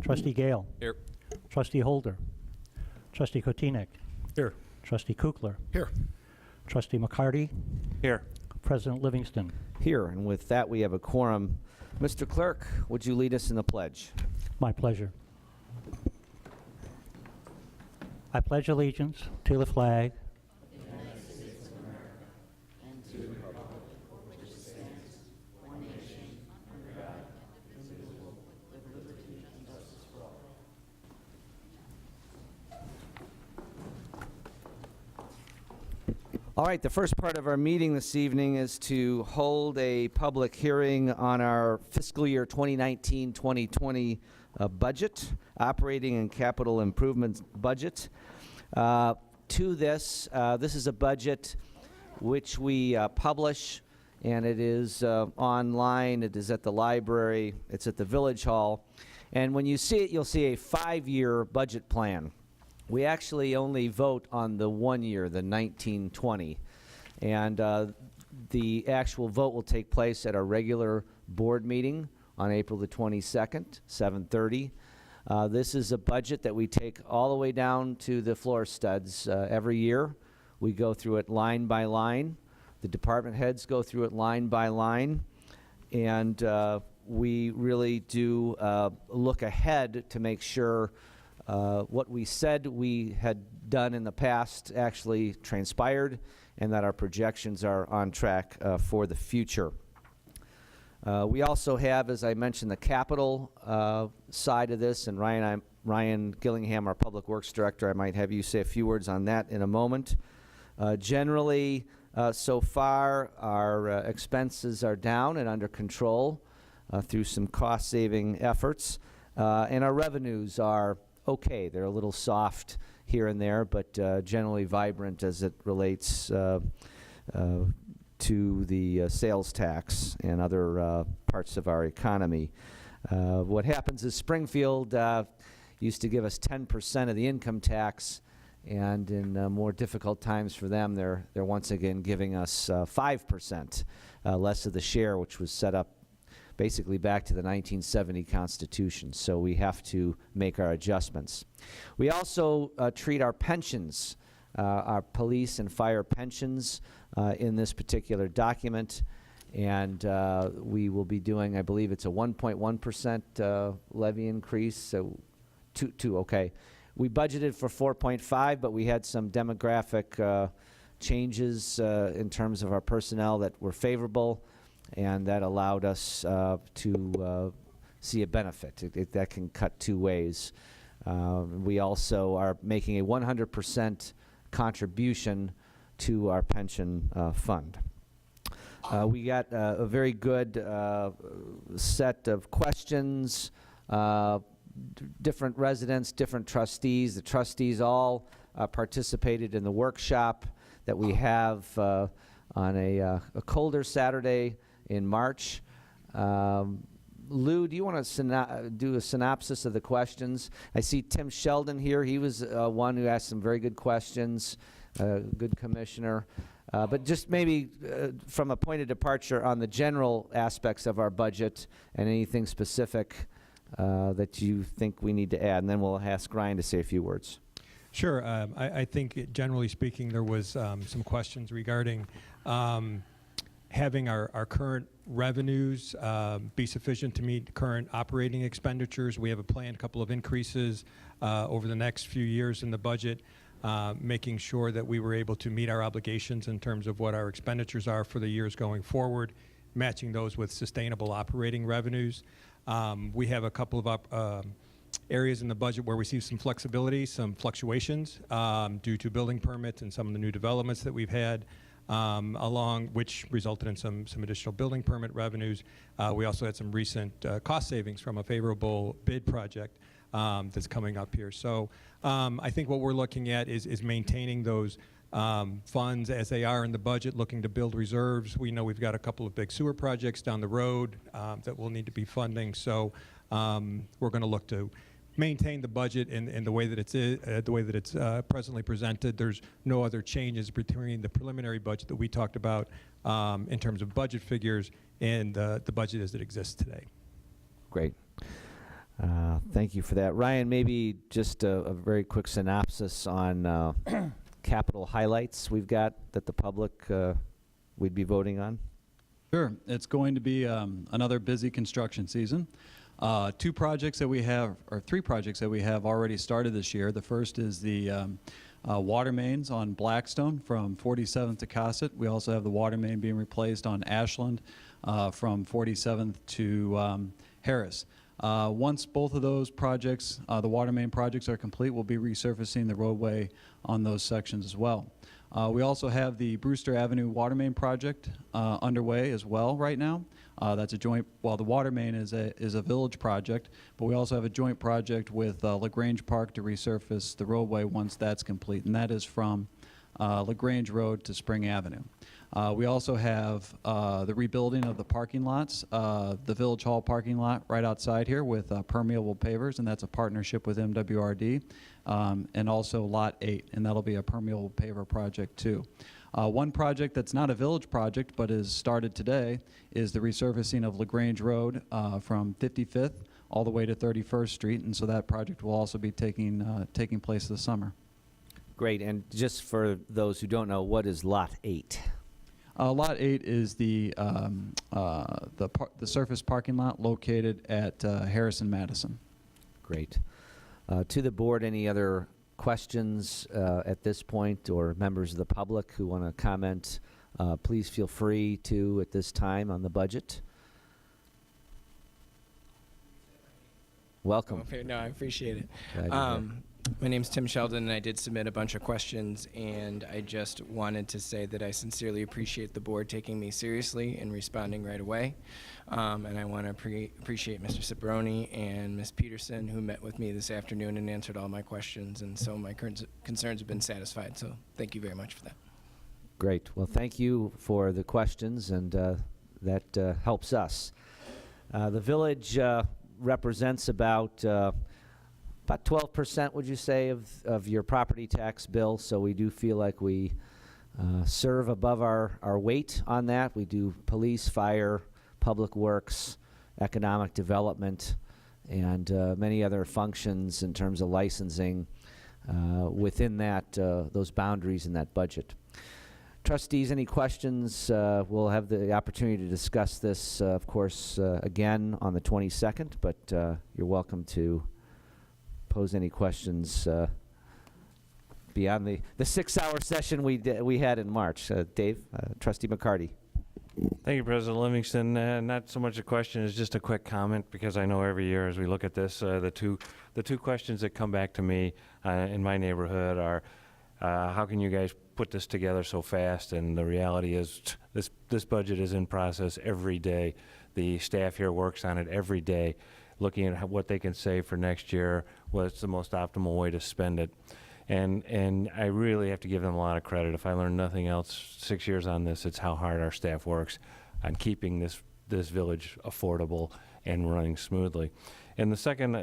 Trustee Gale. Here. Trustee Holder. Trustee Kotinik. Here. Trustee Kukler. Here. Trustee McCarty. Here. President Livingston. Here, and with that we have a quorum. Mr. Clerk, would you lead us in the pledge? My pleasure. I pledge allegiance to the flag All right, the first part of our meeting this evening is to hold a public hearing on our fiscal year 2019-2020 budget, operating and capital improvements budget. To this is a budget which we publish, and it is online, it is at the library, it's at the Village Hall, and when you see it, you'll see a 5-year budget plan. We actually only vote on the 1 year, the 1920, and the actual vote will take place at our regular board meeting on April the 22nd, 7:30. This is a budget that we take all the way down to the floor studs every year. We go through it line by line. The department heads go through it line by line, and we really do look ahead to make sure what we said we had done in the past actually transpired, and that our projections are on track for the future. We also have, as I mentioned, the capital side of this, and Ryan Gillingham, our Public Works Director, I might have you say a few words on that in a moment. Generally, so far, our expenses are down and under control through some cost-saving efforts, and our revenues are okay. They're a little soft here and there, but generally vibrant as it relates to the sales tax and other parts of our economy. What happens is Springfield used to give us 10% of the income tax, and in more difficult times for them, they're once again giving us 5% less of the share, which was set up basically back to the 1970 Constitution, so we have to make our adjustments. We also treat our pensions, our police and fire pensions, in this particular document, and we will be doing, I believe it's a 1.1% levy increase, so okay. We budgeted for 4.5, but we had some demographic changes in terms of our personnel that were favorable, and that allowed us to see a benefit. That can cut two ways. We also are making a 100% contribution to our pension fund. We got a very good set of questions, different residents, different trustees. The trustees all participated in the workshop that we have on a colder Saturday in March. Lou, do you want to do a synopsis of the questions? I see Tim Sheldon here. He was one who asked some very good questions, good commissioner. But just maybe from a point of departure on the general aspects of our budget and anything specific that you think we need to add, and then we'll ask Ryan to say a few words. Sure. I think generally speaking there was some questions regarding having our current revenues be sufficient to meet current operating expenditures. We have a planned couple of increases over the next few years in the budget, making sure that we were able to meet our obligations in terms of what our expenditures are for the years going forward, matching those with sustainable operating revenues. We have a couple of areas in the budget where we see some flexibility, some fluctuations due to building permits and some of the new developments that we've had, which resulted in some additional building permit revenues. We also had some recent cost savings from a favorable bid project that's coming up here. So I think what we're looking at is maintaining those funds as they are in the budget, looking to build reserves. We know we've got a couple of big sewer projects down the road that we'll need to be funding. So we're going to look to maintain the budget in the way that it's presently presented. There's no other changes between the preliminary budget that we talked about in terms of budget figures and the budget as it exists today. Great. Thank you for that. Ryan, maybe just a very quick synopsis on capital highlights we've got that the public we'd be voting on. Sure. It's going to be another busy construction season. Two projects that we have, or three projects that we have already started this year. The first is the water mains on Blackstone from 47th to Cossett. We also have the water main being replaced on Ashland from 47th to Harris. Once both of those projects, the water main projects, are complete, we'll be resurfacing the roadway on those sections as well. We also have the Brewster Avenue water main project underway as well right now. That's a joint, well, the water main is a village project, but we also have a joint project with Grange Park to resurface the roadway once that's complete, and that is from Grange Road to Spring Avenue. We also have the rebuilding of the parking lots, the Village Hall parking lot right outside here with permeable pavers, and that's a partnership with MWRD, and also Lot 8, and that'll be a permeable paver project too. One project that's not a village project but is started today is the resurfacing of LaGrange Road from 55th all the way to 31st Street, and so that project will also be taking place this summer. Great. And just for those who don't know, what is Lot 8? Lot 8 is the surface parking lot located at Harrison Madison. Great. To the board, any other questions at this point, or members of the public who want to comment? Please feel free to at this time on the budget. Welcome. Okay, no, I appreciate it. Glad you're here. My name's Tim Sheldon, and I did submit a bunch of questions, and I just wanted to say that I sincerely appreciate the board taking me seriously and responding right away. And I want to appreciate Mr. Ciperoni and Ms. Peterson, who met with me this afternoon and answered all my questions, and so my concerns have been satisfied, so thank you very much for that. Great. Well, thank you for the questions, and that helps us. The village represents about 12%, would you say, of your property tax bill, so we do feel like we serve above our weight on that. We do police, fire, public works, economic development, and many other functions in terms of licensing within that those boundaries in that budget. Trustees, any questions? We'll have the opportunity to discuss this, of course, again on the 22nd, but you're welcome to pose any questions beyond the 6-hour session we had in March. Dave, Trustee McCarty. Thank you, President Livingston. Not so much a question as just a quick comment, because I know every year as we look at this, the two questions that come back to me in my neighborhood are, how can you guys put this together so fast? And the reality is this budget is in process every day. The staff here works on it every day, looking at what they can save for next year, what's the most optimal way to spend it. And I really have to give them a lot of credit. If I learned nothing else 6 years on this, it's how hard our staff works on keeping this village affordable and running smoothly. And the second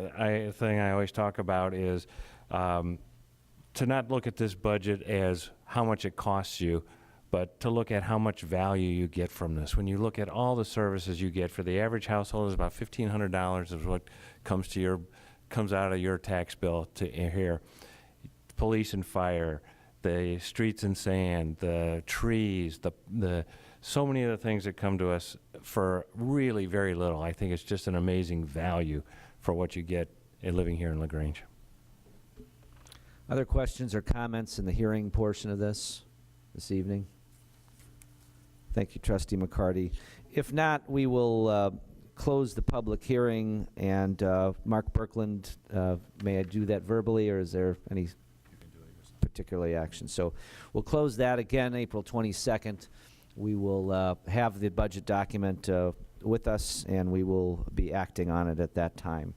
thing I always talk about is to not look at this budget as how much it costs you, but to look at how much value you get from this. When you look at all the services you get, for the average household, is about $1,500 is what comes out of your tax bill to here. Police and fire, the streets and sand, the trees, the so many of the things that come to us for really very little. I think it's just an amazing value for what you get in living here in LaGrange. Other questions or comments in the hearing portion of this evening? Thank you, Trustee McCarty. If not, we will close the public hearing, and Mark Birkeland, may I do that verbally, or is there any particular action? So we'll close that again April 22nd. We will have the budget document with us, and we will be acting on it at that time.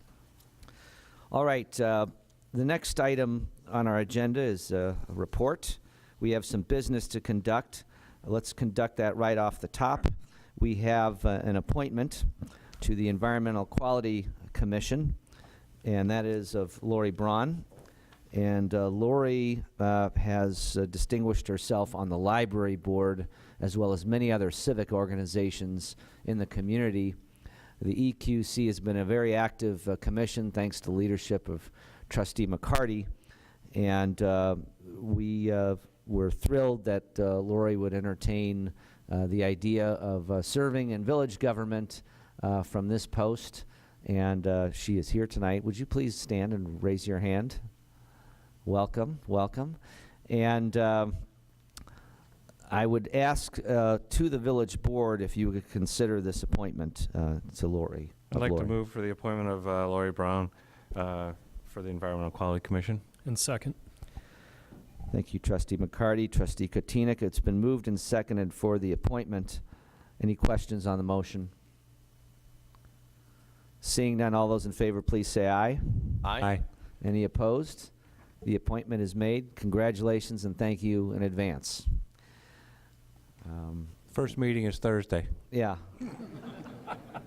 All right, the next item on our agenda is a report. We have some business to conduct. Let's conduct that right off the top. We have an appointment to the Environmental Quality Commission, and that is of Lori Braun. And Lori has distinguished herself on the library board, as well as many other civic organizations in the community. The EQC has been a very active commission, thanks to the leadership of Trustee McCarty, and we were thrilled that Lori would entertain the idea of serving in village government from this post, and she is here tonight. Would you please stand and raise your hand? Welcome, welcome. And I would ask to the village board if you would consider this appointment to Lori. I'd like to move for the appointment of Lori Brown for the Environmental Quality Commission. And second. Thank you, Trustee McCarty. Trustee Kotinik, it's been moved and seconded for the appointment. Any questions on the motion? Seeing none, all those in favor, please say aye. Aye. Any opposed? The appointment is made. Congratulations and thank you in advance. First meeting is Thursday. Yeah.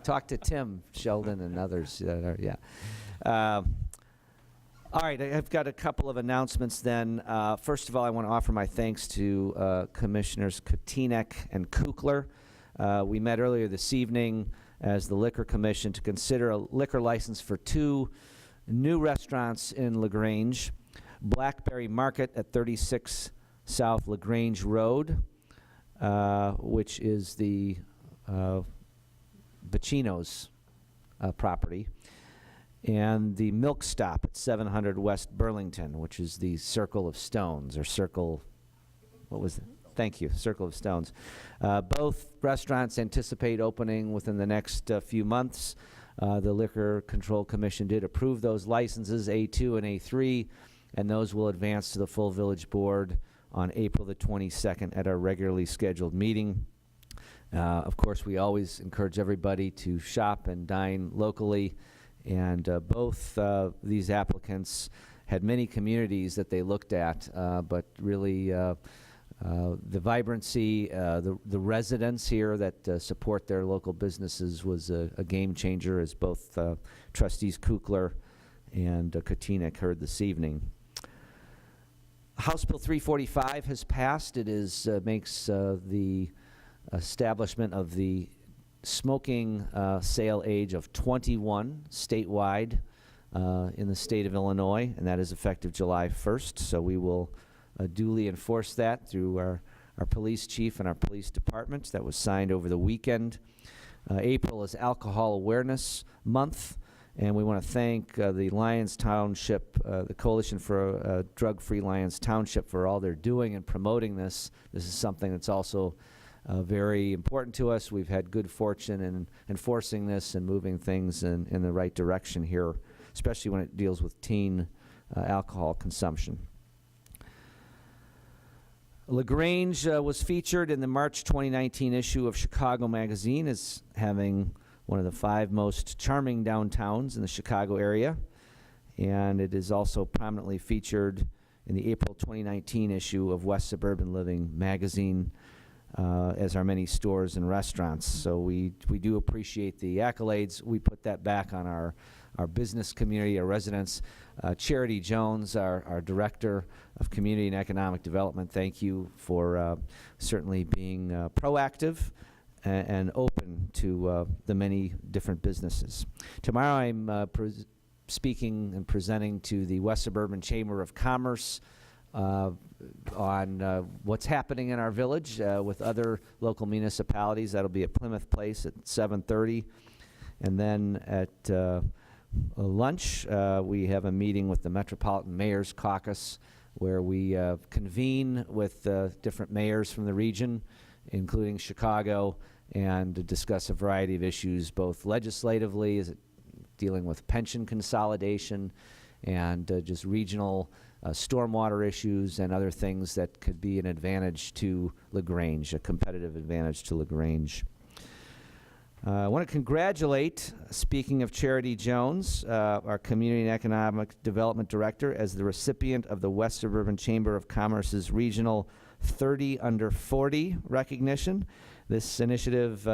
Talk to Tim, Sheldon, and others that are, yeah. All right, I've got a couple of announcements then. First of all, I want to offer my thanks to Commissioners Kotinek and Kukler. We met earlier this evening as the Liquor Commission to consider a liquor license for 2 new restaurants in LaGrange. Blackberry Market at 36 South LaGrange Road, which is the Bacino's property, and the Milk Stop at 700 West Burlington, which is the Circle of Stones, or Circle, what was it? Thank you, Circle of Stones. Both restaurants anticipate opening within the next few months. The Liquor Control Commission did approve those licenses, A2 and A3, and those will advance to the full village board on April the 22nd at our regularly scheduled meeting. Of course, we always encourage everybody to shop and dine locally, and both these applicants had many communities that they looked at, but really the vibrancy, the residents here that support their local businesses was a game changer, as both Trustees Kukler and Kotinek heard this evening. House Bill 345 has passed. It is makes the establishment of the smoking sale age of 21 statewide in the state of Illinois, and that is effective July 1st. So we will duly enforce that through our police chief and our police department. That was signed over the weekend. April is Alcohol Awareness Month, and we want to thank the Lyons Township, the Coalition for Drug-Free Lyons Township, for all they're doing in promoting this. This is something that's also very important to us. We've had good fortune in enforcing this and moving things in the right direction here, especially when it deals with teen alcohol consumption. LaGrange was featured in the March 2019 issue of Chicago Magazine as having one of the 5 most charming downtowns in the Chicago area, and it is also prominently featured in the April 2019 issue of West Suburban Living magazine, as are many stores and restaurants. So we do appreciate the accolades. We put that back on our business community, our residents. Charity Jones, our Director of Community and Economic Development, thank you for certainly being proactive and open to the many different businesses. Tomorrow I'm speaking and presenting to the West Suburban Chamber of Commerce on what's happening in our village with other local municipalities. That'll be at Plymouth Place at 7:30. And then at lunch, we have a meeting with the Metropolitan Mayor's Caucus, where we convene with different mayors from the region, including Chicago, and discuss a variety of issues, both legislatively, is it dealing with pension consolidation, and just regional stormwater issues and other things that could be an advantage to LaGrange, a competitive advantage to LaGrange. I want to congratulate, speaking of Charity Jones, our Community and Economic Development Director, as the recipient of the West Suburban Chamber of Commerce's Regional 30 Under 40 recognition. This initiative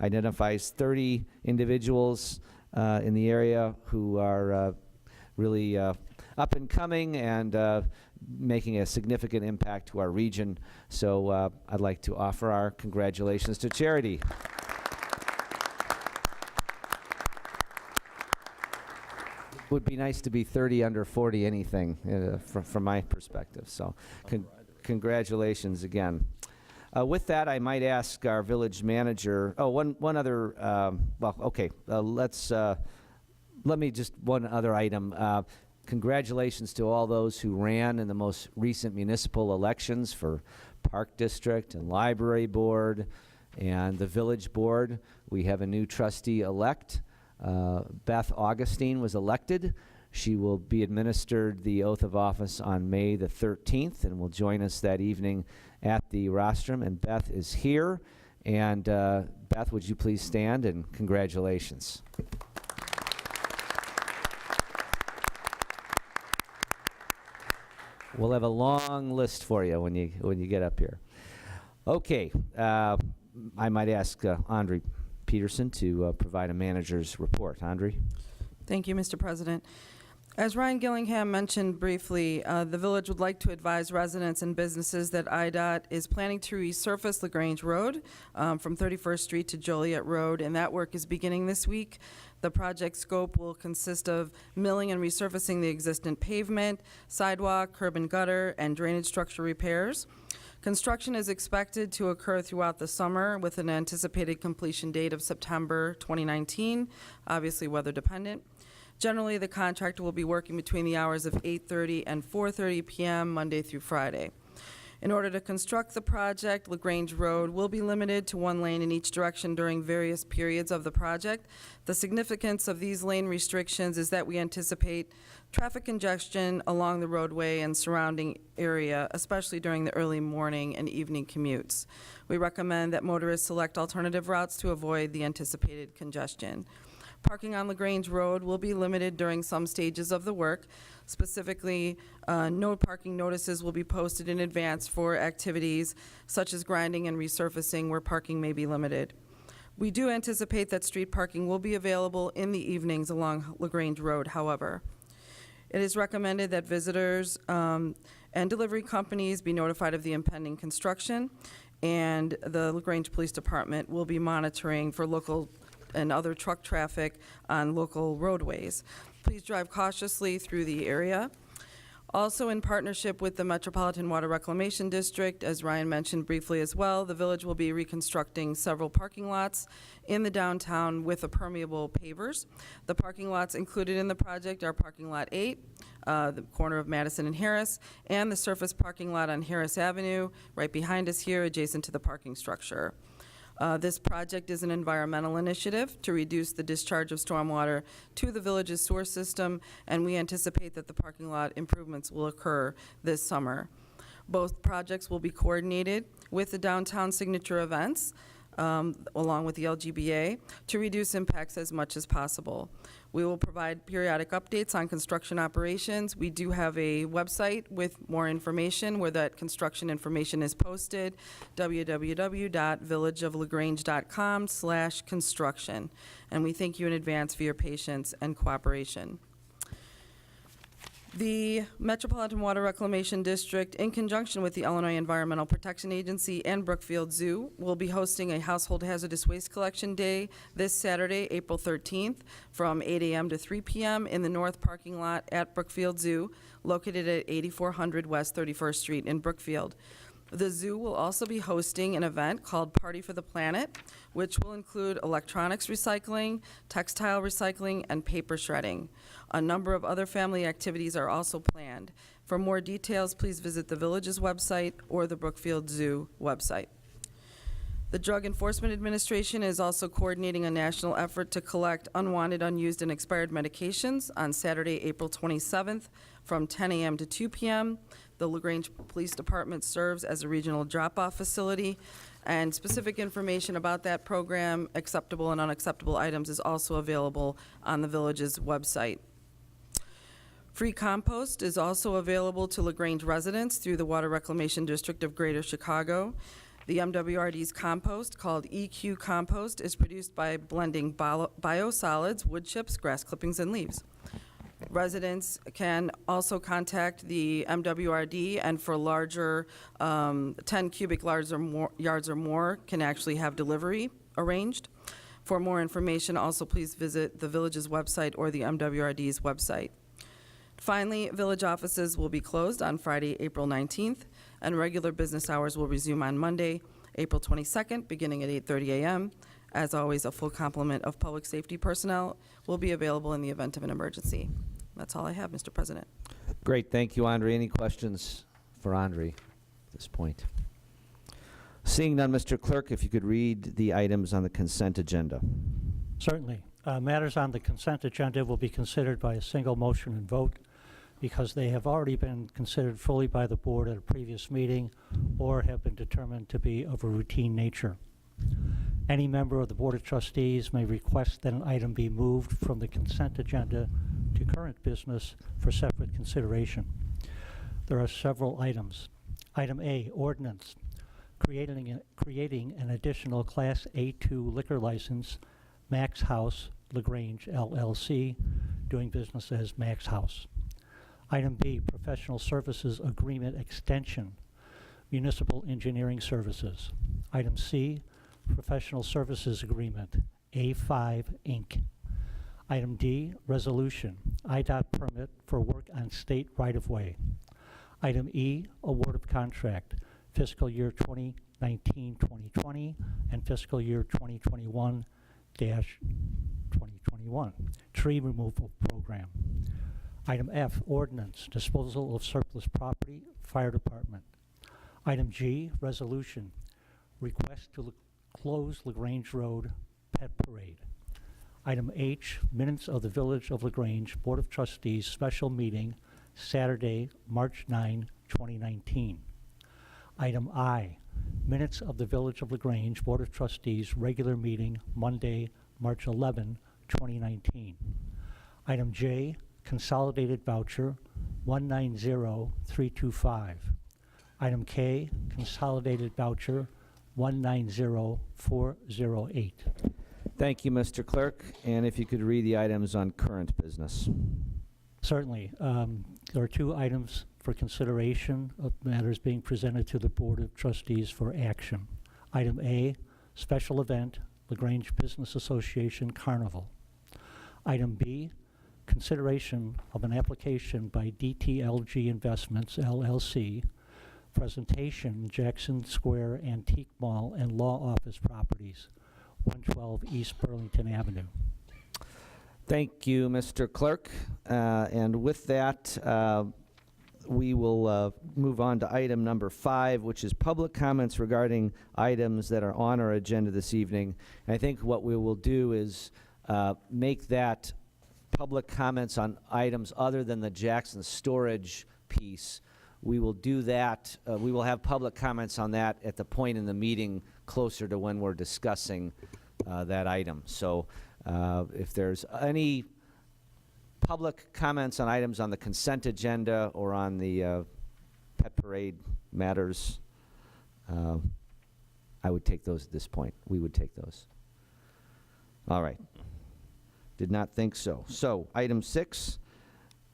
identifies 30 individuals in the area who are really up and coming and making a significant impact to our region. So I'd like to offer our congratulations to Charity. would be nice to be 30 under 40 anything from my perspective. So congratulations again. With that, I might ask our village manager, one other, let me just, one other item. Congratulations to all those who ran in the most recent municipal elections for Park District and Library Board and the Village Board. We have a new trustee-elect. Beth Augustine was elected. She will be administered the oath of office on May the 13th and will join us that evening at the rostrum. And Beth is here. And Beth, would you please stand, and congratulations. We'll have a long list for you when you get up here. Okay, I might ask Andre Peterson to provide a manager's report. Andre? Thank you, Mr. President. As Ryan Gillingham mentioned briefly, the village would like to advise residents and businesses that IDOT is planning to resurface LaGrange Road from 31st Street to Joliet Road, and that work is beginning this week. The project scope will consist of milling and resurfacing the existing pavement, sidewalk, curb and gutter, and drainage structure repairs. Construction is expected to occur throughout the summer with an anticipated completion date of September 2019, obviously weather dependent. Generally, the contractor will be working between the hours of 8:30 and 4:30 p.m. Monday through Friday. In order to construct the project, LaGrange Road will be limited to one lane in each direction during various periods of the project. The significance of these lane restrictions is that we anticipate traffic congestion along the roadway and surrounding area, especially during the early morning and evening commutes. We recommend that motorists select alternative routes to avoid the anticipated congestion. Parking on LaGrange Road will be limited during some stages of the work. Specifically, no parking notices will be posted in advance for activities such as grinding and resurfacing where parking may be limited. We do anticipate that street parking will be available in the evenings along LaGrange Road, however. It is recommended that visitors and delivery companies be notified of the impending construction, and the LaGrange Police Department will be monitoring for local and other truck traffic on local roadways. Please drive cautiously through the area. Also, in partnership with the Metropolitan Water Reclamation District, as Ryan mentioned briefly as well, the village will be reconstructing several parking lots in the downtown with permeable pavers. The parking lots included in the project are parking lot 8, the corner of Madison and Harris, and the surface parking lot on Harris Avenue, right behind us here, adjacent to the parking structure. This project is an environmental initiative to reduce the discharge of stormwater to the village's sewer system, and we anticipate that the parking lot improvements will occur this summer. Both projects will be coordinated with the downtown signature events, along with the LGBA, to reduce impacts as much as possible. We will provide periodic updates on construction operations. We do have a website with more information where that construction information is posted, www.villageoflagrange.com/construction. And we thank you in advance for your patience and cooperation. The Metropolitan Water Reclamation District, in conjunction with the Illinois Environmental Protection Agency and Brookfield Zoo, will be hosting a Household Hazardous Waste Collection Day this Saturday, April 13th, from 8 a.m. to 3 p.m. in the north parking lot at Brookfield Zoo, located at 8400 West 31st Street in Brookfield. The zoo will also be hosting an event called Party for the Planet, which will include electronics recycling, textile recycling, and paper shredding. A number of other family activities are also planned. For more details, please visit the village's website or the Brookfield Zoo website. The Drug Enforcement Administration is also coordinating a national effort to collect unwanted, unused, and expired medications on Saturday, April 27th from 10 a.m. to 2 p.m. The LaGrange Police Department serves as a regional drop-off facility, and specific information about that program, acceptable and unacceptable items, is also available on the village's website. Free compost is also available to LaGrange residents through the Water Reclamation District of Greater Chicago. The MWRD's compost, called EQ Compost, is produced by blending biosolids, wood chips, grass clippings, and leaves. Residents can also contact the MWRD, and for larger, 10 cubic yards or more, can actually have delivery arranged. For more information, also please visit the village's website or the MWRD's website. Finally, village offices will be closed on Friday, April 19th, and regular business hours will resume on Monday, April 22nd, beginning at 8:30 a.m. As always, a full complement of public safety personnel will be available in the event of an emergency. That's all I have, Mr. President. Great, thank you, Andre. Any questions for Andre at this point? Seeing none, Mr. Clerk, if you could read the items on the consent agenda. Certainly. Matters on the consent agenda will be considered by a single motion and vote because they have already been considered fully by the board at a previous meeting or have been determined to be of a routine nature. Any member of the Board of Trustees may request that an item be moved from the consent agenda to current business for separate consideration. There are several items. Item A, ordinance, creating an additional Class A2 liquor license, Max House, LaGrange, LLC, doing business as Max House. Item B, professional services agreement extension, municipal engineering services. Item C, professional services agreement, A5 Inc. Item D, resolution, IDOT permit for work on state right-of-way. Item E, award of contract, fiscal year 2019-2020 and fiscal year 2021-2021, tree removal program. Item F, ordinance, disposal of surplus property, fire department. Item G, resolution, request to close LaGrange Road pet parade. Item H, minutes of the Village of LaGrange Board of Trustees special meeting, Saturday, March 9, 2019. Item I, minutes of the Village of LaGrange Board of Trustees regular meeting, Monday, March 11, 2019. Item J, consolidated voucher 190325. Item K, consolidated voucher 190408. Thank you, Mr. Clerk. And if you could read the items on current business. Certainly. There are two items for consideration of matters being presented to the Board of Trustees for action. Item A, special event, LaGrange Business Association Carnival. Item B, consideration of an application by DTLG Investments, LLC, presentation Jackson Square Antique Mall and Law Office Properties, 112 East Burlington Avenue. Thank you, Mr. Clerk. And with that, we will move on to item number 5, which is public comments regarding items that are on our agenda this evening. And I think what we will do is make that public comments on items other than the Jackson storage piece. We will do that. We will have public comments on that at the point in the meeting closer to when we're discussing that item. So if there's any public comments on items on the consent agenda or on the pet parade matters, I would take those at this point. We would take those. All right. Did not think so. So, item 6,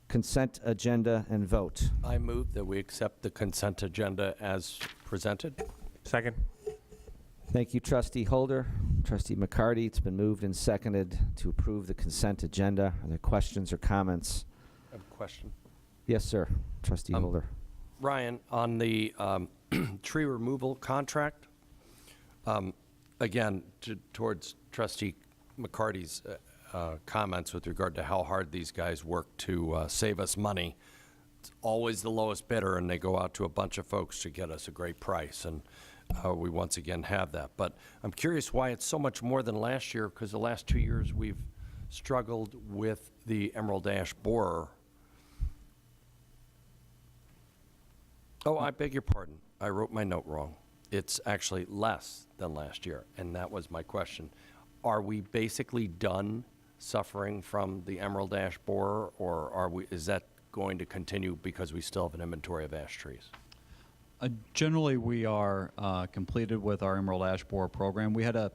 consent agenda and vote. I move that we accept the consent agenda as presented. Second. Thank you, Trustee Holder. Trustee McCarty, it's been moved and seconded to approve the consent agenda. Are there questions or comments? I have a question. Yes, sir. Trustee Holder. Ryan, on the tree removal contract, again, towards Trustee McCarty's comments with regard to how hard these guys work to save us money. It's always the lowest bidder, and they go out to a bunch of folks to get us a great price, and we once again have that. But I'm curious why it's so much more than last year, because the last 2 years we've struggled with the Emerald Ash borer. Oh, I beg your pardon. I wrote my note wrong. It's actually less than last year, and that was my question. Are we basically done suffering from the Emerald Ash borer, or is that going to continue because we still have an inventory of ash trees? Generally, we are completed with our Emerald Ash Borer program. We had a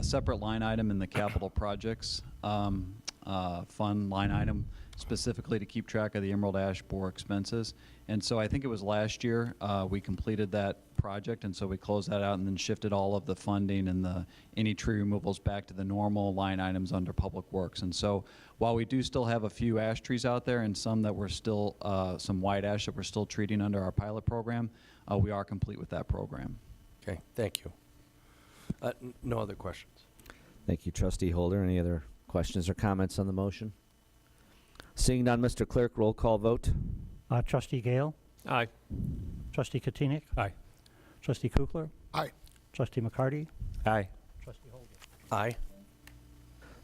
separate line item in the capital projects fund line item specifically to keep track of the Emerald Ash Borer expenses. And so I think it was last year we completed that project, and so we closed that out and then shifted all of the funding and any tree removals back to the normal line items under Public Works. And so while we do still have a few ash trees out there and some that we're still, some white ash that we're still treating under our pilot program, we are complete with that program. Okay, thank you. No other questions. Thank you, Trustee Holder. Any other questions or comments on the motion? Seeing none, Mr. Clerk, roll call vote. Trustee Gale, Aye. Trustee Kotinik, Aye. Trustee Kukler, Aye. Trustee McCarty, Aye. Trustee Holder. Aye.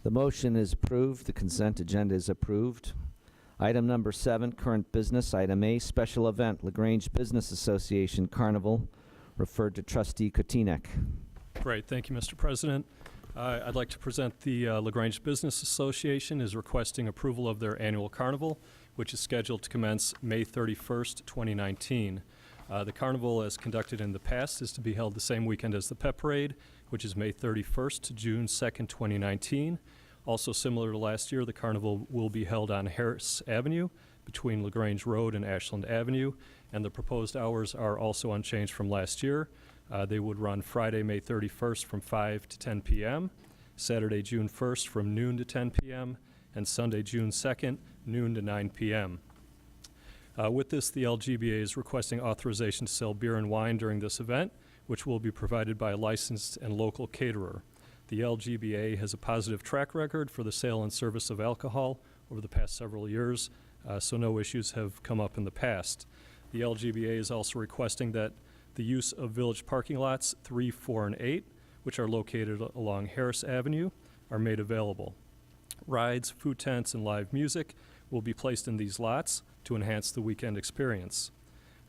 The motion is approved. The consent agenda is approved. Item number 7, current business. Item A, special event, LaGrange Business Association Carnival, referred to Trustee Kotinek. Great, thank you, Mr. President. I'd like to present the LaGrange Business Association is requesting approval of their annual carnival, which is scheduled to commence May 31st, 2019. The carnival, as conducted in the past, is to be held the same weekend as the Pep Parade, which is May 31st to June 2nd, 2019. Also similar to last year, the carnival will be held on Harris Avenue between LaGrange Road and Ashland Avenue, and the proposed hours are also unchanged from last year. They would run Friday, May 31st from 5 to 10 p.m., Saturday, June 1st from noon to 10 p.m., and Sunday, June 2nd, noon to 9 p.m. With this, the LGBA is requesting authorization to sell beer and wine during this event, which will be provided by a licensed and local caterer. The LGBA has a positive track record for the sale and service of alcohol over the past several years, so no issues have come up in the past. The LGBA is also requesting that the use of village parking lots 3, 4, and 8, which are located along Harris Avenue, are made available. Rides, food tents, and live music will be placed in these lots to enhance the weekend experience.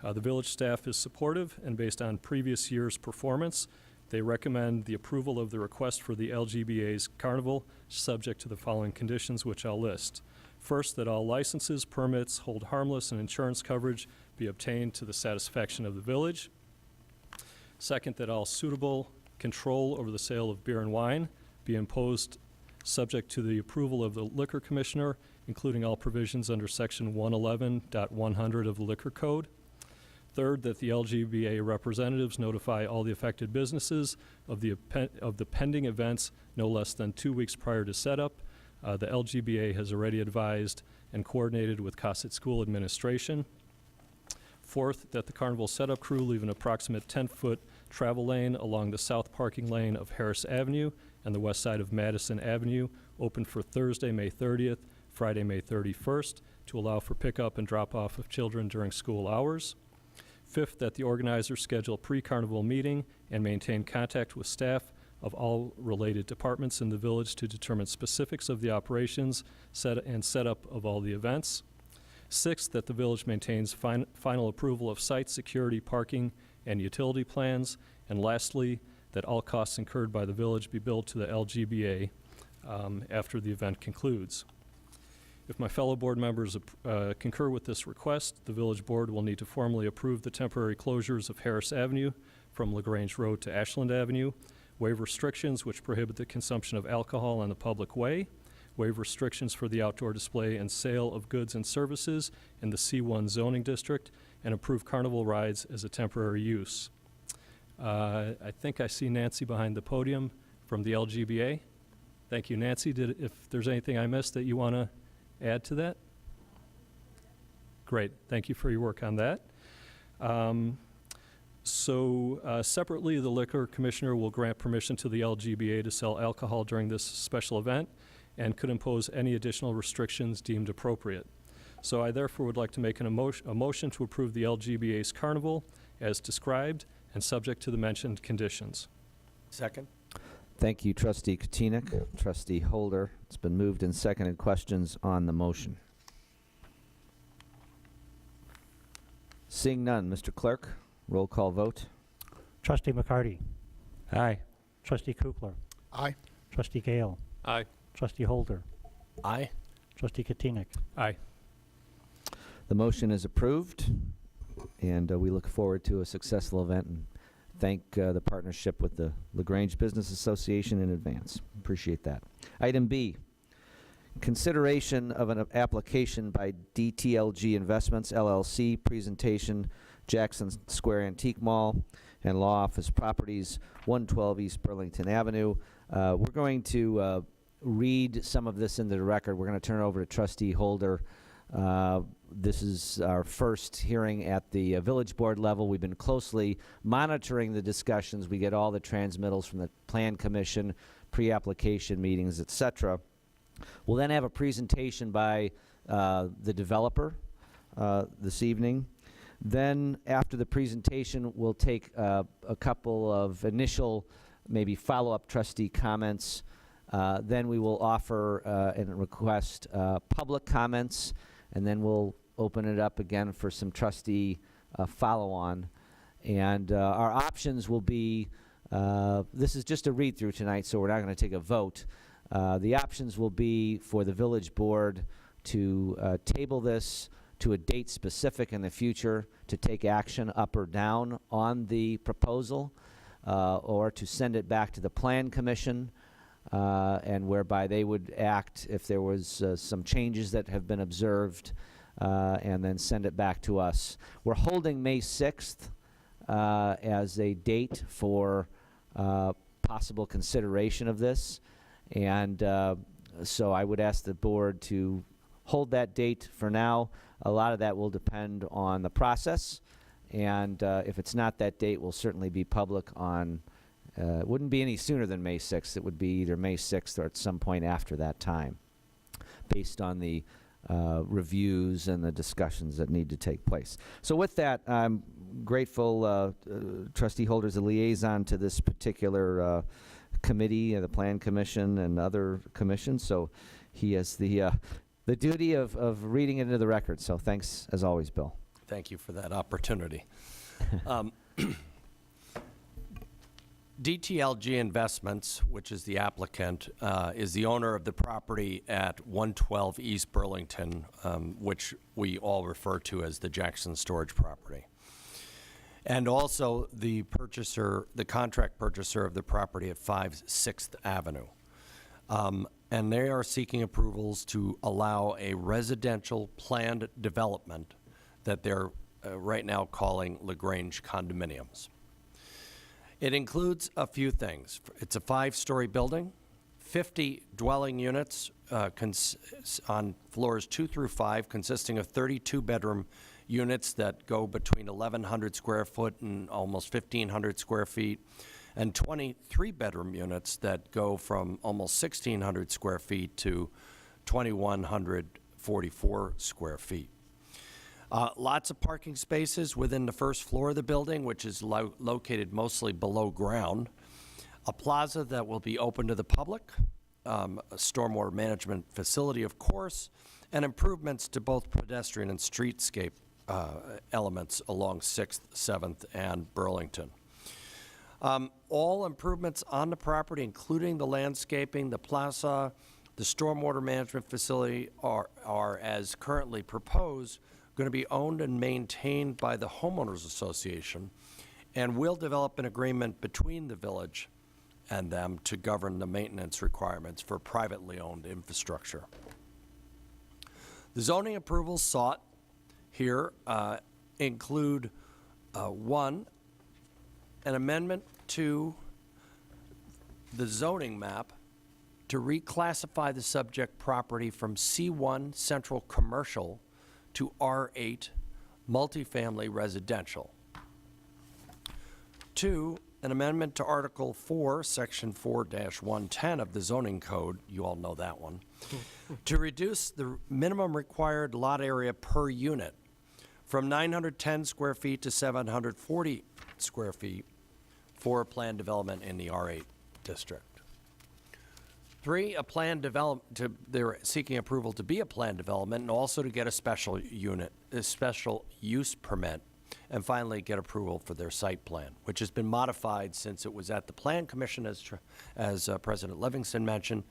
The village staff is supportive, and based on previous year's performance, they recommend the approval of the request for the LGBA's carnival, subject to the following conditions, which I'll list. First, that all licenses, permits, hold harmless, and insurance coverage be obtained to the satisfaction of the village. Second, that all suitable control over the sale of beer and wine be imposed subject to the approval of the Liquor Commissioner, including all provisions under Section 111.100 of the Liquor Code. Third, that the LGBA representatives notify all the affected businesses of the pending events no less than 2 weeks prior to setup. The LGBA has already advised and coordinated with Cosset School Administration. Fourth, that the carnival setup crew leave an approximate 10-foot travel lane along the south parking lane of Harris Avenue and the west side of Madison Avenue, open for Thursday, May 30th, Friday, May 31st, to allow for pickup and drop-off of children during school hours. Fifth, that the organizers schedule a pre-carnival meeting and maintain contact with staff of all related departments in the village to determine specifics of the operations and setup of all the events. Sixth, that the village maintains final approval of site security, parking, and utility plans. And lastly, that all costs incurred by the village be billed to the LGBA after the event concludes. If my fellow board members concur with this request, the village board will need to formally approve the temporary closures of Harris Avenue from LaGrange Road to Ashland Avenue, waive restrictions which prohibit the consumption of alcohol on the public way, waive restrictions for the outdoor display and sale of goods and services in the C1 zoning district, and approve carnival rides as a temporary use. I think I see Nancy behind the podium from the LGBA. Thank you, Nancy. If there's anything I missed that you want to add to that? Great. Thank you for your work on that. Separately, the Liquor Commissioner will grant permission to the LGBA to sell alcohol during this special event and could impose any additional restrictions deemed appropriate. So I therefore would like to make a motion to approve the LGBA's carnival as described and subject to the mentioned conditions. Second. Thank you, Trustee Kotinek. Trustee Holder, it's been moved and seconded. Questions on the motion? Seeing none, Mr. Clerk, roll call vote. Trustee McCarty, Aye. Trustee Kukler, Aye. Trustee Gale, Aye. Trustee Holder, Aye. Trustee Kotinek. Aye. The motion is approved, and we look forward to a successful event and thank the partnership with the LaGrange Business Association in advance. Appreciate that. Item B, consideration of an application by DTLG Investments, LLC, presentation, Jackson Square Antique Mall, and law office properties, 112 East Burlington Avenue. We're going to read some of this into the record. We're going to turn it over to Trustee Holder. This is our first hearing at the village board level. We've been closely monitoring the discussions. We get all the transmittals from the Plan Commission, pre-application meetings, etc. We'll then have a presentation by the developer this evening. Then after the presentation, we'll take a couple of initial, maybe follow-up trustee comments. Then we will offer and request public comments, and then we'll open it up again for some trustee follow-on. And our options will be, this is just a read-through tonight, so we're not going to take a vote. The options will be for the village board to table this to a date specific in the future, to take action up or down on the proposal, or to send it back to the Plan Commission, and whereby they would act if there was some changes that have been observed, and then send it back to us. We're holding May 6th as a date for possible consideration of this, and so I would ask the board to hold that date for now. A lot of that will depend on the process, and if it's not that date, we'll certainly be public on, it wouldn't be any sooner than May 6th. It would be either May 6th or at some point after that time, based on the reviews and the discussions that need to take place. So with that, I'm grateful, Trustee Holder's a liaison to this particular committee, the Plan Commission and other commissions, so he has the duty of reading it into the record. So thanks, as always, Bill. Thank you for that opportunity. DTLG Investments, which is the applicant, is the owner of the property at 112 East Burlington, which we all refer to as the Jackson Storage property. And also the purchaser, the contract purchaser of the property at 5 6th Avenue. And they are seeking approvals to allow a residential planned development that they're right now calling Grange condominiums. It includes a few things. It's a 5-story building, 50 dwelling units on floors 2 through 5, consisting of 32 bedroom units that go between 1,100 square foot and almost 1,500 square feet, and 23 bedroom units that go from almost 1,600 square feet to 2,144 square feet. Lots of parking spaces within the first floor of the building, which is located mostly below ground. A plaza that will be open to the public, a stormwater management facility, of course, and improvements to both pedestrian and streetscape elements along 6th, 7th, and Burlington. All improvements on the property, including the landscaping, the plaza, the stormwater management facility, are as currently proposed, going to be owned and maintained by the Homeowners Association, and will develop an agreement between the village and them to govern the maintenance requirements for privately owned infrastructure. The zoning approvals sought here include, 1, an amendment to the zoning map to reclassify the subject property from C1 Central Commercial to R8 Multifamily Residential. 2, an amendment to Article 4, Section 4-110 of the Zoning Code, you all know that one, to reduce the minimum required lot area per unit from 910 square feet to 740 square feet for planned development in the R8 district. 3, a planned development, they're seeking approval to be a planned development and also to get a special use permit, and finally get approval for their site plan, which has been modified since it was at the Plan Commission, as President Livingston mentioned,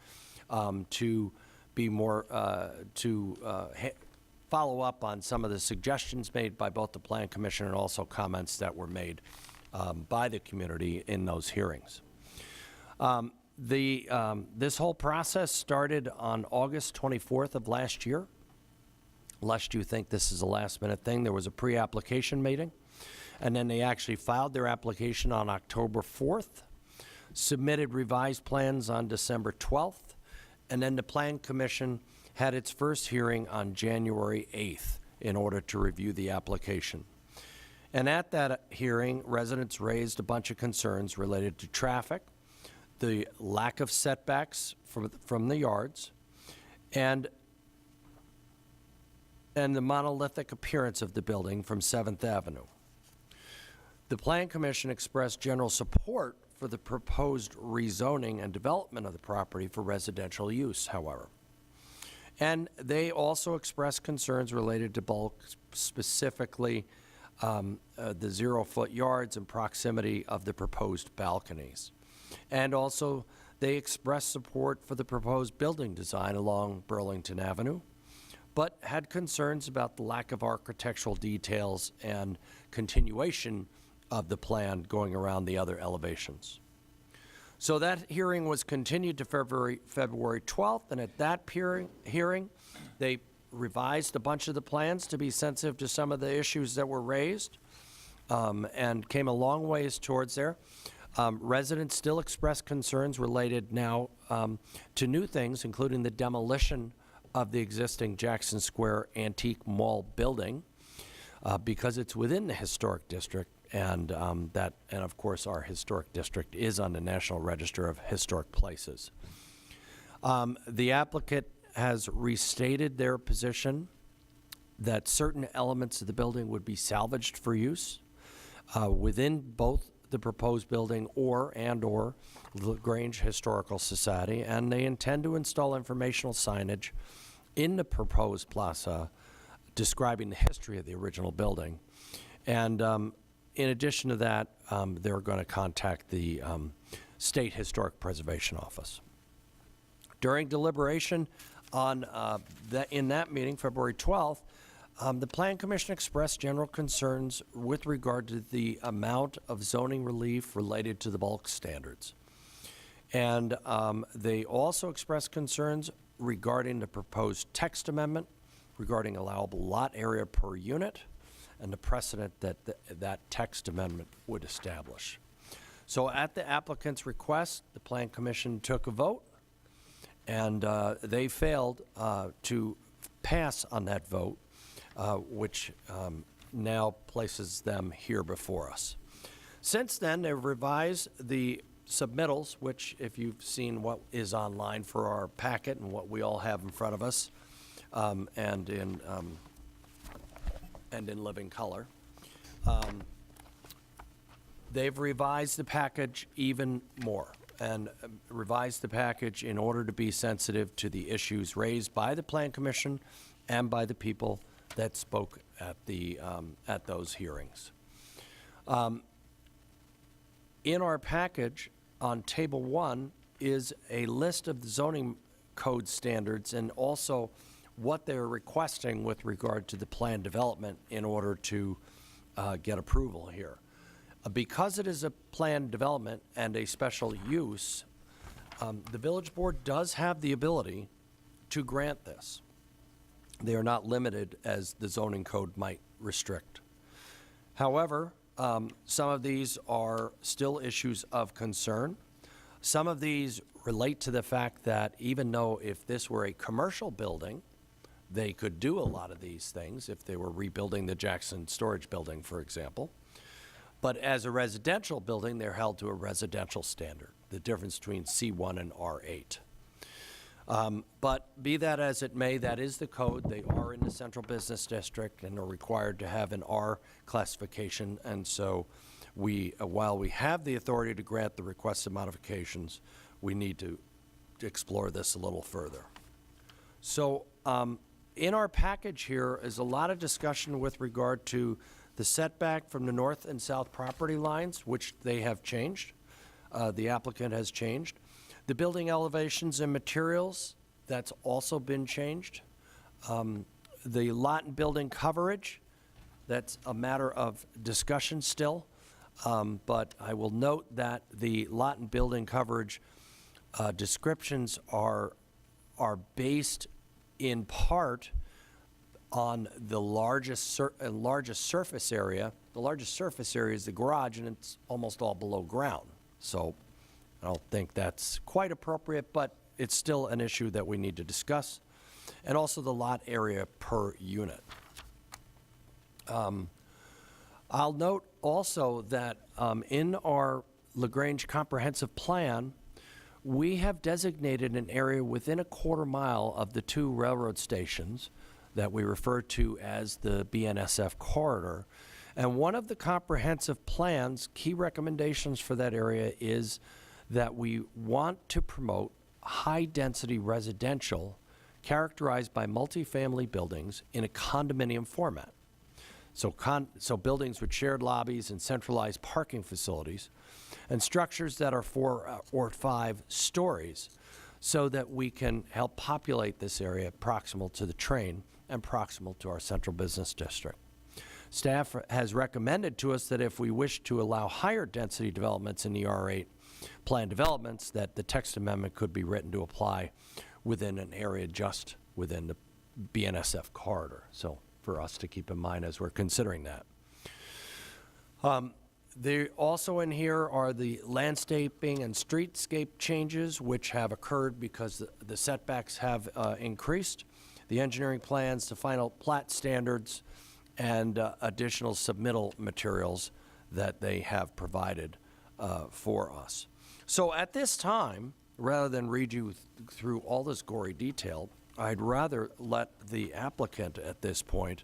to be more, follow up on some of the suggestions made by both the Plan Commission and also comments that were made by the community in those hearings. This whole process started on August 24th of last year. Lest you think this is a last-minute thing, there was a pre-application meeting, And then they actually filed their application on October 4th, submitted revised plans on December 12th, and then the Plan Commission had its first hearing on January 8th in order to review the application. And at that hearing, residents raised a bunch of concerns related to traffic, the lack of setbacks from the yards, and the monolithic appearance of the building from 7th Avenue. The Plan Commission expressed general support for the proposed rezoning and development of the property for residential use, however. And they also expressed concerns related to bulk, specifically the 0-foot yards and proximity of the proposed balconies. And also, they expressed support for the proposed building design along Burlington Avenue, but had concerns about the lack of architectural details and continuation of the plan going around the other elevations. So that hearing was continued to February 12th, and at that hearing, they revised a bunch of the plans to be sensitive to some of the issues that were raised, and came a long ways towards there. Residents still express concerns related now to new things, including the demolition of the existing Jackson Square Antique Mall building, because it's within the historic district, and of course our historic district is on the National Register of Historic Places. The applicant has restated their position that certain elements of the building would be salvaged for use within both the proposed building or the Grange Historical Society, and they intend to install informational signage in the proposed plaza describing the history of the original building. And in addition to that, they're going to contact the State Historic Preservation Office. During deliberation in that meeting, February 12th, the Plan Commission expressed general concerns with regard to the amount of zoning relief related to the bulk standards. And they also expressed concerns regarding the proposed text amendment regarding allowable lot area per unit and the precedent that that text amendment would establish. So at the applicant's request, the Plan Commission took a vote, and they failed to pass on that vote, which now places them here before us. Since then, they've revised the submittals, which, if you've seen what is online for our packet and what we all have in front of us, and in living color, they've revised the package even more, and revised the package in order to be sensitive to the issues raised by the Plan Commission and by the people that spoke at those hearings. In our package, on Table 1, is a list of the zoning code standards and also what they're requesting with regard to the plan development in order to get approval here. Because it is a planned development and a special use, the village board does have the ability to grant this. They are not limited as the zoning code might restrict. However, some of these are still issues of concern. Some of these relate to the fact that even though if this were a commercial building, they could do a lot of these things if they were rebuilding the Jackson Storage Building, for example. But as a residential building, they're held to a residential standard, the difference between C1 and R8. But be that as it may, that is the code. They are in the central business district and are required to have an R classification. And so while we have the authority to grant the requested modifications, we need to explore this a little further. So in our package here is a lot of discussion with regard to the setback from the north and south property lines, which they have changed. The applicant has changed. The building elevations and materials, that's also been changed. The lot and building coverage, that's a matter of discussion still. But I will note that the lot and building coverage descriptions are based in part on the largest surface area the largest surface area is the garage, and it's almost all below ground. So I don't think that's quite appropriate, but it's still an issue that we need to discuss. And also the lot area per unit. I'll note also that in our LaGrange comprehensive plan, we have designated an area within a quarter mile of the 2 railroad stations that we refer to as the BNSF corridor. And one of the comprehensive plan's key recommendations for that area is that we want to promote high-density residential characterized by multifamily buildings in a condominium format. So buildings with shared lobbies and centralized parking facilities, and structures that are 4 or 5 stories, so that we can help populate this area proximal to the train and proximal to our central business district. Staff has recommended to us that if we wish to allow higher density developments in the R8 plan developments, that the text amendment could be written to apply within an area just within the BNSF corridor. So for us to keep in mind as we're considering that. Also in here are the landscaping and streetscape changes which have occurred because the setbacks have increased, the engineering plans, the final plat standards, and additional submittal materials that they have provided for us. So at this time, rather than read you through all this gory detail, I'd rather let the applicant at this point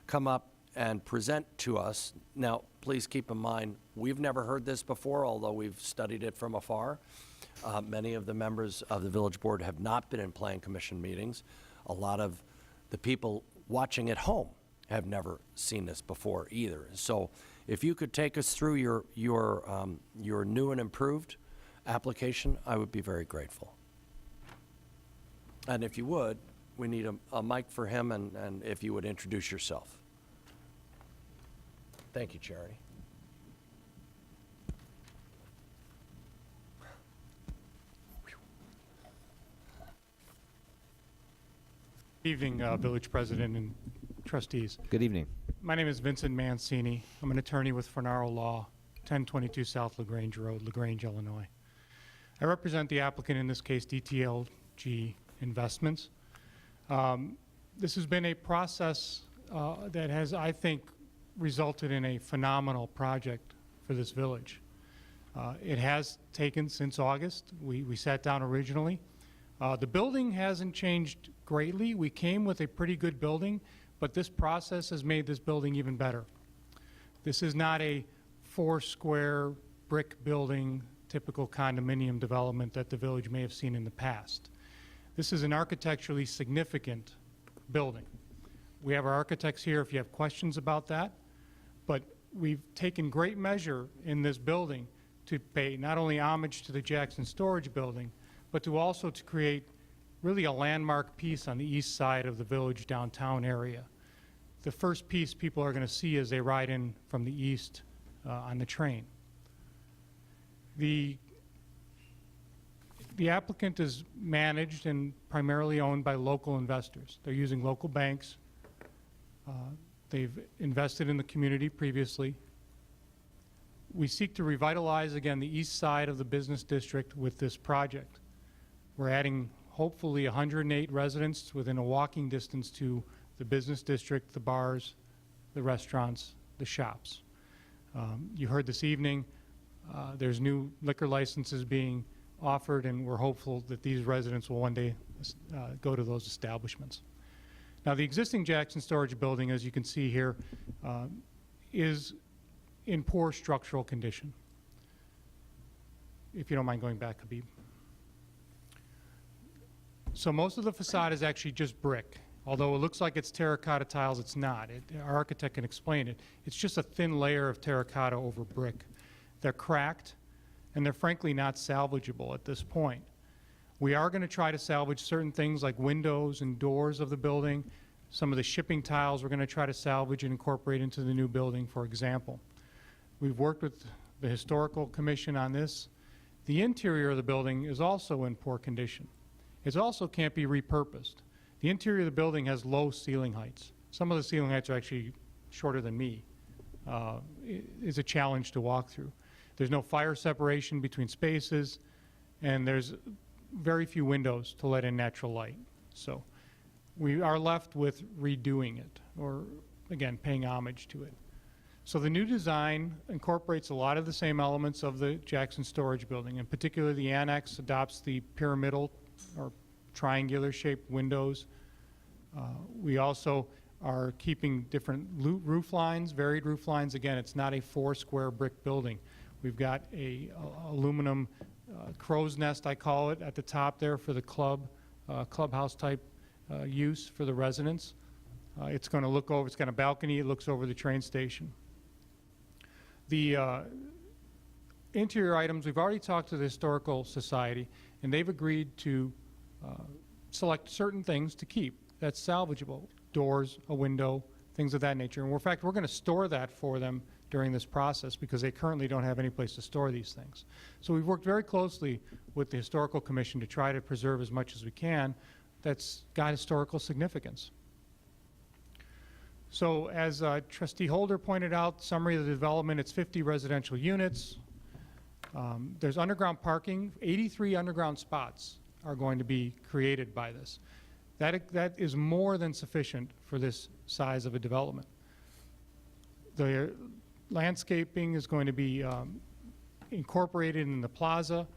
come up and present to us. Now, please keep in mind, we've never heard this before, although we've studied it from afar. Many of the members of the village board have not been in plan commission meetings. A lot of the people watching at home have never seen this before either. So if you could take us through your new and improved application, I would be very grateful. And if you would, we need a mic for him, and if you would introduce yourself. Thank you, Charity. Evening, Village President and trustees. Good evening. My name is Vincent Mancini. I'm an attorney with Fornaro Law, 1022 South LaGrange Road, LaGrange, Illinois. I represent the applicant, in this case, DTLG Investments. This has been a process that has, I think, resulted in a phenomenal project for this village. It has taken since August. We sat down originally. The building hasn't changed greatly. We came with a pretty good building, but this process has made this building even better. This is not a 4-square brick building, typical condominium development that the village may have seen in the past. This is an architecturally significant building. We have our architects here if you have questions about that, but we've taken great measure in this building to pay not only homage to the Jackson Storage Building, but to also to create really a landmark piece on the east side of the village downtown area. The first piece people are going to see as they ride in from the east on the train. The applicant is managed and primarily owned by local investors. They're using local banks. They've invested in the community previously. We seek to revitalize, again, the east side of the business district with this project. We're adding, hopefully, 108 residents within a walking distance to the business district, the bars, the restaurants, the shops. You heard this evening, there's new liquor licenses being offered, and we're hopeful that these residents will one day go to those establishments. Now, the existing Jackson Storage Building, as you can see here, is in poor structural condition. If you don't mind going back, Habib. So most of the facade is actually just brick. Although it looks like it's terracotta tiles, it's not. Our architect can explain it. It's just a thin layer of terracotta over brick. They're cracked, and they're frankly not salvageable at this point. We are going to try to salvage certain things like windows and doors of the building. Some of the shipping tiles we're going to try to salvage and incorporate into the new building, for example. We've worked with the Historical Commission on this. The interior of the building is also in poor condition. It also can't be repurposed. The interior of the building has low ceiling heights. Some of the ceiling heights are actually shorter than me. is a challenge to walk through. There's no fire separation between spaces, and there's very few windows to let in natural light. So we are left with redoing it, or again, paying homage to it. So the new design incorporates a lot of the same elements of the Jackson Storage Building. In particular, the annex adopts the pyramidal or triangular shaped windows. We also are keeping different roof lines, varied roof lines. Again, it's not a 4-square brick building. We've got a aluminum crow's nest, I call it, at the top there for the clubhouse type use for the residents. It's going to look over, it's got a balcony, it looks over the train station. The interior items, we've already talked to the Historical Society, and they've agreed to select certain things to keep that's salvageable. Doors, a window, things of that nature. And in fact, we're going to store that for them during this process because they currently don't have any place to store these things. So we've worked very closely with the Historical Commission to try to preserve as much as we can that's got historical significance. So as Trustee Holder pointed out, summary of the development, it's 50 residential units. There's underground parking. 83 underground spots are going to be created by this. That is more than sufficient for this size of a development. The landscaping is going to be incorporated in the plaza.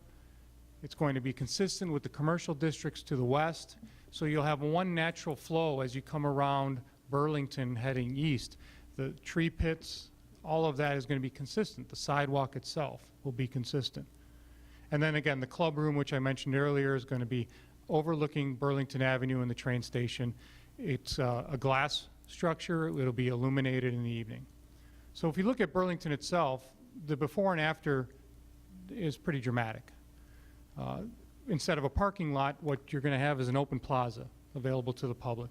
It's going to be consistent with the commercial districts to the west. So you'll have one natural flow as you come around Burlington heading east. The tree pits, all of that is going to be consistent. The sidewalk itself will be consistent. And then again, the club room, which I mentioned earlier, is going to be overlooking Burlington Avenue and the train station. It's a glass structure. It'll be illuminated in the evening. So if you look at Burlington itself, the before and after is pretty dramatic. Instead of a parking lot, what you're going to have is an open plaza available to the public.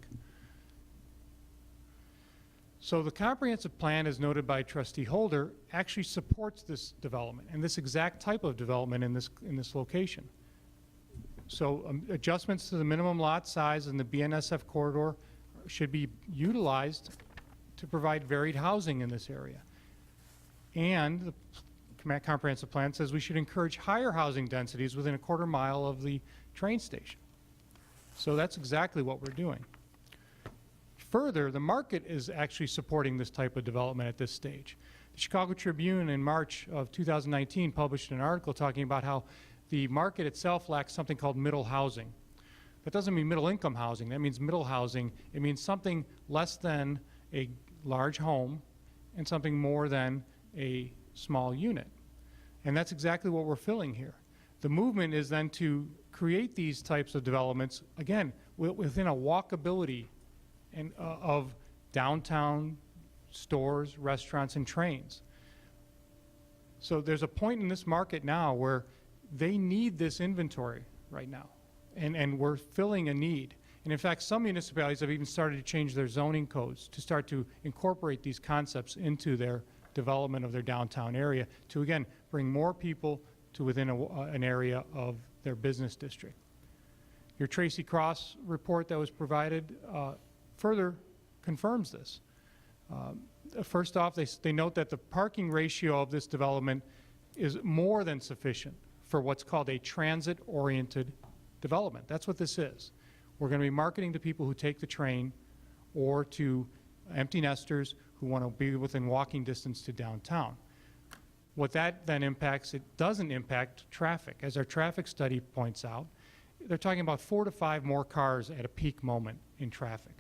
So the comprehensive plan, as noted by Trustee Holder, actually supports this development and this exact type of development in this location. So adjustments to the minimum lot size in the BNSF corridor should be utilized to provide varied housing in this area. And the comprehensive plan says we should encourage higher housing densities within a quarter mile of the train station. So that's exactly what we're doing. Further, the market is actually supporting this type of development at this stage. The Chicago Tribune in March of 2019 published an article talking about how the market itself lacks something called middle housing. That doesn't mean middle income housing. That means middle housing. It means something less than a large home and something more than a small unit. And that's exactly what we're filling here. The movement is then to create these types of developments, again, within a walkability and, of downtown stores, restaurants, and trains. So there's a point in this market now where they need this inventory right now, and we're filling a need. And in fact, some municipalities have even started to change their zoning codes to start to incorporate these concepts into their development of their downtown area to, again, bring more people to within an area of their business district. Your Tracy Cross report that was provided further confirms this. First off, they note that the parking ratio of this development is more than sufficient for what's called a transit-oriented development. That's what this is. We're going to be marketing to people who take the train or to empty nesters who want to be within walking distance to downtown. What that then impacts, it doesn't impact traffic. As our traffic study points out, they're talking about 4 to 5 more cars at a peak moment in traffic.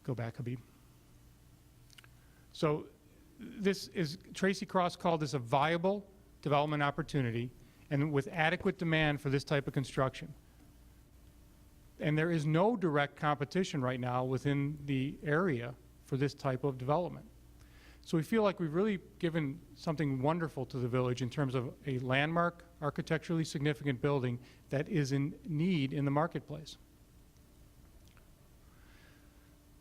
Go back, Habib. So this is, Tracy Cross called this a viable development opportunity and with adequate demand for this type of construction. And there is no direct competition right now within the area for this type of development. So we feel like we've really given something wonderful to the village in terms of a landmark, architecturally significant building that is in need in the marketplace.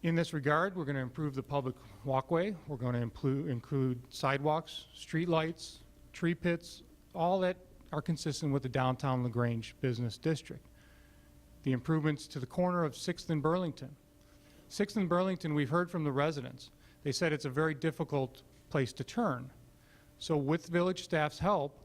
In this regard, we're going to improve the public walkway. We're going to include sidewalks, street lights, tree pits, all that are consistent with the downtown LaGrange business district. The improvements to the corner of 6th and Burlington. 6th and Burlington, we've heard from the residents they said it's a very difficult place to turn. So with village staff's help,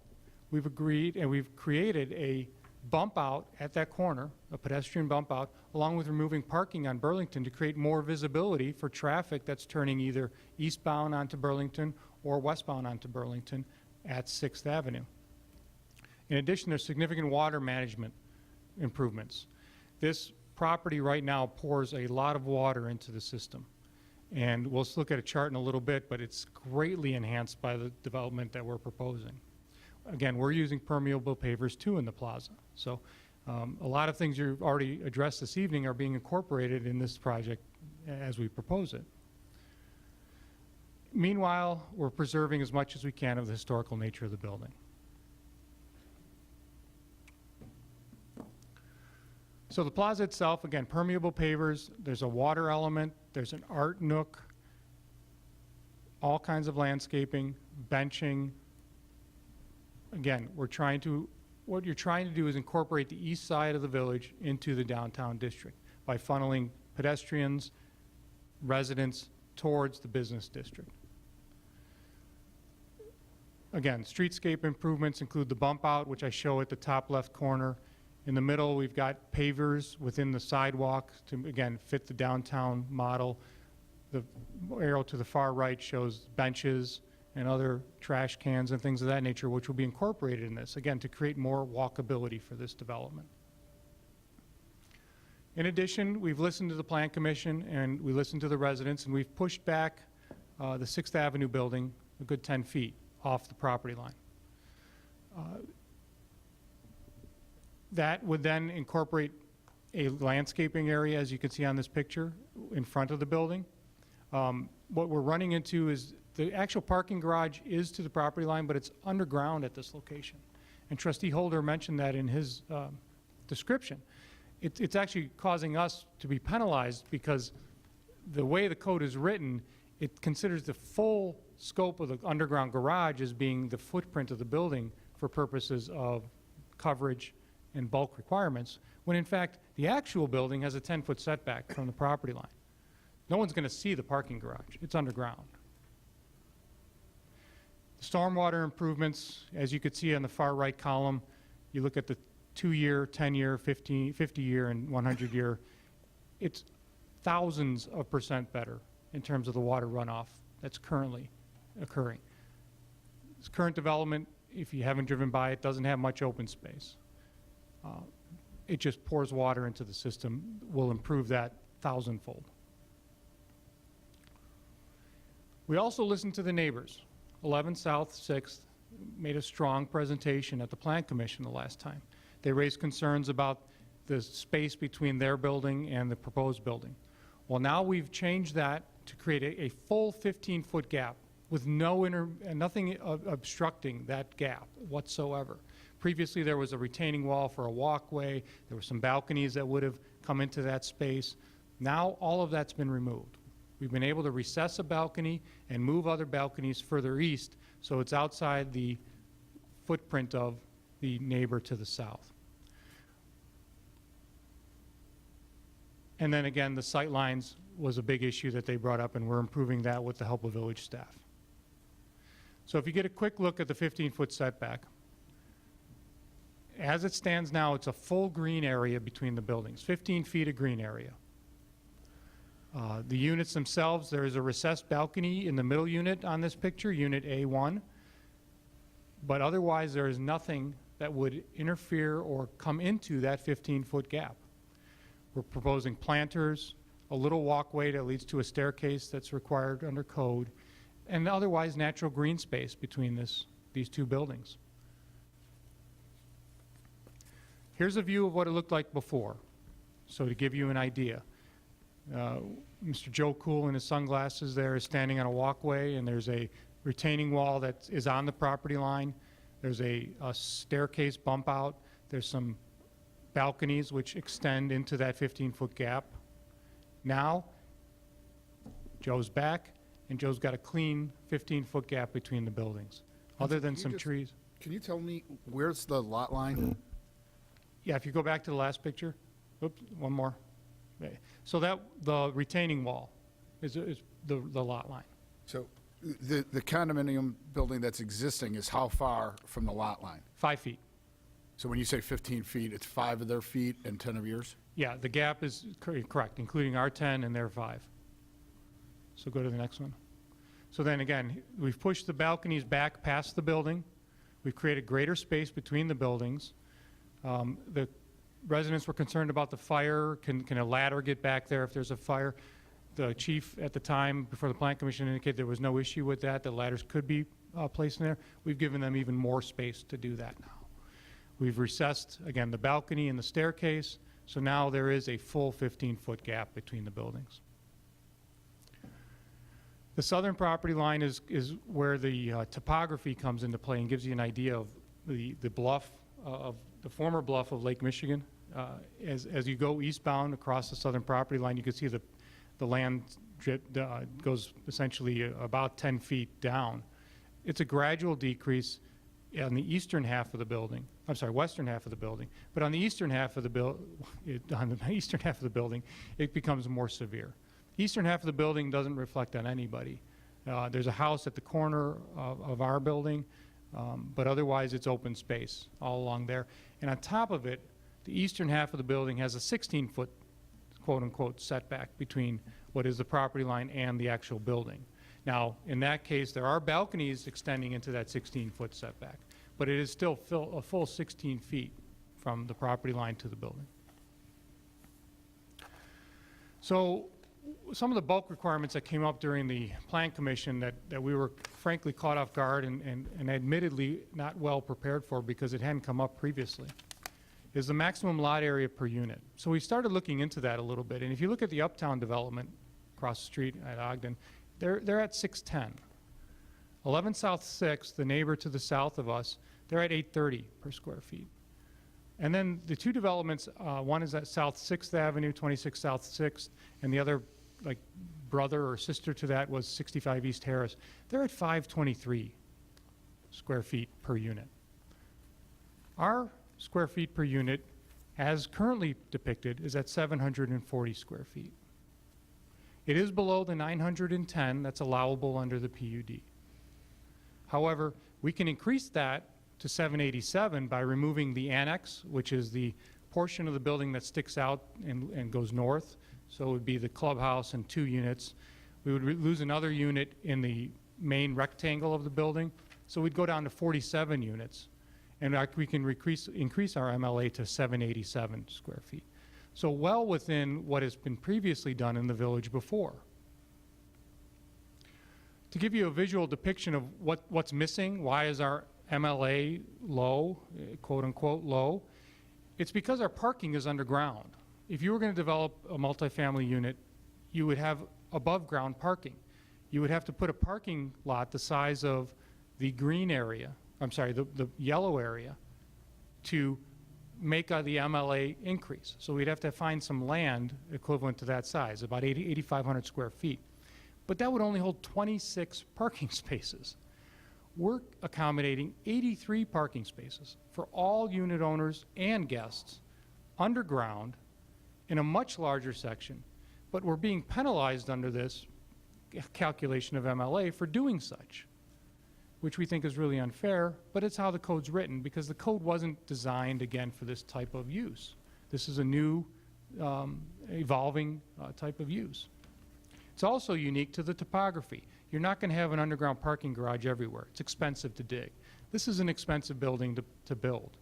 we've agreed and we've created a bump out at that corner, a pedestrian bump out, along with removing parking on Burlington to create more visibility for traffic that's turning either eastbound onto Burlington or westbound onto Burlington at 6th Avenue. In addition, there's significant water management improvements. This property right now pours a lot of water into the system. And we'll look at a chart in a little bit, but it's greatly enhanced by the development that we're proposing. Again, we're using permeable pavers too in the plaza. So a lot of things you've already addressed this evening are being incorporated in this project as we propose it. Meanwhile, we're preserving as much as we can of the historical nature of the building. So the plaza itself, again, permeable pavers, there's a water element, there's an art nook, all kinds of landscaping, benching. Again, what you're trying to do is incorporate the east side of the village into the downtown district by funneling pedestrians, residents towards the business district. Again, streetscape improvements include the bump out, which I show at the top left corner. In the middle, we've got pavers within the sidewalk to, again, fit the downtown model. The arrow to the far right shows benches and other trash cans and things of that nature, which will be incorporated in this, again, to create more walkability for this development. In addition, we've listened to the Plan Commission and we listened to the residents, and we've pushed back the 6th Avenue building a good 10 feet off the property line. That would then incorporate a landscaping area, as you can see on this picture, in front of the building. What we're running into is the actual parking garage is to the property line, but it's underground at this location. And Trustee Holder mentioned that in his description. It's actually causing us to be penalized because the way the code is written, it considers the full scope of the underground garage as being the footprint of the building for purposes of coverage and bulk requirements, when in fact the actual building has a 10-foot setback from the property line. No one's going to see the parking garage. It's underground. The stormwater improvements, as you could see on the far right column, you look at the 2-year, 10-year, 50-year, and 100-year, it's thousands of percent better in terms of the water runoff that's currently occurring. This current development, if you haven't driven by it, doesn't have much open space. It just pours water into the system. Will improve that 1,000-fold. We also listened to the neighbors. 11 South 6th made a strong presentation at the Plan Commission the last time. They raised concerns about the space between their building and the proposed building. Well, now we've changed that to create a full 15-foot gap with nothing obstructing that gap whatsoever. Previously, there was a retaining wall for a walkway. There were some balconies that would have come into that space. Now, all of that's been removed. We've been able to recess a balcony and move other balconies further east, so it's outside the footprint of the neighbor to the south. And then again, the sight lines was a big issue that they brought up, and we're improving that with the help of village staff. So if you get a quick look at the 15-foot setback, as it stands now, it's a full green area between the buildings, 15 feet of green area. The units themselves, there is a recessed balcony in the middle unit on this picture, unit A1. But otherwise, there is nothing that would interfere or come into that 15-foot gap. We're proposing planters, a little walkway that leads to a staircase that's required under code, and otherwise natural green space between these two buildings. Here's a view of what it looked like before. So to give you an idea, Mr. Joe Cool in his sunglasses there is standing on a walkway, and there's a retaining wall that is on the property line. There's a staircase bump out. There's some balconies which extend into that 15-foot gap. Now, Joe's back, and Joe's got a clean 15-foot gap between the buildings, other than some trees. Can you tell me where's the lot line? Yeah, if you go back to the last picture, oops, one more. Okay. So that the retaining wall is the lot line. So the condominium building that's existing is how far from the lot line? 5 feet. So when you say 15 feet, it's 5 of their feet and 10 of yours? Yeah, the gap is correct, including our 10 and their 5. So go to the next one. So then again, we've pushed the balconies back past the building. We've created greater space between the buildings. The residents were concerned about the fire. Can a ladder get back there if there's a fire? The chief at the time, before the Plan Commission, indicated there was no issue with that. The ladders could be placed in there. We've given them even more space to do that now. We've recessed, again, the balcony and the staircase, so now there is a full 15-foot gap between the buildings. The southern property line is where the topography comes into play and gives you an idea of the bluff, of the former bluff of Lake Michigan. As you go eastbound across the southern property line, you can see the land goes essentially about 10 feet down. It's a gradual decrease on the eastern half of the building. I'm sorry, western half of the building. But on the eastern half of the building, it becomes more severe. Eastern half of the building doesn't reflect on anybody. There's a house at the corner of our building, but otherwise it's open space all along there. And on top of it, the eastern half of the building has a 16-foot, quote-unquote, setback between what is the property line and the actual building. Now, in that case, there are balconies extending into that 16-foot setback, but it is still a full 16 feet from the property line to the building. So some of the bulk requirements that came up during the Plan Commission that we were frankly caught off guard and admittedly not well prepared for because it hadn't come up previously is the maximum lot area per unit. So we started looking into that a little bit. And if you look at the Uptown development across the street at Ogden, they're at 610. 11 South 6th, the neighbor to the south of us, they're at 830 per square feet. And then the two developments, one is at South 6th Avenue, 26 South 6th, and the other, like, brother or sister to that was 65 East Harris. They're at 523 square feet per unit. Our square feet per unit, as currently depicted, is at 740 square feet. It is below the 910 that's allowable under the PUD. However, we can increase that to 787 by removing the annex, which is the portion of the building that sticks out and goes north. So it would be the clubhouse and 2 units. We would lose another unit in the main rectangle of the building. So we'd go down to 47 units. And we can increase our MLA to 787 square feet. So well within what has been previously done in the village before. To give you a visual depiction of what's missing, why is our MLA low, quote unquote low, it's because our parking is underground. If you were going to develop a multifamily unit, you would have above ground parking. You would have to put a parking lot the size of the green area, I'm sorry, the yellow area to make the MLA increase. So we'd have to find some land equivalent to that size, about 8,500 square feet. But that would only hold 26 parking spaces. We're accommodating 83 parking spaces for all unit owners and guests underground in a much larger section. But we're being penalized under this calculation of MLA for doing such, which we think is really unfair, but it's how the code's written because the code wasn't designed, again, for this type of use. This is a new, evolving type of use. It's also unique to the topography. You're not going to have an underground parking garage everywhere. It's expensive to dig. This is an expensive building to build.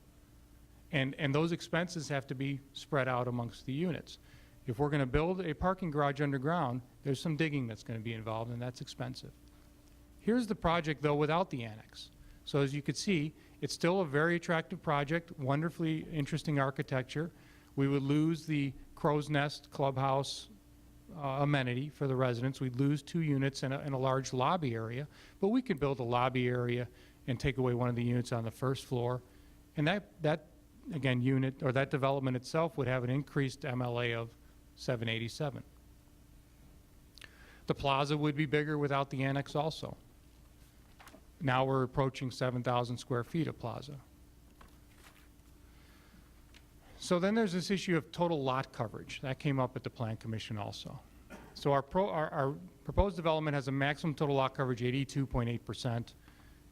And those expenses have to be spread out amongst the units. If we're going to build a parking garage underground, there's some digging that's going to be involved, and that's expensive. Here's the project, though, without the annex. So as you can see, it's still a very attractive project, wonderfully interesting architecture. We would lose the crow's nest clubhouse amenity for the residents. We'd lose 2 units and a large lobby area, but we could build a lobby area and take away one of the units on the first floor. And that again, unit, or that development itself would have an increased MLA of 787. The plaza would be bigger without the annex also. Now we're approaching 7,000 square feet of plaza. So then there's this issue of total lot coverage. That came up at the Plan Commission also. So So our proposed development has a maximum total lot coverage 82.8%,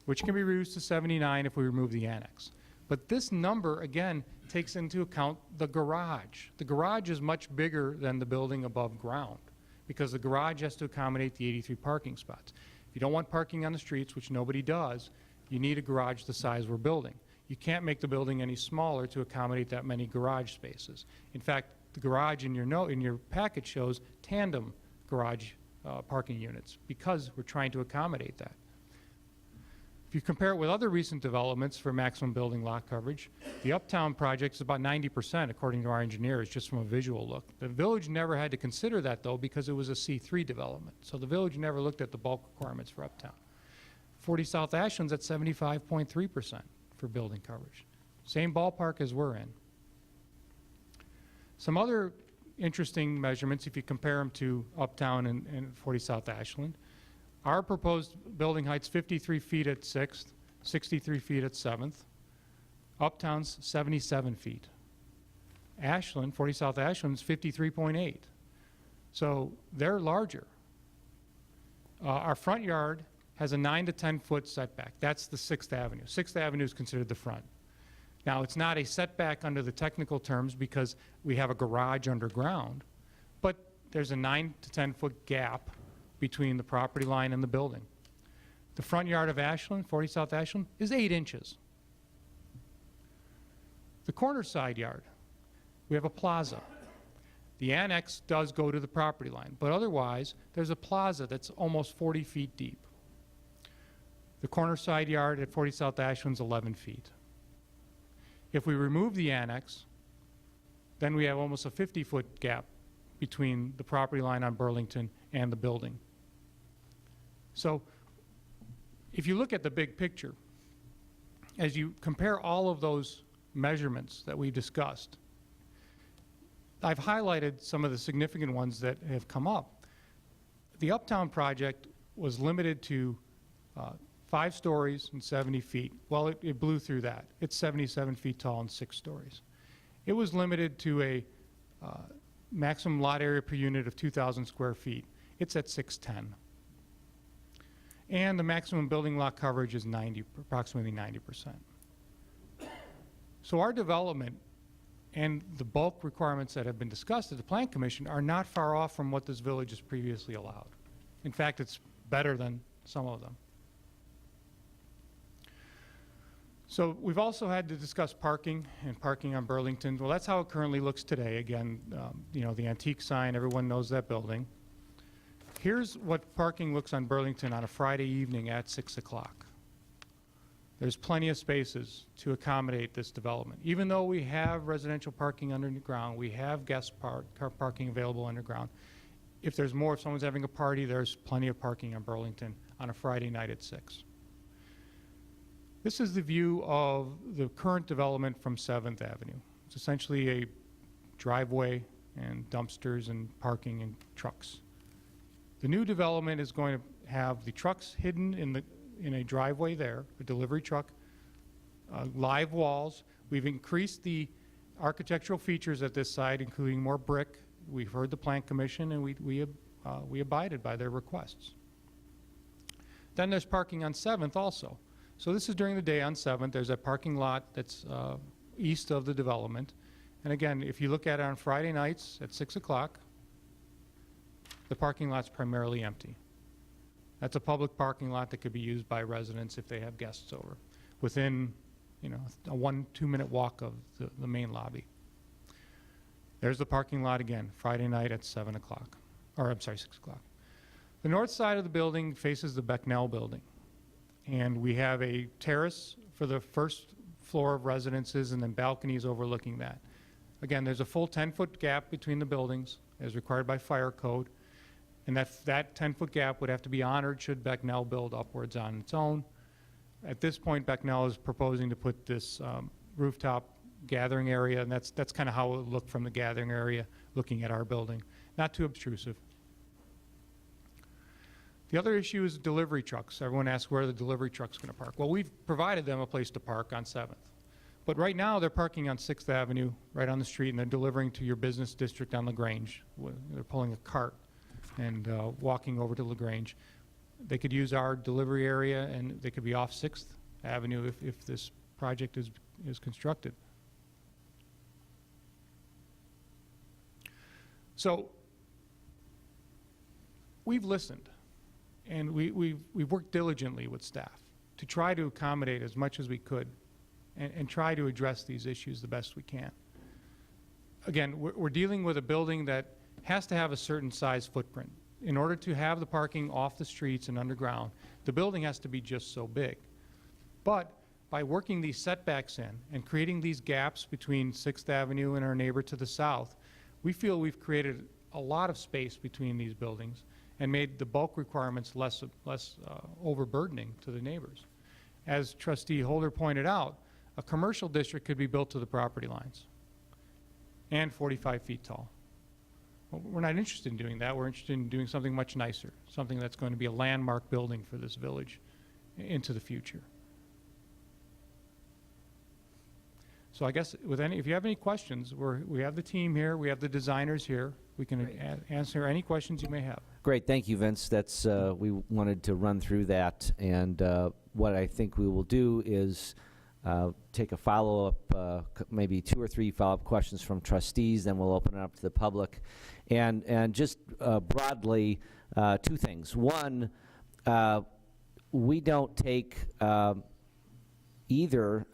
which can be reduced to 79 if we remove the annex. But this number, again, takes into account the garage. The garage is much bigger than the building above ground because the garage has to accommodate the 83 parking spots. If you don't want parking on the streets, which nobody does, you need a garage the size we're building. You can't make the building any smaller to accommodate that many garage spaces. In fact, the garage in your packet shows tandem garage parking units because we're trying to accommodate that. If you compare it with other recent developments for maximum building lot coverage, the Uptown project is about 90% according to our engineers, just from a visual look. The village never had to consider that though because it was a C3 development. So the village never looked at the bulk requirements for Uptown. 40 South Ashland's at 75.3% for building coverage. Same ballpark as we're in. Some other interesting measurements, if you compare them to Uptown and 40 South Ashland, our proposed building height's 53 feet at 6th, 63 feet at 7th. Uptown's 77 feet. Ashland, 40 South Ashland's 53.8. So they're larger. Our front yard has a 9 to 10 foot setback. That's the 6th Avenue. 6th Avenue is considered the front. Now, it's not a setback under the technical terms because we have a garage underground, but there's a 9 to 10 foot gap between the property line and the building. The front yard of Ashland, 40 South Ashland, is 8 inches. The corner side yard, we have a plaza. The annex does go to the property line, but otherwise, there's a plaza that's almost 40 feet deep. The corner side yard at 40 South Ashland's 11 feet. If we remove the annex, then we have almost a 50-foot gap between the property line on Burlington and the building. So if you look at the big picture, as you compare all of those measurements that we discussed, I've highlighted some of the significant ones that have come up. The Uptown project was limited to 5 stories and 70 feet. Well, it blew through that. It's 77 feet tall and 6 stories. It was limited to a maximum lot area per unit of 2,000 square feet. It's at 610. And the maximum building lot coverage is approximately 90%. So our development and the bulk requirements that have been discussed at the Plan Commission are not far off from what this village has previously allowed. In fact, it's better than some of them. So we've also had to discuss parking and parking on Burlington. Well, that's how it currently looks today. Again, you know, the antique sign, everyone knows that building. Here's what parking looks on Burlington on a Friday evening at 6 o'clock. There's plenty of spaces to accommodate this development. Even though we have residential parking underground, we have guest parking available underground. If there's more, if someone's having a party, there's plenty of parking on Burlington on a Friday night at 6. This is the view of the current development from 7th Avenue. It's essentially a driveway and dumpsters and parking and trucks. The new development is going to have the trucks hidden in a driveway there, a delivery truck, live walls. We've increased the architectural features at this site, including more brick. We've heard the Plan Commission, and we abided by their requests. Then there's parking on 7th also. So this is during the day on 7th. There's a parking lot that's east of the development. And again, if you look at it on Friday nights at 6 o'clock, the parking lot's primarily empty. That's a public parking lot that could be used by residents if they have guests over, within, you know, a 1-2 minute walk of the main lobby. There's the parking lot again, Friday night at 7 o'clock, or I'm sorry, 6 o'clock. The north side of the building faces the Becknell building. And we have a terrace for the first floor of residences and then balconies overlooking that. Again, there's a full 10-foot gap between the buildings as required by fire code. And that 10-foot gap would have to be honored should Becknell build upwards on its own. At this point, Becknell is proposing to put this rooftop gathering area, and that's kind of how it would look from the gathering area looking at our building. Not too obtrusive. The other issue is delivery trucks. Everyone asks where the delivery truck's going to park. Well, we've provided them a place to park on 7th. But right now, they're parking on 6th Avenue, right on the street, and they're delivering to your business district on Grange. They're pulling a cart. and walking over to LaGrange. They could use our delivery area, and they could be off 6th Avenue if this project is constructed. So we've listened, and we've worked diligently with staff to try to accommodate as much as we could and try to address these issues the best we can. Again, we're dealing with a building that has to have a certain size footprint. In order to have the parking off the streets and underground, the building has to be just so big. But by working these setbacks in and creating these gaps between 6th Avenue and our neighbor to the south, we feel we've created a lot of space between these buildings and made the bulk requirements less overburdening to the neighbors. As Trustee Holder pointed out, a commercial district could be built to the property lines and 45 feet tall. Well, we're not interested in doing that. We're interested in doing something much nicer, something that's going to be a landmark building for this village into the future. So I guess if you have any questions, we have the team here, we have the designers here. We can answer any questions you may have. Great, thank you, Vince. That's we wanted to run through that, and what I think we will do is take a follow-up, maybe 2 or 3 follow-up questions from trustees, then we'll open it up to the public. And just broadly, 2 things. One, we don't take either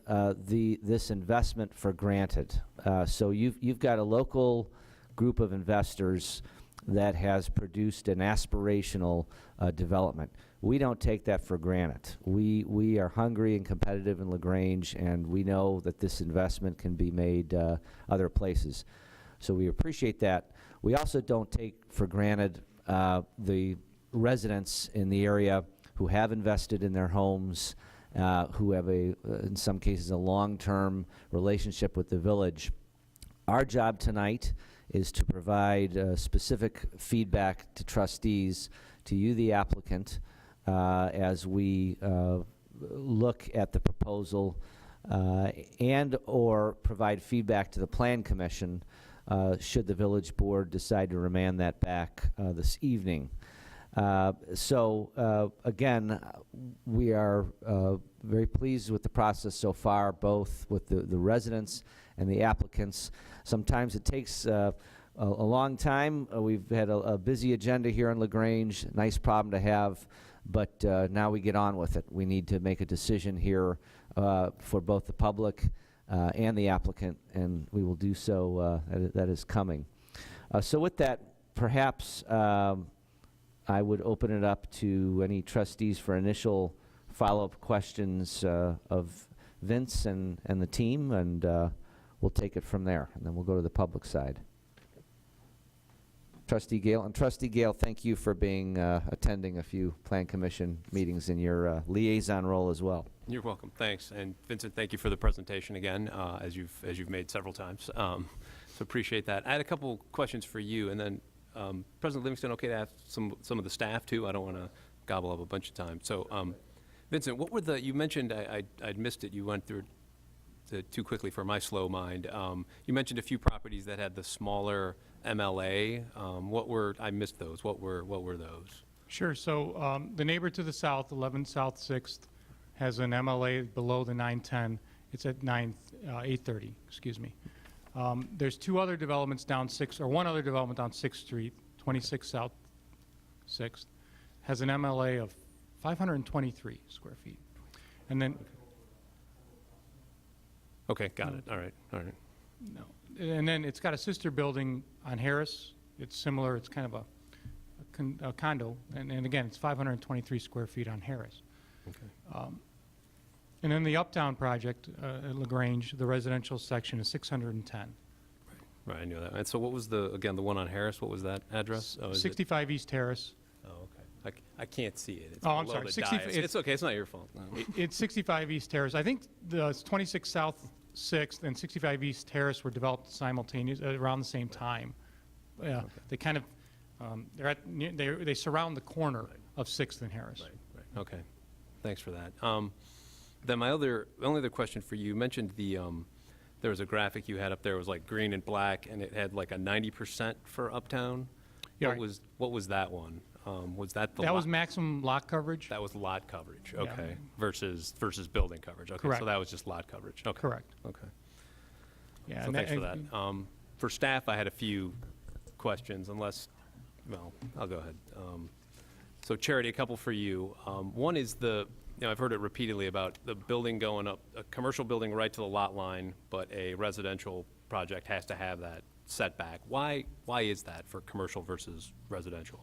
this investment for granted. So you've got a local group of investors that has produced an aspirational development. We don't take that for granted. We are hungry and competitive in LaGrange, and we know that this investment can be made other places. So we appreciate that. We also don't take for granted the residents in the area who have invested in their homes, who have in some cases, a long-term relationship with the village. Our job tonight is to provide specific feedback to trustees, to you, the applicant, as we look at the proposal and or provide feedback to the Plan Commission should the village board decide to remand that back this evening. Again, we are very pleased with the process so far, both with the residents and the applicants. Sometimes it takes a long time. We've had a busy agenda here in LaGrange, nice problem to have, but now we get on with it. We need to make a decision here for both the public and the applicant, and we will do so. That is coming. So with that, perhaps I would open it up to any trustees for initial follow-up questions of Vince and the team, and we'll take it from there, and then we'll go to the public side. Trustee Gale, and Trustee Gale, thank you for being attending a few Plan Commission meetings in your liaison role as well. You're welcome. Thanks, and Vincent, thank you for the presentation again, as you've made several times. So appreciate that. I had a couple questions for you, and then President Livingston, okay to ask some of the staff too? I don't want to gobble up a bunch of time. So, Vincent, what were you mentioned? I'd missed it. You went through it too quickly for my slow mind. You mentioned a few properties that had the smaller MLA. I missed those. What were those? Sure. So the neighbor to the south, 11 South 6th, has an MLA below the 910. It's at 830. Excuse me. There's 2 other developments down 6th, or 1 other development on 6th Street, 26 South 6th, has an MLA of 523 square feet. And then... Okay, got it. All right. No. And then it's got a sister building on Harris. It's similar. It's kind of a condo. And again, it's 523 square feet on Harris. Okay. And then the Uptown project at LaGrange, the residential section is 610. Right, I knew that. And so what was the one on Harris? What was that address? 65 East Terrace. Oh, okay. I can't see it. It's I'm below sorry. the dais. It's okay. It's not your fault. No. It's 65 East Terrace. I think the 26 South 6th and 65 East Terrace were developed simultaneously around the same time. Okay. They kind of they surround the corner of 6th and Harris. Right. Okay. Thanks for that. Then my only other question for you mentioned there was a graphic you had up there. It was like green and black, and it had like a 90% for Uptown. Yeah, What was that one? Was that the That was lot- maximum lot coverage? that was lot coverage, Yeah. okay, versus building coverage. Okay, Correct. so that was just lot coverage. Okay. Correct. Okay. Yeah. So and thanks for that. For staff, I had a few questions, unless, well, I'll go ahead. So Charity, a couple for you. One is I've heard it repeatedly about the building going up, a commercial building right to the lot line, but a residential project has to have that setback. Why is that for commercial versus residential?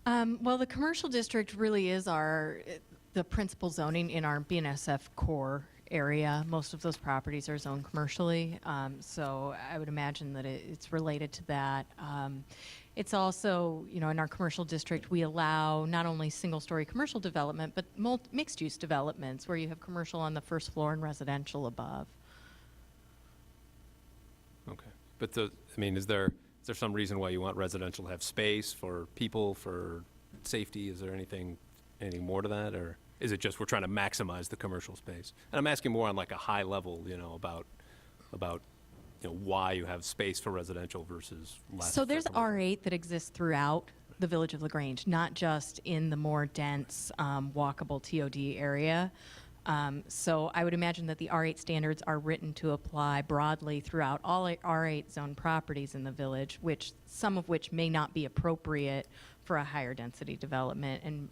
Well, the commercial district really is the principal zoning in our BNSF core area. Most of those properties are zoned commercially, so I would imagine that it's related to that. It's also, in our commercial district, we allow not only single-story commercial development, but mixed-use developments where you have commercial on the first floor and residential above. Okay. But is there some reason why you want residential to have space for people, for safety? Is there anything more to that, or is it just we're trying to maximize the commercial space? And I'm asking more on like a high level, about why you have space for residential versus less. So for there's commercial. R8 that exists throughout the village of LaGrange, not just in the more dense, walkable TOD area. So I would imagine that the R8 standards are written to apply broadly throughout all R8 zone properties in the village, some of which may not be appropriate for a higher density development and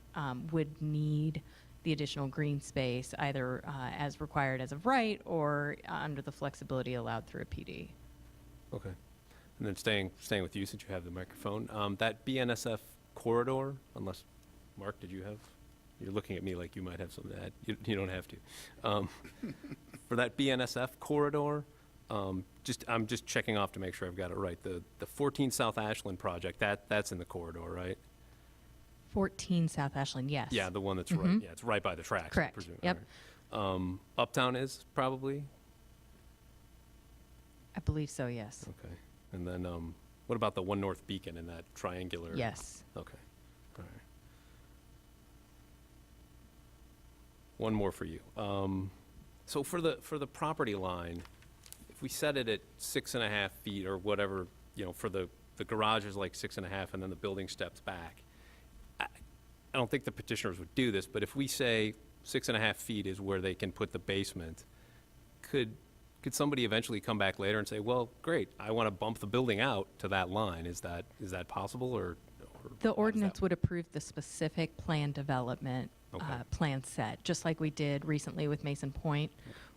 would need the additional green space either as required as of right or under the flexibility allowed through a PD. Okay. And then staying with you since you have the microphone, that BNSF corridor, unless, Mark, did you have? You're looking at me like you might have something to add. You don't have to. For that BNSF corridor, I'm just checking off to make sure I've got it right. The 14 South Ashland project, that's in the corridor, right? 14 South Ashland, yes. Yeah, the one that's right. Yeah, it's right by the tracks. Correct. I presume. Yep. All right. Uptown is probably? I believe so, yes. Okay. And then what about the One North Beacon in that triangular? Yes. Okay. All right. One more for you. So for the property line, if we set it at 6.5 feet or whatever, for the garage is like 6.5 and then the building steps back, I don't think the petitioners would do this, but if we say 6.5 feet is where they can put the basement, could somebody eventually come back later and say, well, great, I want to bump the building out to that line? Is that possible or The how does ordinance that- would approve the specific plan development Okay. plan set, just like we did recently with Mason Point,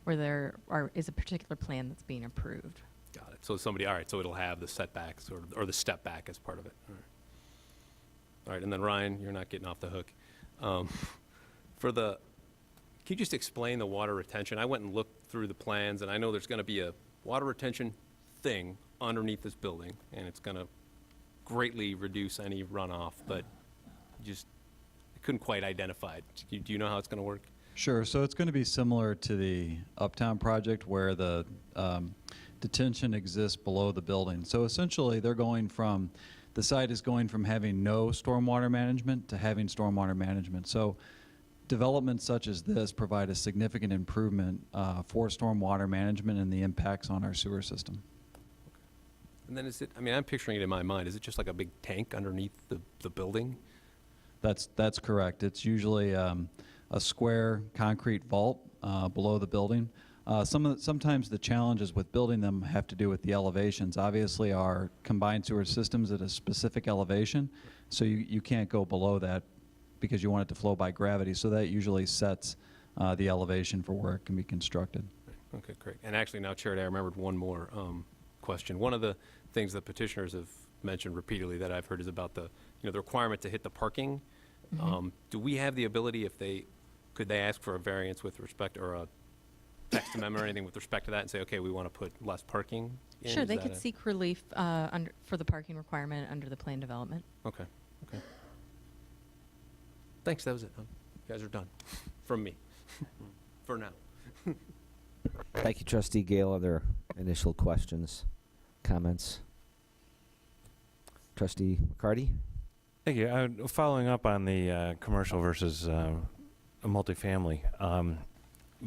where there is a particular plan that's being approved. Got it. So all right, so it'll have the setbacks or the step back as part of it. All right. All right, and then Ryan, you're not getting off the hook. Can you just explain the water retention? I went and looked through the plans, and I know there's going to be a water retention thing underneath this building, and it's going to greatly reduce any runoff, but I couldn't quite identify it. Do you know how it's going to work? Sure. So it's going to be similar to the Uptown project where the detention exists below the building. So essentially, the site is going from having no stormwater management to having stormwater management. So developments such as this provide a significant improvement for stormwater management and the impacts on our sewer system. And then I'm picturing it in my mind. Is it just like a big tank underneath the building? That's correct. It's usually a square concrete vault below the building. Sometimes the challenges with building them have to do with the elevations. Obviously, our combined sewer system's at a specific elevation, so you can't go below that because you want it to flow by gravity. So that usually sets the elevation for where it can be constructed. Okay, great. And actually now, Charity, I remembered one more question. One of the things that petitioners have mentioned repeatedly that I've heard is about the requirement to hit the parking. Do we have the ability, could they ask for a variance with respect, or a text amendment or anything with respect to that and say, okay, we want to put less parking in? Sure, Is they that could seek relief for the parking requirement under the plan development. Okay. Thanks, that was it. You guys are done. From me. For now. Thank you, Trustee Gale. Other initial questions, comments? Trustee McCarty? Thank you. Following up on the commercial versus a multifamily,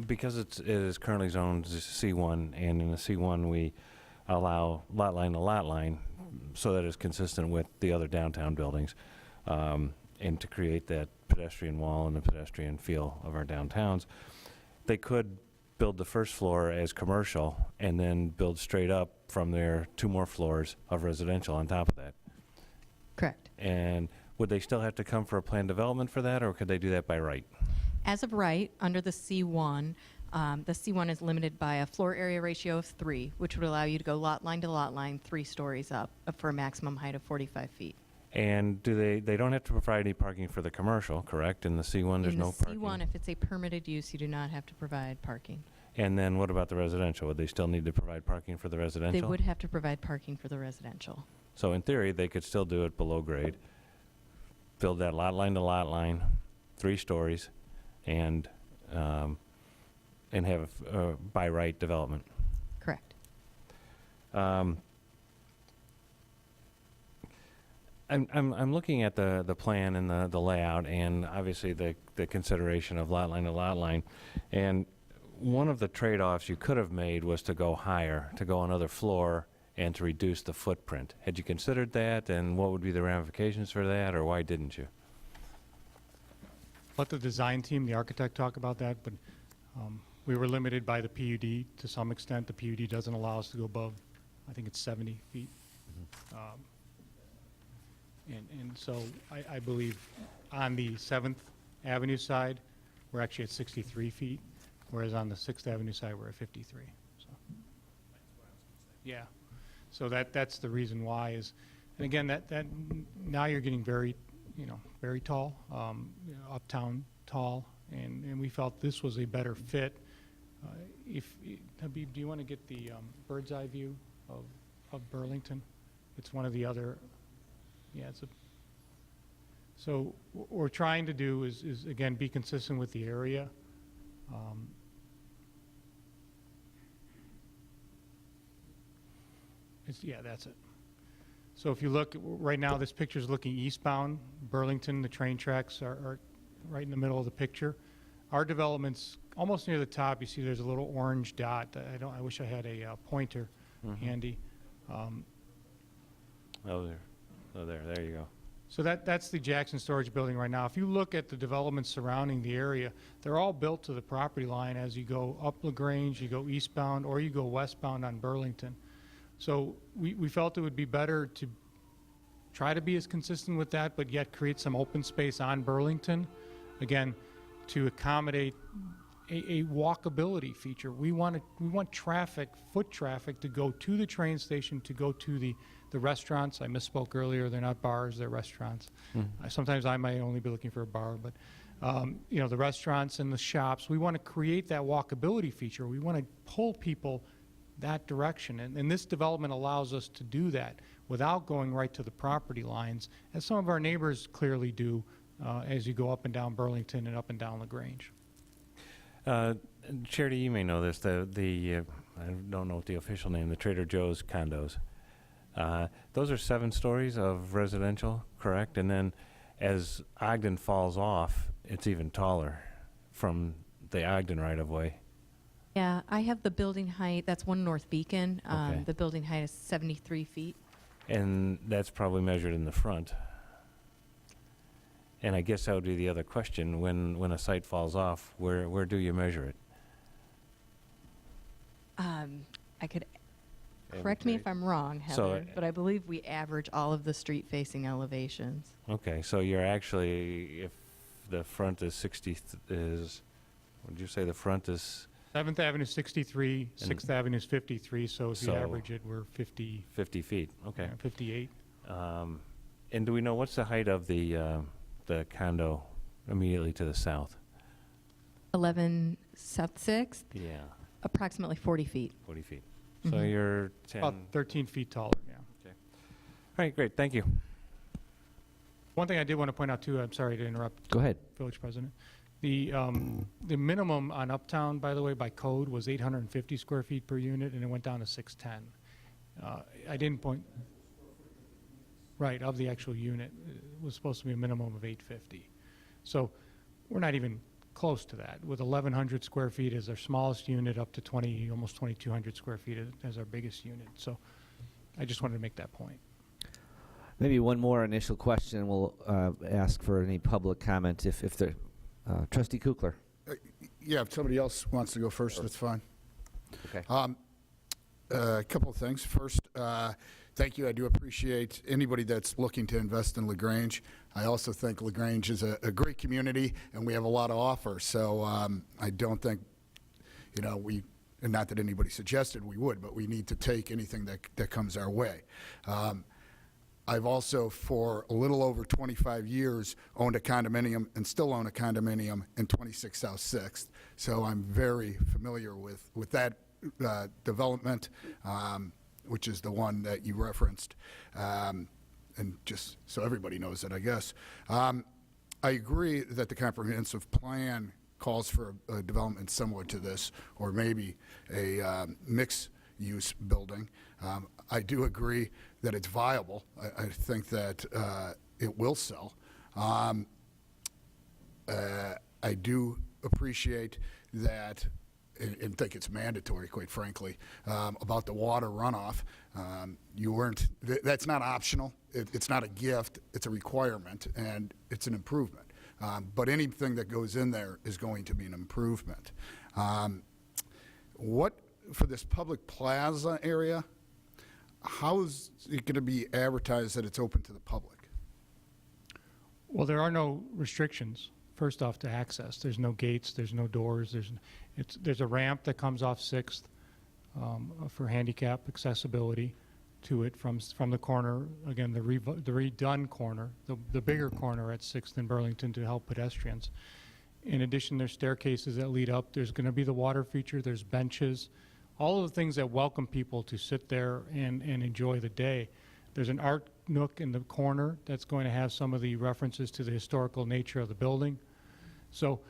because it is currently zoned as C1, and in the C1 allow lot line to lot line so that it's consistent with the other downtown buildings, and to create that pedestrian wall and the pedestrian feel of our downtowns. They could build the first floor as commercial and then build straight up from there 2 more floors of residential on top of that. Correct. And would they still have to come for a planned development for that, or could they do that by right? As of right, under the C1 is limited by a floor area ratio of 3, which would allow you to go lot line to lot line 3 stories up for a maximum height of 45 feet. And do they don't have to provide any parking for the commercial, correct? In the C1, there's no parking? In the C1, if it's a permitted use, you do not have to provide parking. And then what about the residential? Would they still need to provide parking for the residential? They would have to provide parking for the residential. So in theory, they could still do it below grade, build that lot line to lot line, 3 stories, and have a by right development. Correct. I'm looking at the plan and the layout, and obviously the consideration of lot line to lot line. And one of the trade-offs you could have made was to go higher, to go another floor, and to reduce the footprint. Had you considered that, and what would be the ramifications for that, or why didn't you? Let the design team, the architect, talk about that, but we were limited by the PUD to some extent. The PUD doesn't allow us to go above, I think it's 70 feet. And so I believe on the 7th Avenue side, we're actually at 63 feet, whereas on the 6th Avenue side, we're at 53. So, yeah. So that's the reason why is, and again, that now you're getting very, very tall, uptown tall, and we felt this was a better fit. Habib, do you want to get the bird's eye view of Burlington? It's one of the other. Yeah, so what we're trying to do is again be consistent with the area. Yeah, that's it. So if you look right now, this picture is looking eastbound. Burlington, the train tracks are right in the middle of the picture. Our development's almost near the top. You see, there's a little orange dot. I wish I had a pointer handy. There you go. So that's the Jackson Storage Building right now. If you look at the developments surrounding the area, they're all built to the property line as you go up LaGrange, you go eastbound, or you go westbound on Burlington. So we felt it would be better to try to be as consistent with that, but yet create some open space on Burlington, again, to accommodate a walkability feature. We want traffic, foot traffic, to go to the train station, to go to the restaurants. I misspoke earlier. They're not bars, they're restaurants. Sometimes I might only be looking for a bar, but the restaurants and the shops, we want to create that walkability feature. We want to pull people that direction. And this development allows us to do that without going right to the property lines, as some of our neighbors clearly do as you go up and down Burlington and up and down LaGrange. Charity, you may know this, I don't know what the official name, the Trader Joe's condos. Those are 7 stories of residential, correct? And then as Ogden falls off, it's even taller from the Ogden right-of-way. Yeah, I have the building height. That's 1 North Beacon. Okay. The building height is 73 feet. And that's probably measured in the front. And I guess that would be the other question. When a site falls off, where do you measure it? I could correct me if I'm wrong, Heather, but I believe we average all of the street-facing elevations. Okay, so you're actually, if the front is 60, would you say the front is? 7th Avenue 63, 6th Avenue is 53, so if you average it, we're 50. 50 feet, okay. 58. And do we know what's the height of the condo immediately to the south? 11 South 6th? Yeah. Approximately 40 feet. 40 feet. So you're 10. About 13 feet taller, yeah. Okay. All right, great, thank you. One thing I did want to point out, too, I'm sorry to interrupt. Go ahead. Village President. The minimum on Uptown, by the way, by code, was 850 square feet per unit, and it went down to 610. I didn't point, right, of the actual unit. It was supposed to be a minimum of 850. So we're not even close to that, with 1,100 square feet as our smallest unit, up to 20, almost 2,200 square feet as our biggest unit. So I just wanted to make that point. Maybe one more initial question, and we'll ask for any public comment if there. Trustee Kukler. Yeah, if somebody else wants to go first, that's fine. Okay. A couple of things. First, thank you. I do appreciate anybody that's looking to invest in LaGrange. I also think LaGrange is a great community, and we have a lot to offer. So I don't think, and not that anybody suggested we would, but we need to take anything that comes our way. I've also, for a little over 25 years, owned a condominium and still own a condominium in 26 South 6th. So I'm very familiar with that development, which is the one that you referenced. And just so everybody knows it, I guess. I agree that the comprehensive plan calls for a development similar to this, or maybe a mixed-use building. I do agree that it's viable. I think that it will sell. I do appreciate that, and think it's mandatory, quite frankly, about the water runoff. That's not optional. It's not a gift. It's a requirement, and it's an improvement. But anything that goes in there is going to be an improvement. For this public plaza area, how is it going to be advertised that it's open to the public? Well, there are no restrictions, first off, to access. There's no gates, there's no doors, there's a ramp that comes off 6th for handicap accessibility to it from the corner, again, the redone corner, the bigger corner at 6th and Burlington, to help pedestrians. In addition, there's staircases that lead up. There's going to be the water feature, there's benches, all of the things that welcome people to sit there and enjoy the day. There's an art nook in the corner that's going to have some of the references to the historical nature of the building. So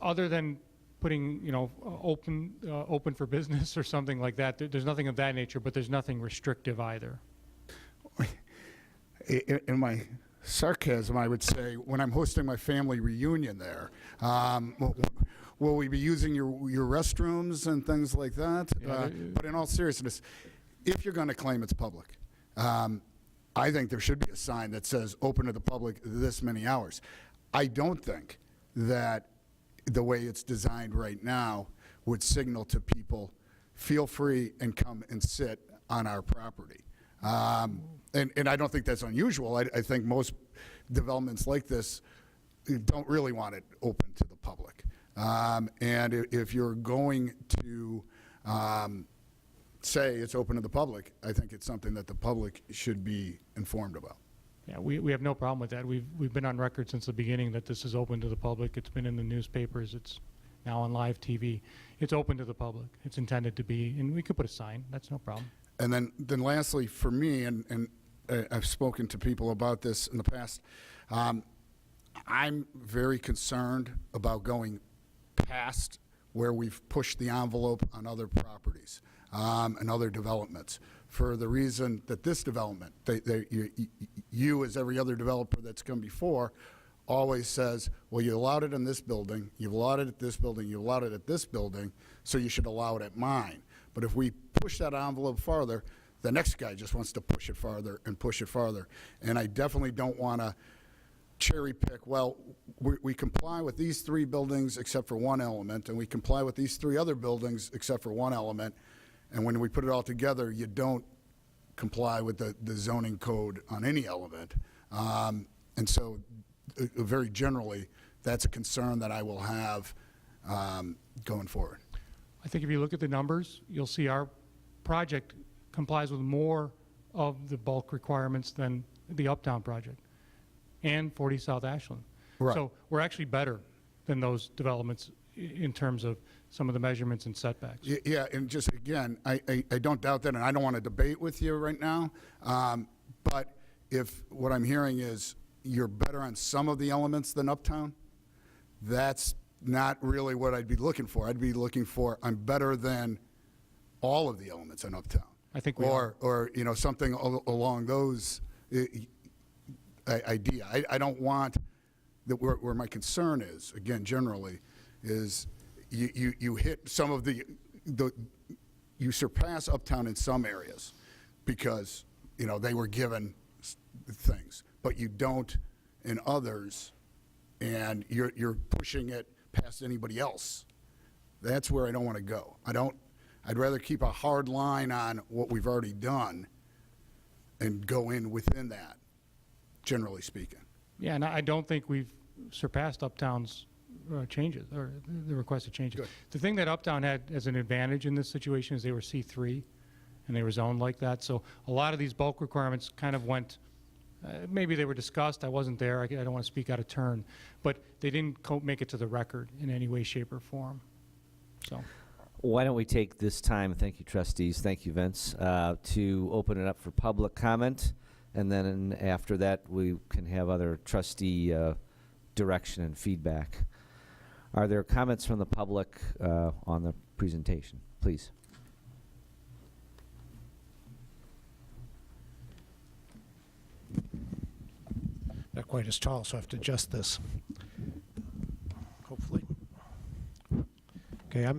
other than putting, open for business or something like that, there's nothing of that nature, but there's nothing restrictive either. In my sarcasm, I would say, when I'm hosting my family reunion there, will we be using your restrooms and things like that? Yeah, but in all seriousness, if you're going to claim it's public, I think there should be a sign that says open to the public this many hours. I don't think that the way it's designed right now would signal to people, feel free and come and sit on our property. And I don't think that's unusual. I think most developments like this don't really want it open to the public. And if you're going to say it's open to the public, I think it's something that the public should be informed about. Yeah, we have no problem with that. We've been on record since the beginning that this is open to the public. It's been in the newspapers. It's now on live TV. It's open to the public. It's intended to be, and we could put a sign. That's no problem. And then lastly, for me, and I've spoken to people about this in the past, I'm very concerned about going past where we've pushed the envelope on other properties and other developments, for the reason that this development, you as every other developer that's come before, always says, well, you allowed it in this building, you've allowed it at this building, you allowed it at this building, so you should allow it at mine. But if we push that envelope farther, the next guy just wants to push it farther and push it farther. And I definitely don't want to cherry pick, well, we comply with these 3 buildings except for one element, and we comply with these 3 other buildings except for one element, and when we put it all together, you don't comply with the zoning code on any element. And so very generally, that's a concern that I will have going forward. I think if you look at the numbers, you'll see our project complies with more of the bulk requirements than the Uptown project and 40 South Ashland. Right. So we're actually better than those developments in terms of some of the measurements and setbacks. Yeah, and just again, I don't doubt that, and I don't want to debate with you right now, but if what I'm hearing is you're better on some of the elements than Uptown, that's not really what I'd be looking for. I'd be looking for, I'm better than all of the elements in Uptown. I think we are. Or something along those idea. I don't want that where my concern is, again, generally, is you hit some of you surpass Uptown in some areas because, you know, they were given things, but you don't in others, and you're pushing it past anybody else. That's where I don't want to go. I'd rather keep a hard line on what we've already done and go in within that, generally speaking. Yeah, and I don't think we've surpassed Uptown's changes, or the requested changes. Good. The thing that Uptown had as an advantage in this situation is they were C3, and they were zoned like that. So a lot of these bulk requirements kind of went, maybe they were discussed. I wasn't there. I don't want to speak out of turn. But they didn't make it to the record in any way, shape, or form. So. Why don't we take this time, thank you, trustees, thank you, Vince, to open it up for public comment, and then after that, we can have other trustee direction and feedback. Are there comments from the public on the presentation? Please. Not quite as tall, so I have to adjust this. Hopefully. Okay, I'm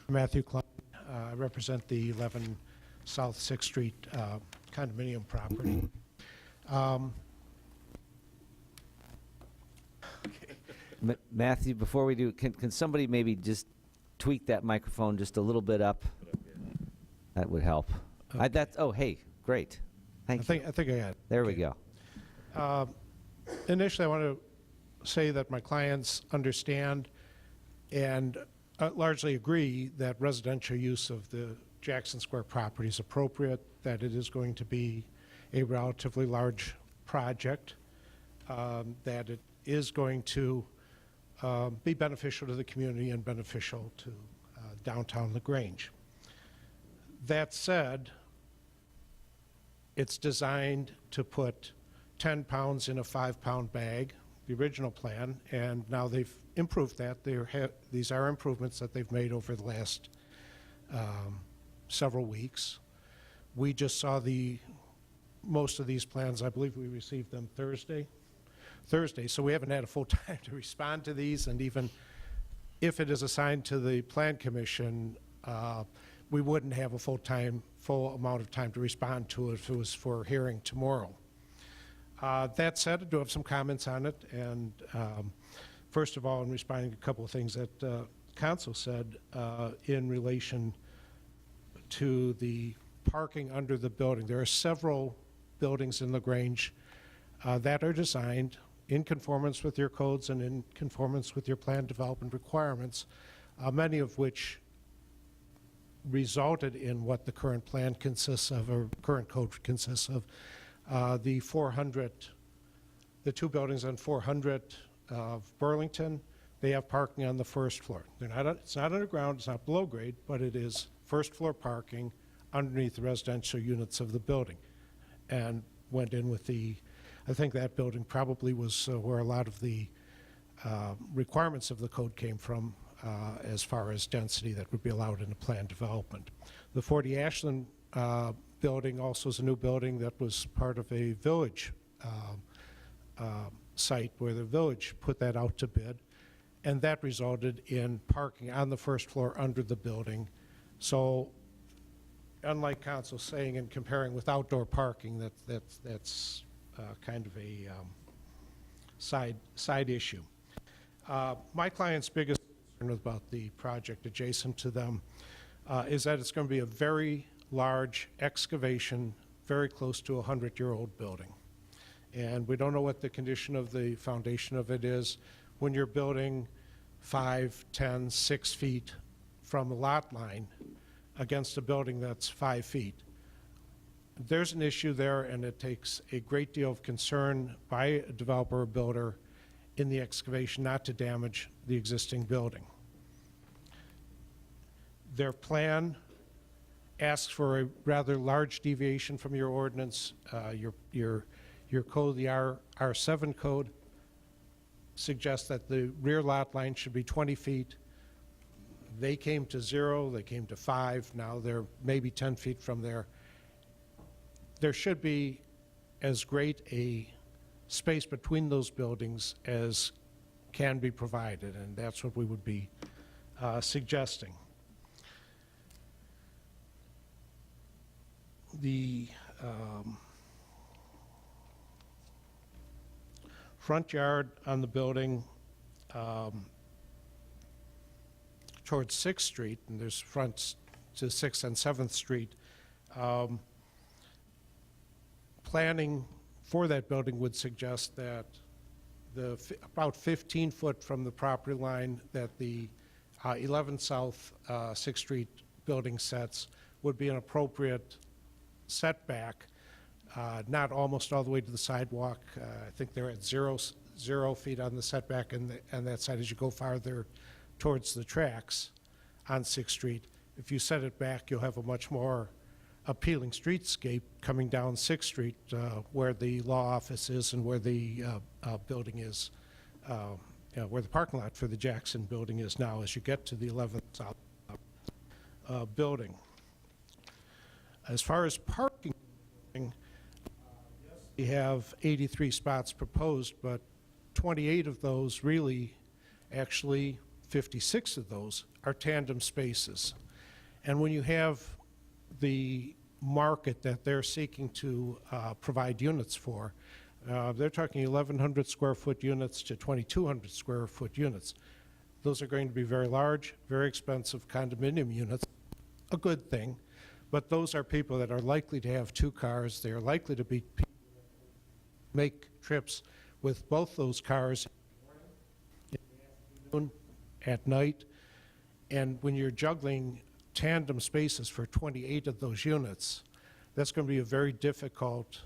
Matthew Klein. I represent the 11 South 6th Street condominium property. Matthew, before we do, can somebody maybe just tweak that microphone just a little bit up? That would help. Okay. Oh, hey, great. Thank you. I think I got it. There we go. Initially, I want to say that my clients understand and largely agree that residential use of the Jackson Square property is appropriate, that it is going to be a relatively large project, that it is going to be beneficial to the community and beneficial to downtown LaGrange. That said, it's designed to put 10 pounds in a 5-pound bag, the original plan, and now they've improved that. These are improvements that they've made over the last several weeks. We just saw most of these plans. I believe we received them Thursday, so we haven't had a full time to respond to these, and even if it is assigned to the Plan Commission, we wouldn't have a full amount of time to respond to it if it was for hearing tomorrow. That said, I do have some comments on it, and first of all, in responding to a couple of things that Council said in relation to the parking under the building. There are several buildings in LaGrange that are designed in conformance with your codes and in conformance with your plan development requirements, many of which resulted in what the current plan consists of, or current code consists of. The 2 buildings on 400 of Burlington, they have parking on the first floor. It's not underground, it's not below grade, but it is first floor parking underneath the residential units of the building. And went in with I think that building probably was where a lot of the requirements of the code came from as far as density that would be allowed in the plan development. The 40 Ashland building also is a new building that was part of a village site where the village put that out to bid, and that resulted in parking on the first floor under the building. So unlike Council saying and comparing with outdoor parking, that's kind of a side issue. My client's biggest concern about the project adjacent to them is that it's going to be a very large excavation very close to a 100-year-old building. And we don't know what the condition of the foundation of it is. When you're building 5, 10, 6 feet from a lot line against a building that's 5 feet, there's an issue there, and it takes a great deal of concern by a developer or builder in the excavation not to damage the existing building. Their plan asks for a rather large deviation from your ordinance. Your code, the R7 code, suggests that the rear lot line should be 20 feet. They came to 0, they came to 5, now they're maybe 10 feet from there. There should be as great a space between those buildings as can be provided, and that's what we would be suggesting. The front yard on the building towards 6th Street, and there's fronts to 6th and 7th Street. Planning for that building would suggest that about 15 foot from the property line that the 11 South 6th Street building sets would be an appropriate setback, not almost all the way to the sidewalk. I think they're at 0 feet on the setback and that side as you go farther towards the tracks on 6th Street. If you set it back, you'll have a much more appealing streetscape coming down 6th Street where the law office is and where the building is, where the parking lot for the Jackson building is now as you get to the 11th South building. As far as parking, we have 83 spots proposed, but 28 of those really, actually 56 of those are tandem spaces. And when you have the market that they're seeking to provide units for, they're talking 1,100 square foot units to 2,200 square foot units. Those are going to be very large, very expensive condominium units, a good thing, but those are people that are likely to have 2 cars. They are likely to be people who make trips with both those cars in the afternoon, at night, and when you're juggling tandem spaces for 28 of those units, that's going to be a very difficult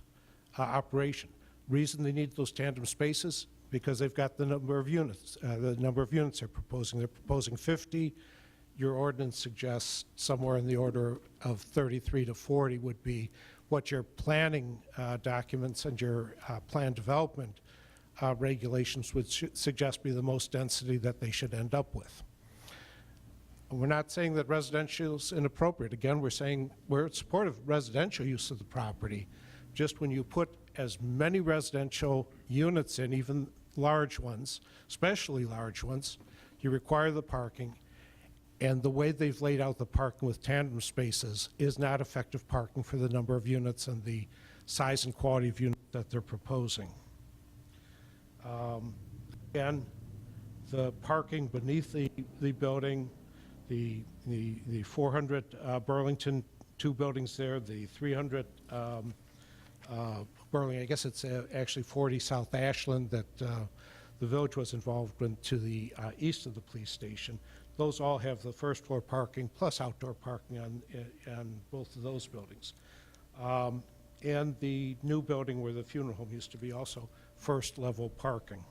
operation. Reason they need those tandem spaces, because they've got the number of units. The number of units they're proposing 50. Your ordinance suggests somewhere in the order of 33 to 40 would be what your planning documents and your plan development regulations would suggest be the most density that they should end up with. We're not saying that residential is inappropriate. Again, we're saying we're in support of residential use of the property. Just when you put as many residential units in, even large ones, especially large ones, you require the parking, and the way they've laid out the parking with tandem spaces is not effective parking for the number of units and the size and quality of units that they're proposing. Again, the parking beneath the building, the 400 Burlington, 2 buildings there, the 300 Burlington, I guess it's actually 40 South Ashland that the village was involved in to the east of the police station. Those all have the first floor parking plus outdoor parking on both of those buildings. And the new building where the funeral home used to be also first level parking.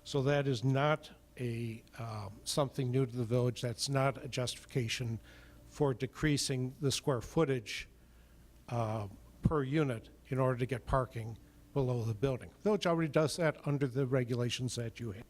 So that is not something new to the village. That's not a justification for decreasing the square footage per unit in order to get parking below the building. The village already does that under the regulations that you have.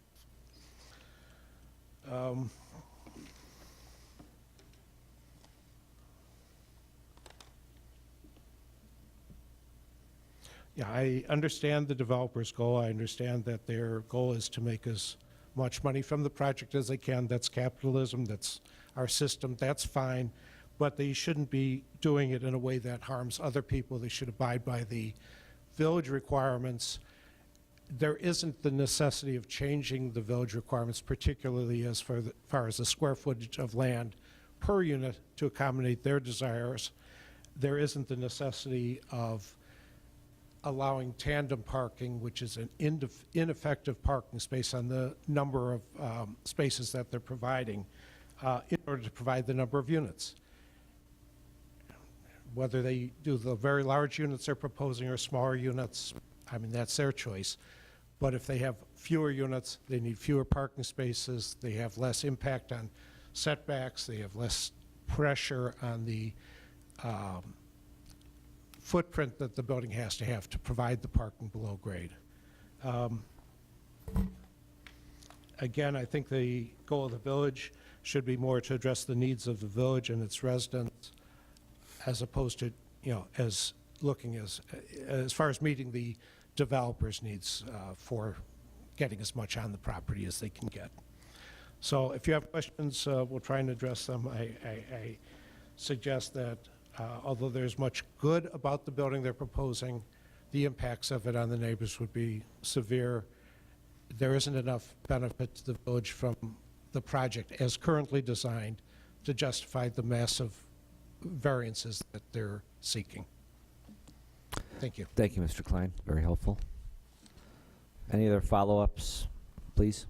Yeah, I understand the developer's goal. I understand that their goal is to make as much money from the project as they can. That's capitalism. That's our system. That's fine. But they shouldn't be doing it in a way that harms other people. They should abide by the village requirements. There isn't the necessity of changing the village requirements, particularly as far as the square footage of land per unit to accommodate their desires. There isn't the necessity of allowing tandem parking, which is an ineffective parking space on the number of spaces that they're providing in order to provide the number of units. Whether they do the very large units they're proposing or smaller units, I mean, that's their choice. But if they have fewer units, they need fewer parking spaces, they have less impact on setbacks, they have less pressure on the footprint that the building has to provide the parking below grade. Again, I think the goal of the village should be more to address the needs of the village and its residents, as opposed to, as looking as far as meeting the developers' needs for getting as much on the property as they can get. So if you have questions, we'll try and address them. I suggest that although there's much good about the building they're proposing, the impacts of it on the neighbors would be severe. There isn't enough benefit to the village from the project as currently designed to justify the massive variances that they're seeking. Thank you. Thank you, Mr. Klein. Very helpful. Any other follow-ups, please?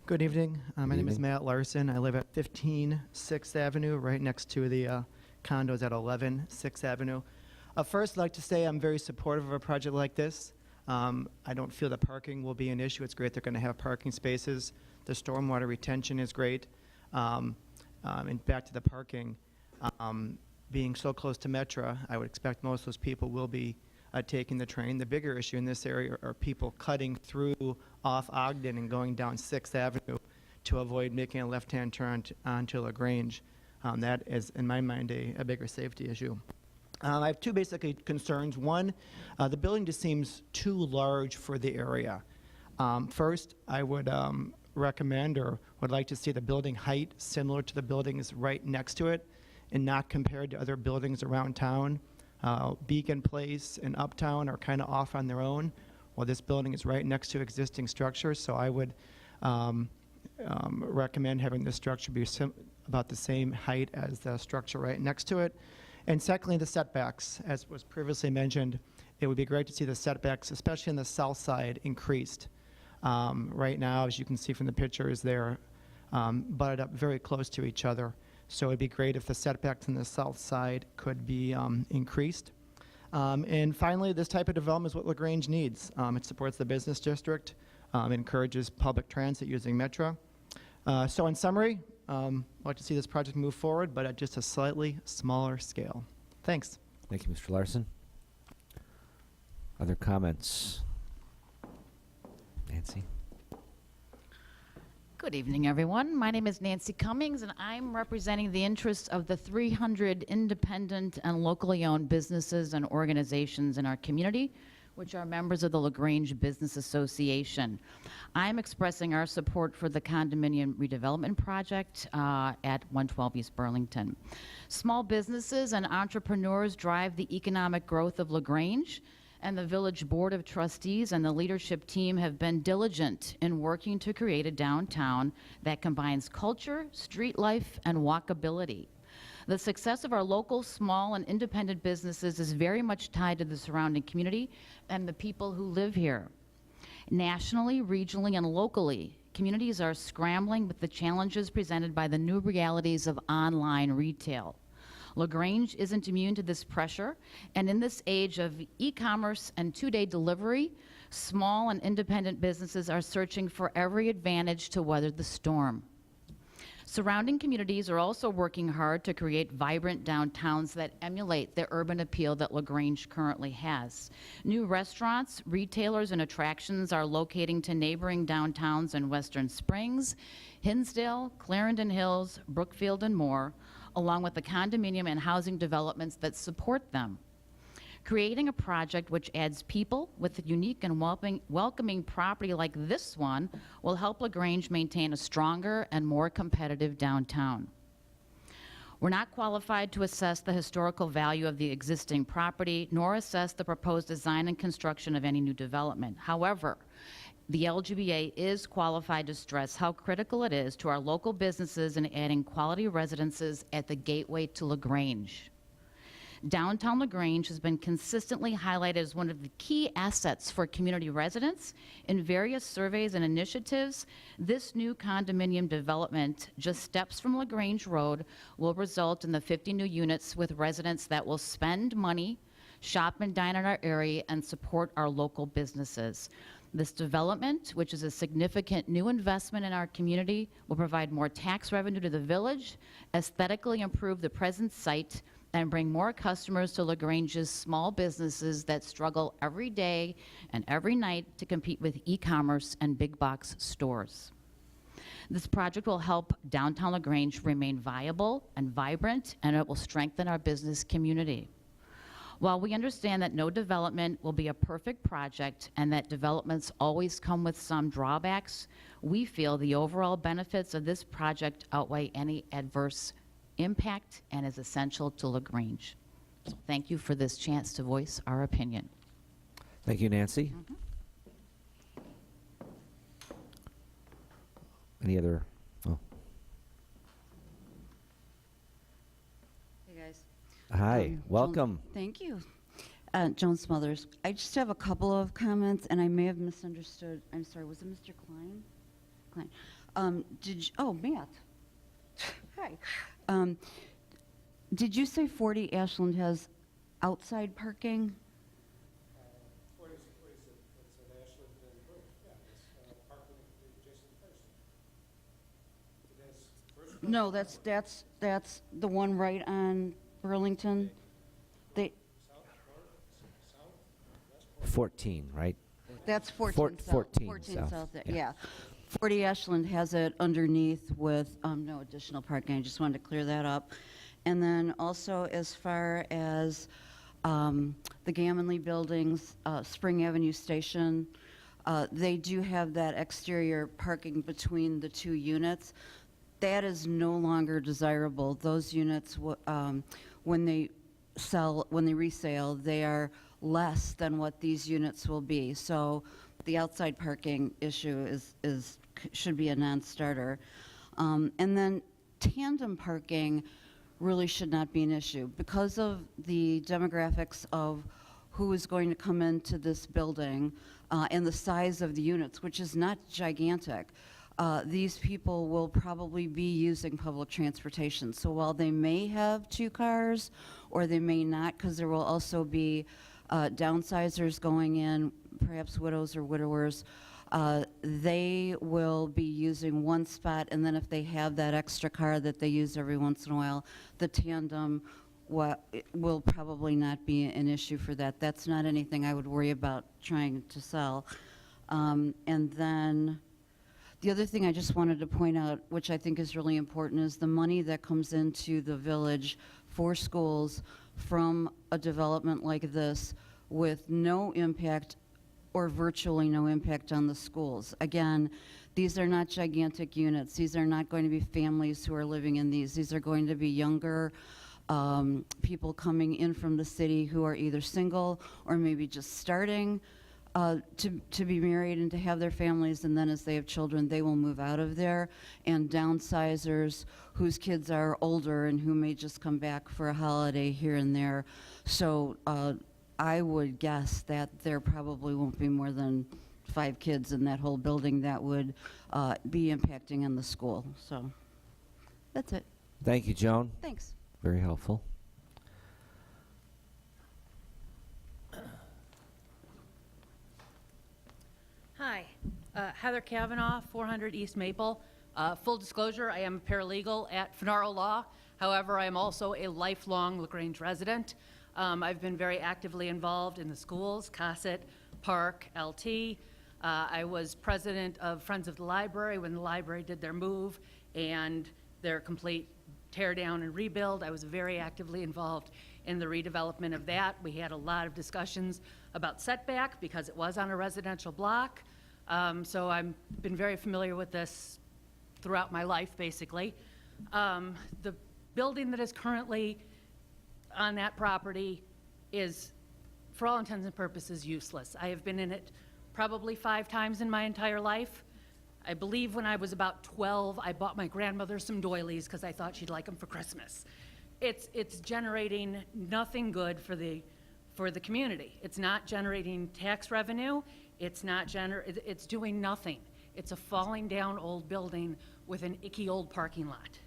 Good evening. My name is evening. Matt Larson. I live at 15 6th Avenue, right next to the condos at 11 6th Avenue. First, I'd like to say I'm very supportive of a project like this. I don't feel that parking will be an issue. It's great they're going to have parking spaces. The stormwater retention is great. And back to the parking, being so close to Metro, I would expect most of those people will be taking the train. The bigger issue in this area are people cutting through off Ogden and going down 6th Avenue to avoid making a left-hand turn onto LaGrange. That is, in my mind, a bigger safety issue. I have two basically concerns. One, the building just seems too large for the area. First, I would recommend or would like to see the building height similar to the buildings right next to it and not compared to other buildings around town. Beacon Place and Uptown are kind of off on their own, while this building is right next to existing structures. So I would recommend having this structure be about the same height as the structure right next to it. And secondly, the setbacks. As was previously mentioned, it would be great to see the setbacks, especially on the south side, increased. Right now, as you can see from the pictures, they're butted up very close to each other. So it'd be great if the setbacks on the south side could be increased. And finally, this type of development is what LaGrange needs. It supports the business district, encourages public transit using Metro. So in summary, I'd like to see this project move forward, but at just a slightly smaller scale. Thanks. Thank you, Mr. Larson. Other comments? Nancy? Good evening, everyone. My name is Nancy Cummings, and I'm representing the interests of the 300 independent and locally owned businesses and organizations in our community, which are members of the LaGrange Business Association. I'm expressing our support for the condominium redevelopment project at 112 East Burlington. Small businesses and entrepreneurs drive the economic growth of LaGrange, and the Village Board of Trustees and the leadership team have been diligent in working to create a downtown that combines culture, street life, and walkability. The success of our local, small, and independent businesses is very much tied to the surrounding community and the people who live here. Nationally, regionally, and locally, communities are scrambling with the challenges presented by the new realities of online retail. LaGrange isn't immune to this pressure, and in this age of e-commerce and two-day delivery, small and independent businesses are searching for every advantage to weather the storm. Surrounding communities are also working hard to create vibrant downtowns that emulate the urban appeal that LaGrange currently has. New restaurants, retailers, and attractions are locating to neighboring downtowns in Western Springs, Hinsdale, Clarendon Hills, Brookfield, and more, along with the condominium and housing developments that support them. Creating a project which adds people with a unique and welcoming property like this one will help LaGrange maintain a stronger and more competitive downtown. We're not qualified to assess the historical value of the existing property, nor assess the proposed design and construction of any new development. However, the LGBA is qualified to stress how critical it is to our local businesses in adding quality residences at the gateway to LaGrange. Downtown LaGrange has been consistently highlighted as one of the key assets for community residents. In various surveys and initiatives, this new condominium development, just steps from LaGrange Road, will result in the 50 new units with residents that will spend money, shop and dine in our area, and support our local businesses. This development, which is a significant new investment in our community, will provide more tax revenue to the village, aesthetically improve the present site, and bring more customers to LaGrange's small businesses that struggle every day and every night to compete with e-commerce and big box stores. This project will help downtown LaGrange remain viable and vibrant, and it will strengthen our business community. While we understand that no development will be a perfect project and that developments always come with some drawbacks, we feel the overall benefits of this project outweigh any adverse impact and is essential to LaGrange. So thank you for this chance to voice our opinion. Thank you, Nancy. Any other? Oh. Hey, guys. Hi, welcome. Thank you. Joan Smothers. I just have a couple of comments, and I may have misunderstood. I'm sorry, was it Mr. Klein? Klein. Oh, Matt. Hi. Did you say 40 Ashland has outside parking? No, that's the one right on Burlington. They 14, right? That's 14 South. 14 South, Yeah. 40 Ashland has it underneath with no additional parking. I just wanted to clear that up. And then also as far as the Gammonley buildings, Spring Avenue Station, they do have that exterior parking between the two units. That is no longer desirable. Those units, when they resale, they are less than what these units will be. So the outside parking issue should be a non-starter. And then tandem parking really should not be an issue because of the demographics of who is going to come into this building and the size of the units, which is not gigantic. These people will probably be using public transportation. So while they may have 2 cars, or they may not, because there will also be downsizers going in, perhaps widows or widowers, they will be using one spot, and then if they have that extra car that they use every once in a while, the tandem will probably not be an issue for that. That's not anything I would worry about trying to sell. And then the other thing I just wanted to point out, which I think is really important, is the money that comes into the village for schools from a development like this with no impact or virtually no impact on the schools. Again, these are not gigantic units. These are not going to be families who are living in these. These are going to be younger people coming in from the city who are either single or maybe just starting to be married and to have their families, and then as they have children, they will move out of there, and downsizers whose kids are older and who may just come back for a holiday here and there. So I would guess that there probably won't be more than 5 kids in that whole building that would be impacting on the school. So that's it. Thank you, Joan. Thanks. Very helpful. Hi, Heather Kavanaugh, 400 East Maple. Full disclosure, I am a paralegal at Finaro Law. However, I am also a lifelong LaGrange resident. I've been very actively involved in the schools, CASET, Park, LT. I was president of Friends of the Library when the library did their move and their complete tear down and rebuild. I was very actively involved in the redevelopment of that. We had a lot of discussions about setback because it was on a residential block. So I've been very familiar with this throughout my life, basically. The building that is currently on that property is, for all intents and purposes, useless. I have been in it probably 5 times in my entire life. I believe when I was about 12, I bought my grandmother some doilies because I thought she'd like them for Christmas. It's generating nothing good for the community. It's not generating tax revenue. It's doing nothing. It's a falling down old building with an icky old parking lot.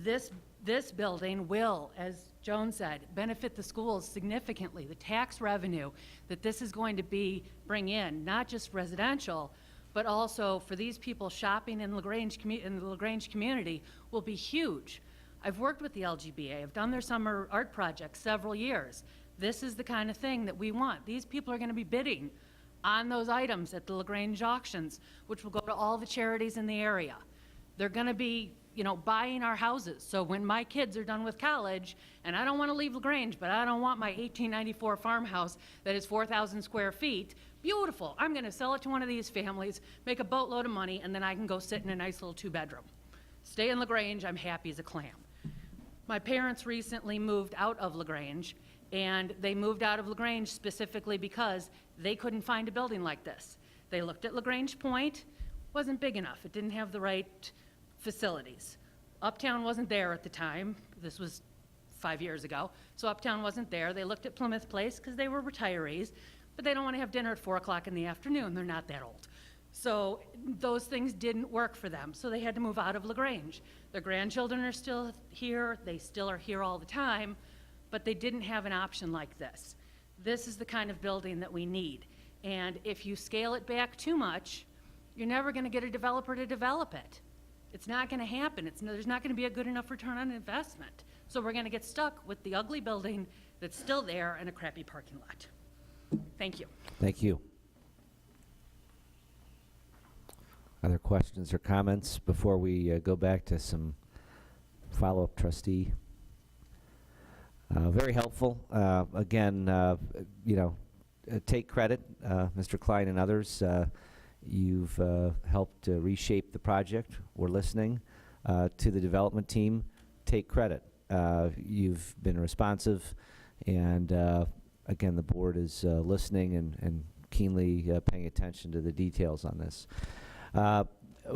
This building will, as Joan said, benefit the schools significantly. The tax revenue that this is going to bring in, not just residential, but also for these people shopping in the LaGrange community, will be huge. I've worked with the LGBA. I've done their summer art projects several years. This is the kind of thing that we want. These people are going to be bidding on those items at the LaGrange auctions, which will go to all the charities in the area. They're going to be, you know, buying our houses. So when my kids are done with college, and I don't want to leave LaGrange, but I don't want my 1894 farmhouse that is 4,000 square feet, beautiful. I'm going to sell it to one of these families, make a boatload of money, and then I can go sit in a nice little 2-bedroom. Stay in LaGrange, I'm happy as a clam. My parents recently moved out of LaGrange, and they moved out of LaGrange specifically because they couldn't find a building like this. They looked at LaGrange Point, wasn't big enough. It didn't have the right facilities. Uptown wasn't there at the time. This was 5 years ago. So Uptown wasn't there. They looked at Plymouth Place because they were retirees, but they don't want to have dinner at 4 o'clock in the afternoon. They're not that old. So those things didn't work for them. So they had to move out of LaGrange. Their grandchildren are still here. They still are here all the time, but they didn't have an option like this. This is the kind of building that we need. And if you scale it back too much, you're never going to get a developer to develop it. It's not going to happen. There's not going to be a good enough return on investment. So we're going to get stuck with the ugly building that's still there and a crappy parking lot. Thank you. Thank you. Other questions or comments before we go back to some follow-up, trustee? Very helpful. Again, take credit, Mr. Klein and others. You've helped reshape the project. We're listening to the development team. Take credit. You've been responsive, and again, the board is listening and keenly paying attention to the details on this.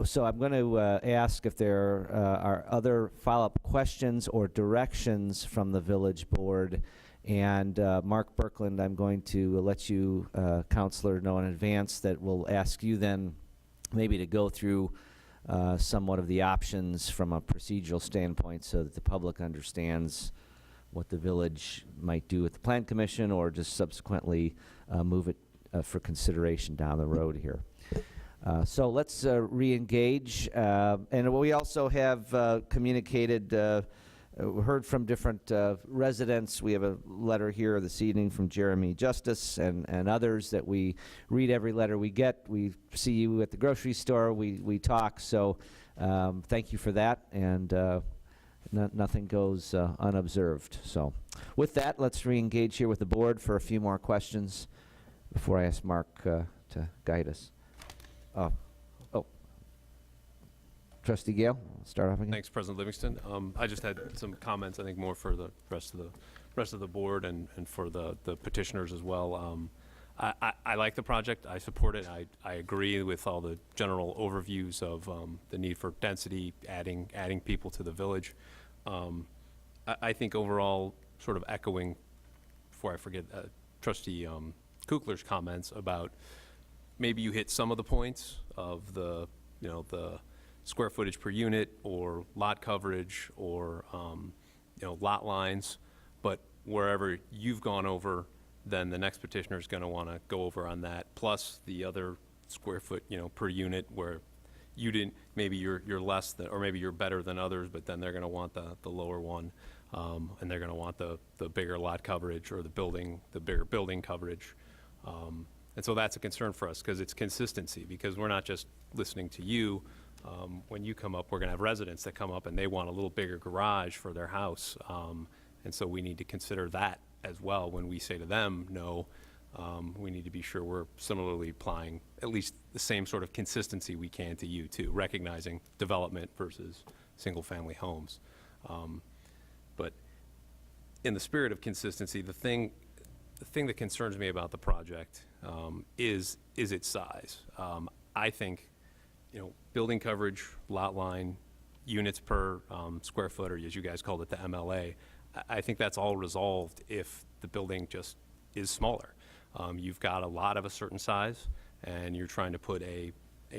So I'm going to ask if there are other follow-up questions or directions from the village board. And Mark Birkeland, I'm going to let you, Counselor, know in advance that we'll ask you then maybe to go through somewhat of the options from a procedural standpoint so that the public understands what the village might do with the Plan Commission or just subsequently move it for consideration down the road here. So let's re-engage. And we also have communicated, heard from different residents. We have a letter here this evening from Jeremy Justice and others that we read every letter we get. We see you at the grocery store. We talk. So thank you for that. And nothing goes unobserved. So with that, let's re-engage here with the board for a few more questions before I ask Mark to guide us. Trustee Gale, start off again. Thanks, President Livingston. I just had some comments, I think more for the rest of the board and for the petitioners as well. I like the project. I support it. I agree with all the general overviews of the need for density, adding people to the village. I think overall, sort of echoing, before I forget, Trustee Kukler's comments about maybe you hit some of the points of the square footage per unit or lot coverage or lot lines, but wherever you've gone over, then the next petitioner is going to want to go over on that, plus the other square foot per unit where you didn't, maybe you're less than, or maybe you're better than others, but then they're going to want the lower one, and they're going to want the bigger lot coverage or the bigger building coverage. And so that's a concern for us because it's consistency, because we're not just listening to you. When you come up, we're going to have residents that come up and they want a little bigger garage for their house. And so we need to consider that as well when we say to them, no. We need to be sure we're similarly applying at least the same sort of consistency we can to you too, recognizing development versus single family homes. But in the spirit of consistency, the thing that concerns me about the project is its size. I think, building coverage, lot line, units per square foot, or as you guys called it, the MLA, I think that's all resolved if the building just is smaller. You've got a lot of a certain size, and you're trying to put a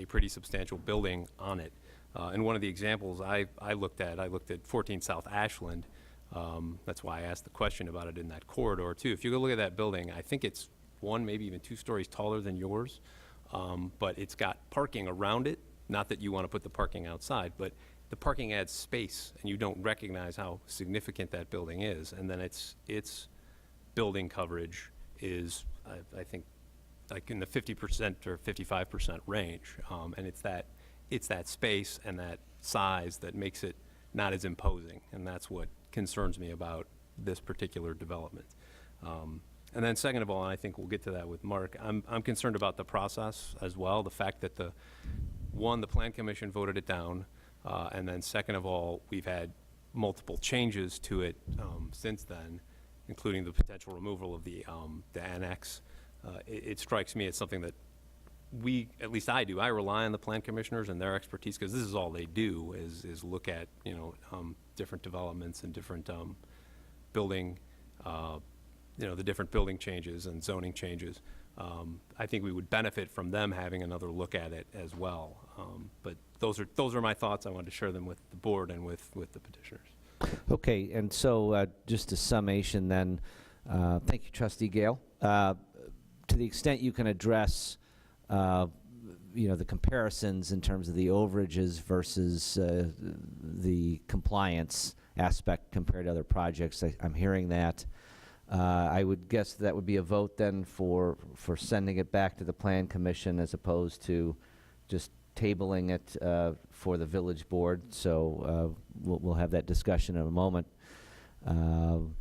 pretty substantial building on it. And one of the examples I looked at 14 South Ashland. That's why I asked the question about it in that corridor too. If you go look at that building, I think it's 1, maybe even 2 stories taller than yours, but it's got parking around it. Not that you want to put the parking outside, but the parking adds space, and you don't recognize how significant that building is. And then its building coverage is, I think, like in the 50% or 55% range, and it's that space and that size that makes it not as imposing, and that's what concerns me about this particular development. And then second of all, and I think we'll get to that with Mark, I'm concerned about the process as well, the fact that the Plan Commission voted it down, and then second of all, we've had multiple changes to it since then, including the potential removal of the annex. It strikes me as something that at least I do, I rely on the plan commissioners and their expertise, because this is all they do is look at, different developments and different building, the different building changes and zoning changes. I think we would benefit from them having another look at it as well. But those are my thoughts. I wanted to share them with the board and with the petitioners. Okay, and so just a summation then, thank you, Trustee Gale. To the extent you can address the comparisons in terms of the overages versus the compliance aspect compared to other projects. I'm hearing that. I would guess that would be a vote then for sending it back to the Plan Commission as opposed to just tabling it for the village board. So we'll have that discussion in a moment. And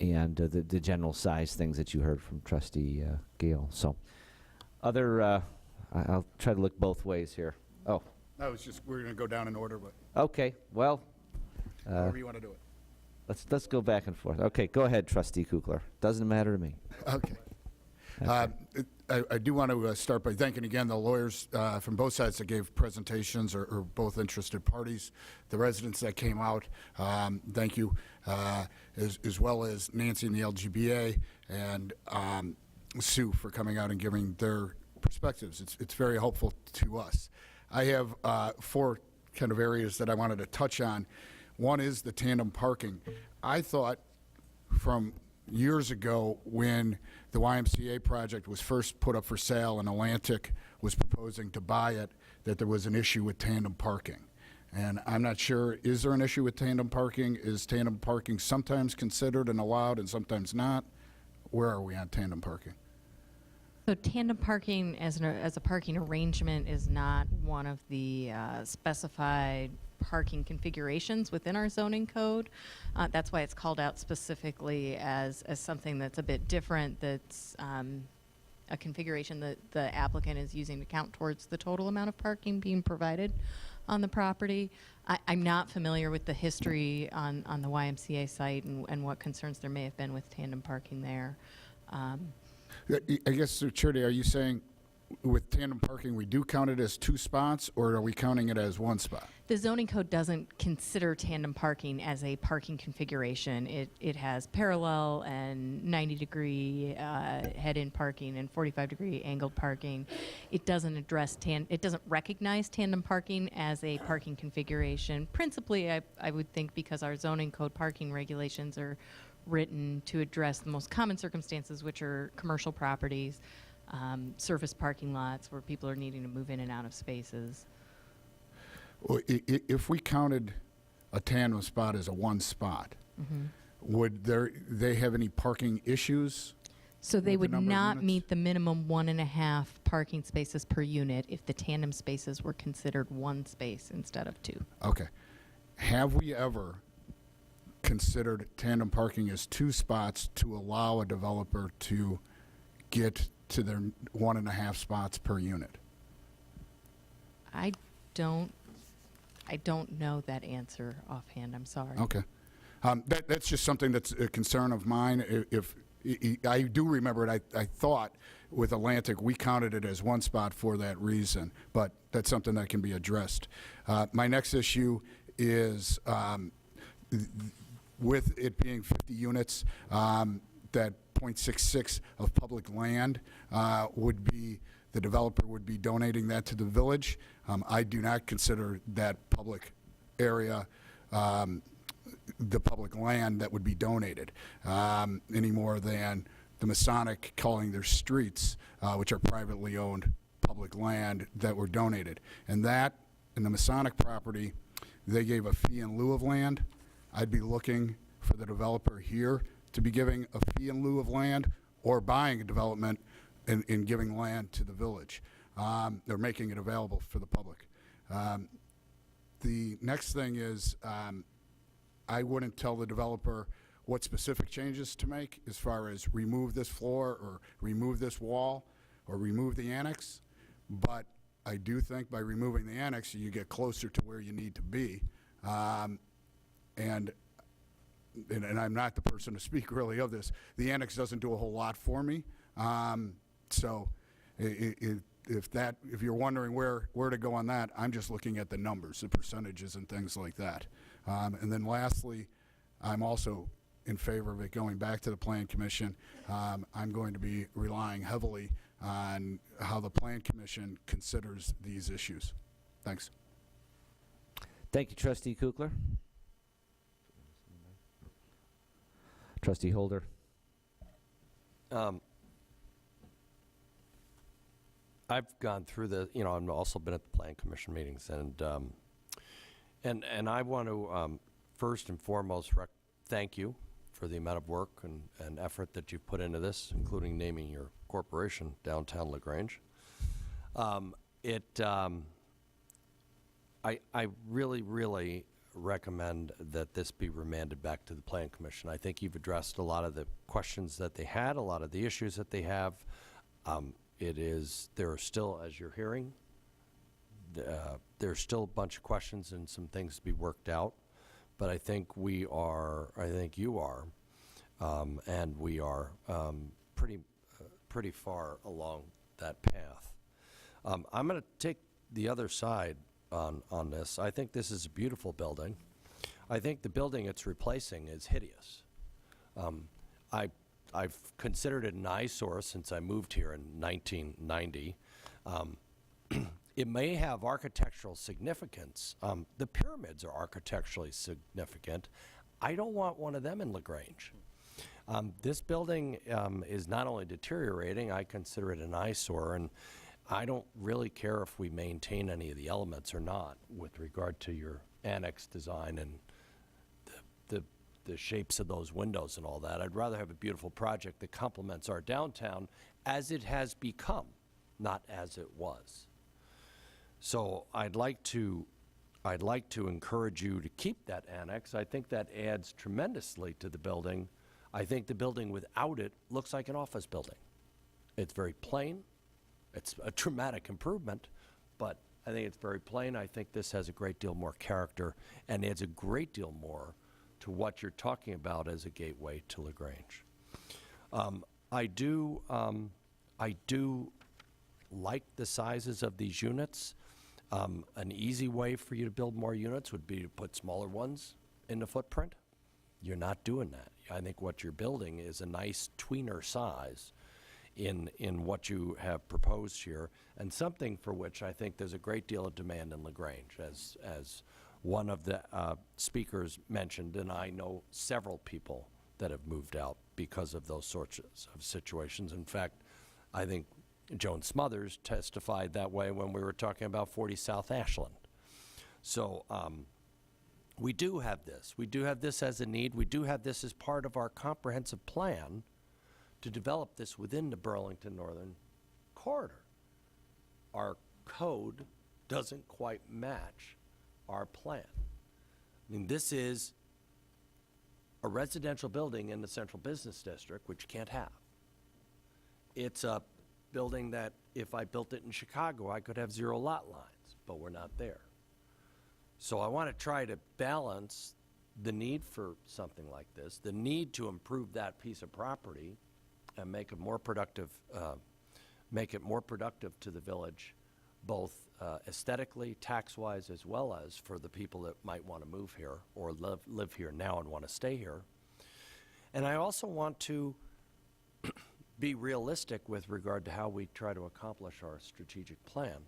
the general size things that you heard from Trustee Gale. So I'll try to look both ways here. Oh. No, it's just, we're going to go down in order, but Okay, well. however you want to do it. Let's go back and forth. Okay, go ahead, Trustee Kukler. Doesn't matter to me. Okay. I do want to start by thanking again the lawyers from both sides that gave presentations, or both interested parties, the residents that came out. Thank you, as well as Nancy and the LGBA and Sue for coming out and giving their perspectives. It's very helpful to us. I have 4 kind of areas that I wanted to touch on. One is the tandem parking. I thought from years ago when the YMCA project was first put up for sale and Atlantic was proposing to buy it, that there was an issue with tandem parking. And I'm not sure, is there an issue with tandem parking? Is tandem parking sometimes considered and allowed and sometimes not? Where are we on tandem parking? So tandem parking as a parking arrangement is not one of the specified parking configurations within our zoning code. That's why it's called out specifically as something that's a bit different, that's a configuration that the applicant is using to count towards the total amount of parking being provided on the property. I'm not familiar with the history on the YMCA site and what concerns there may have been with tandem parking there. I guess, Charity, are you saying with tandem parking, we do count it as 2 spots, or are we counting it as 1 spot? The zoning code doesn't consider tandem parking as a parking configuration. It has parallel and 90-degree head-in parking and 45-degree angled parking. It doesn't address it doesn't recognize tandem parking as a parking configuration. Principally, I would think because our zoning code parking regulations are written to address the most common circumstances, which are commercial properties, surface parking lots where people are needing to move in and out of spaces. Well, if we counted a tandem spot as a 1 spot, would they have any parking issues? So they with the would number of not units? meet the minimum 1.5 parking spaces per unit if the tandem spaces were considered 1 space instead of 2. Okay. Have we ever considered tandem parking as 2 spots to allow a developer to get to their 1.5 spots per unit? I don't know that answer offhand. I'm sorry. Okay. That's just something that's a concern of mine. If I do remember it, I thought with Atlantic we counted it as 1 spot for that reason, but that's something that can be addressed. My next issue is with it being 50 units, that 0.66 of public land would be, the developer would be donating that to the village. I do not consider that public area the public land that would be donated any more than the Masonic calling their streets, which are privately owned public land, that were donated. And that, in the Masonic property, they gave a fee in lieu of land. I'd be looking for the developer here to be giving a fee in lieu of land or buying a development and giving land to the village. They're making it available for the public. The next thing is, I wouldn't tell the developer what specific changes to make as far as remove this floor or remove this wall or remove the annex, but I do think by removing the annex, you get closer to where you need to be. And I'm not the person to speak really of this. The annex doesn't do a whole lot for me. So if you're wondering where to go on that, I'm just looking at the numbers, the percentages and things like that. And then lastly, I'm also in favor of it going back to the Plan Commission. I'm going to be relying heavily on how the Plan Commission considers these issues. Thanks. Thank you, Trustee Kukler. Trustee Holder. I've gone through the, I've also been at the Plan Commission meetings, and I want to first and foremost thank you for the amount of work and effort that you've put into this, including naming your corporation downtown LaGrange. I really, really recommend that this be remanded back to the Plan Commission. I think you've addressed a lot of the questions that they had, a lot of the issues that they have. There are still, as you're hearing, there's still a bunch of questions and some things to be worked out. But I think you are, and we are pretty far along that path. I'm going to take the other side on this. I think this is a beautiful building. I think the building it's replacing is hideous. I've considered it an eyesore since I moved here in 1990. It may have architectural significance. The pyramids are architecturally significant. I don't want one of them in LaGrange. This building is not only deteriorating, I consider it an eyesore, and I don't really care if we maintain any of the elements or not with regard to your annex design and the shapes of those windows and all that. I'd rather have a beautiful project that complements our downtown as it has become, not as it was. So I'd like to encourage you to keep that annex. I think that adds tremendously to the building. I think the building without it looks like an office building. It's very plain. It's a dramatic improvement, but I think it's very plain. I think this has a great deal more character and adds a great deal more to what you're talking about as a gateway to LaGrange. I do like the sizes of these units. An easy way for you to build more units would be to put smaller ones in the footprint. You're not doing that. I think what you're building is a nice tweener size in what you have proposed here, and something for which I think there's a great deal of demand in LaGrange, as one of the speakers mentioned, and I know several people that have moved out because of those sorts of situations. In fact, I think Joan Smothers testified that way when we were talking about 40 South Ashland. So we do have this. We do have this as a need. We do have this as part of our comprehensive plan to develop this within the Burlington Northern Corridor. Our code doesn't quite match our plan. I mean, this is a residential building in the Central Business District, which you can't have. It's a building that if I built it in Chicago, I could have 0 lot lines, but we're not there. So I want to try to balance the need for something like this, the need to improve that piece of property and make it more productive to the village, both aesthetically, tax-wise, as well as for the people that might want to move here or live here now and want to stay here. And I also want to be realistic with regard to how we try to accomplish our strategic plan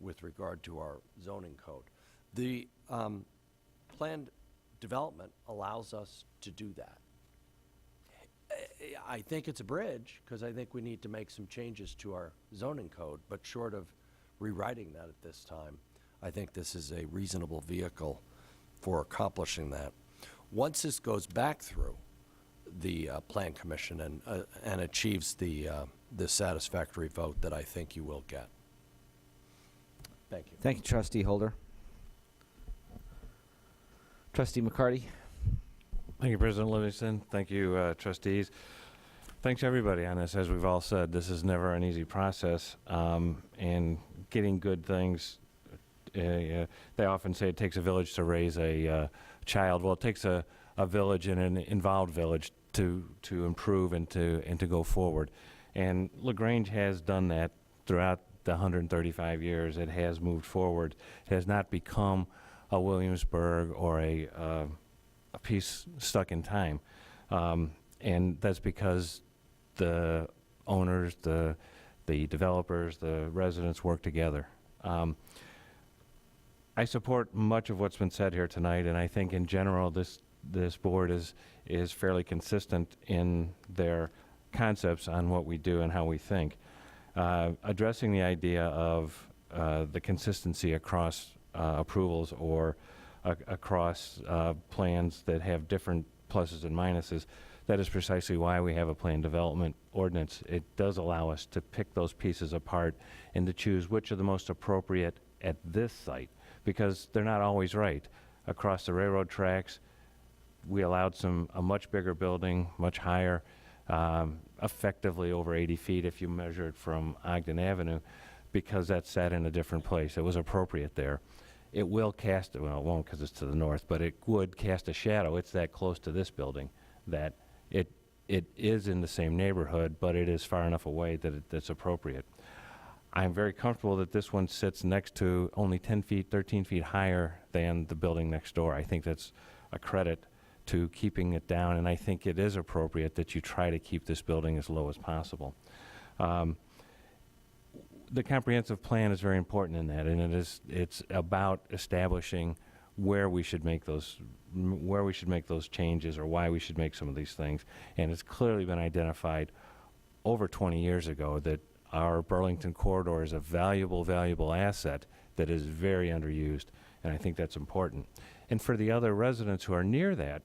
with regard to our zoning code. The planned development allows us to do that. I think it's a bridge because I think we need to make some changes to our zoning code, but short of rewriting that at this time, I think this is a reasonable vehicle for accomplishing that. Once this goes back through the Plan Commission and achieves the satisfactory vote that I think you will get. Thank you. Thank you, Trustee Holder. Trustee McCarty? Thank you, President Livingston. Thank you, trustees. Thanks, everybody, on this. As we've all said, this is never an easy process, and getting good things, they often say it takes a village to raise a child. Well, it takes a village and an involved village to improve and to go forward. And LaGrange has done that throughout the 135 years. It has moved forward. It has not become a Williamsburg or a piece stuck in time. And that's because the owners, the developers, the residents work together. I support much of what's been said here tonight, and I think in general this board is fairly consistent in their concepts on what we do and how we think. Addressing the idea of the consistency across approvals or across plans that have different pluses and minuses, that is precisely why we have a plan development ordinance. It does allow us to pick those pieces apart and to choose which are the most appropriate at this site, because they're not always right. Across the railroad tracks, we allowed a much bigger building, much higher, effectively over 80 feet if you measure it from Ogden Avenue, because that sat in a different place. It was appropriate there. It will cast, well, it won't because it's to the north, but it would cast a shadow. It's that close to this building that it is in the same neighborhood, but it is far enough away that it's appropriate. I'm very comfortable that this one sits next to only 10 feet, 13 feet higher than the building next door. I think that's a credit to keeping it down, and I think it is appropriate that you try to keep this building as low as possible. The comprehensive plan is very important in that, and it's about establishing where we should make those changes or why we should make some of these things. And it's clearly been identified over 20 years ago that our Burlington corridor is a valuable, valuable asset that is very underused, and I think that's important. And for the other residents who are near that,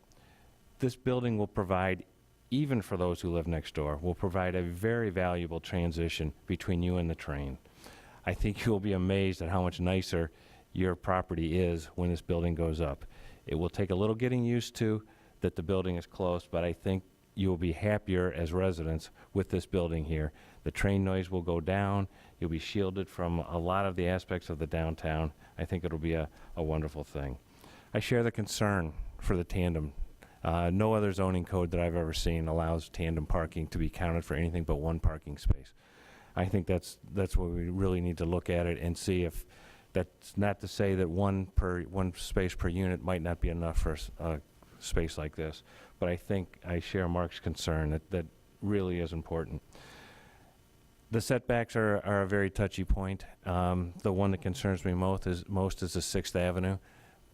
this building will provide, even for those who live next door, will provide a very valuable transition between you and the train. I think you'll be amazed at how much nicer your property is when this building goes up. It will take a little getting used to that the building is close, but I think you'll be happier as residents with this building here. The train noise will go down. You'll be shielded from a lot of the aspects of the downtown. I think it'll be a wonderful thing. I share the concern for the tandem. No other zoning code that I've ever seen allows tandem parking to be counted for anything but one parking space. I think that's what we really need to look at it and see if that's not to say that one space per unit might not be enough for a space like this, but I think I share Mark's concern that really is important. The setbacks are a very touchy point. The one that concerns me most is the 6th Avenue.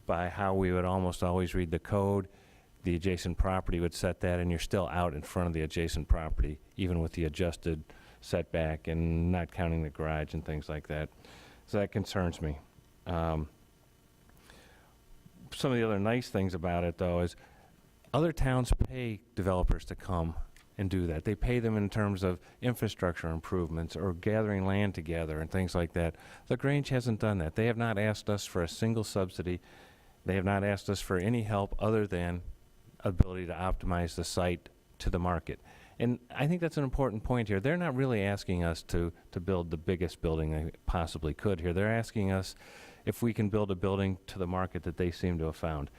By how we would almost always read the code, the adjacent property would set that, and you're still out in front of the adjacent property, even with the adjusted setback and not counting the garage and things like that. So that concerns me. Some of the other nice things about it, though, is other towns pay developers to come and do that. They pay them in terms of infrastructure improvements or gathering land together and things like that. LaGrange hasn't done that. They have not asked us for a single subsidy. They have not asked us for any help other than ability to optimize the site to the market. And I think that's an important point here. They're not really asking us to build the biggest building they possibly could here. They're asking us if we can build a building to the market that they seem to have found.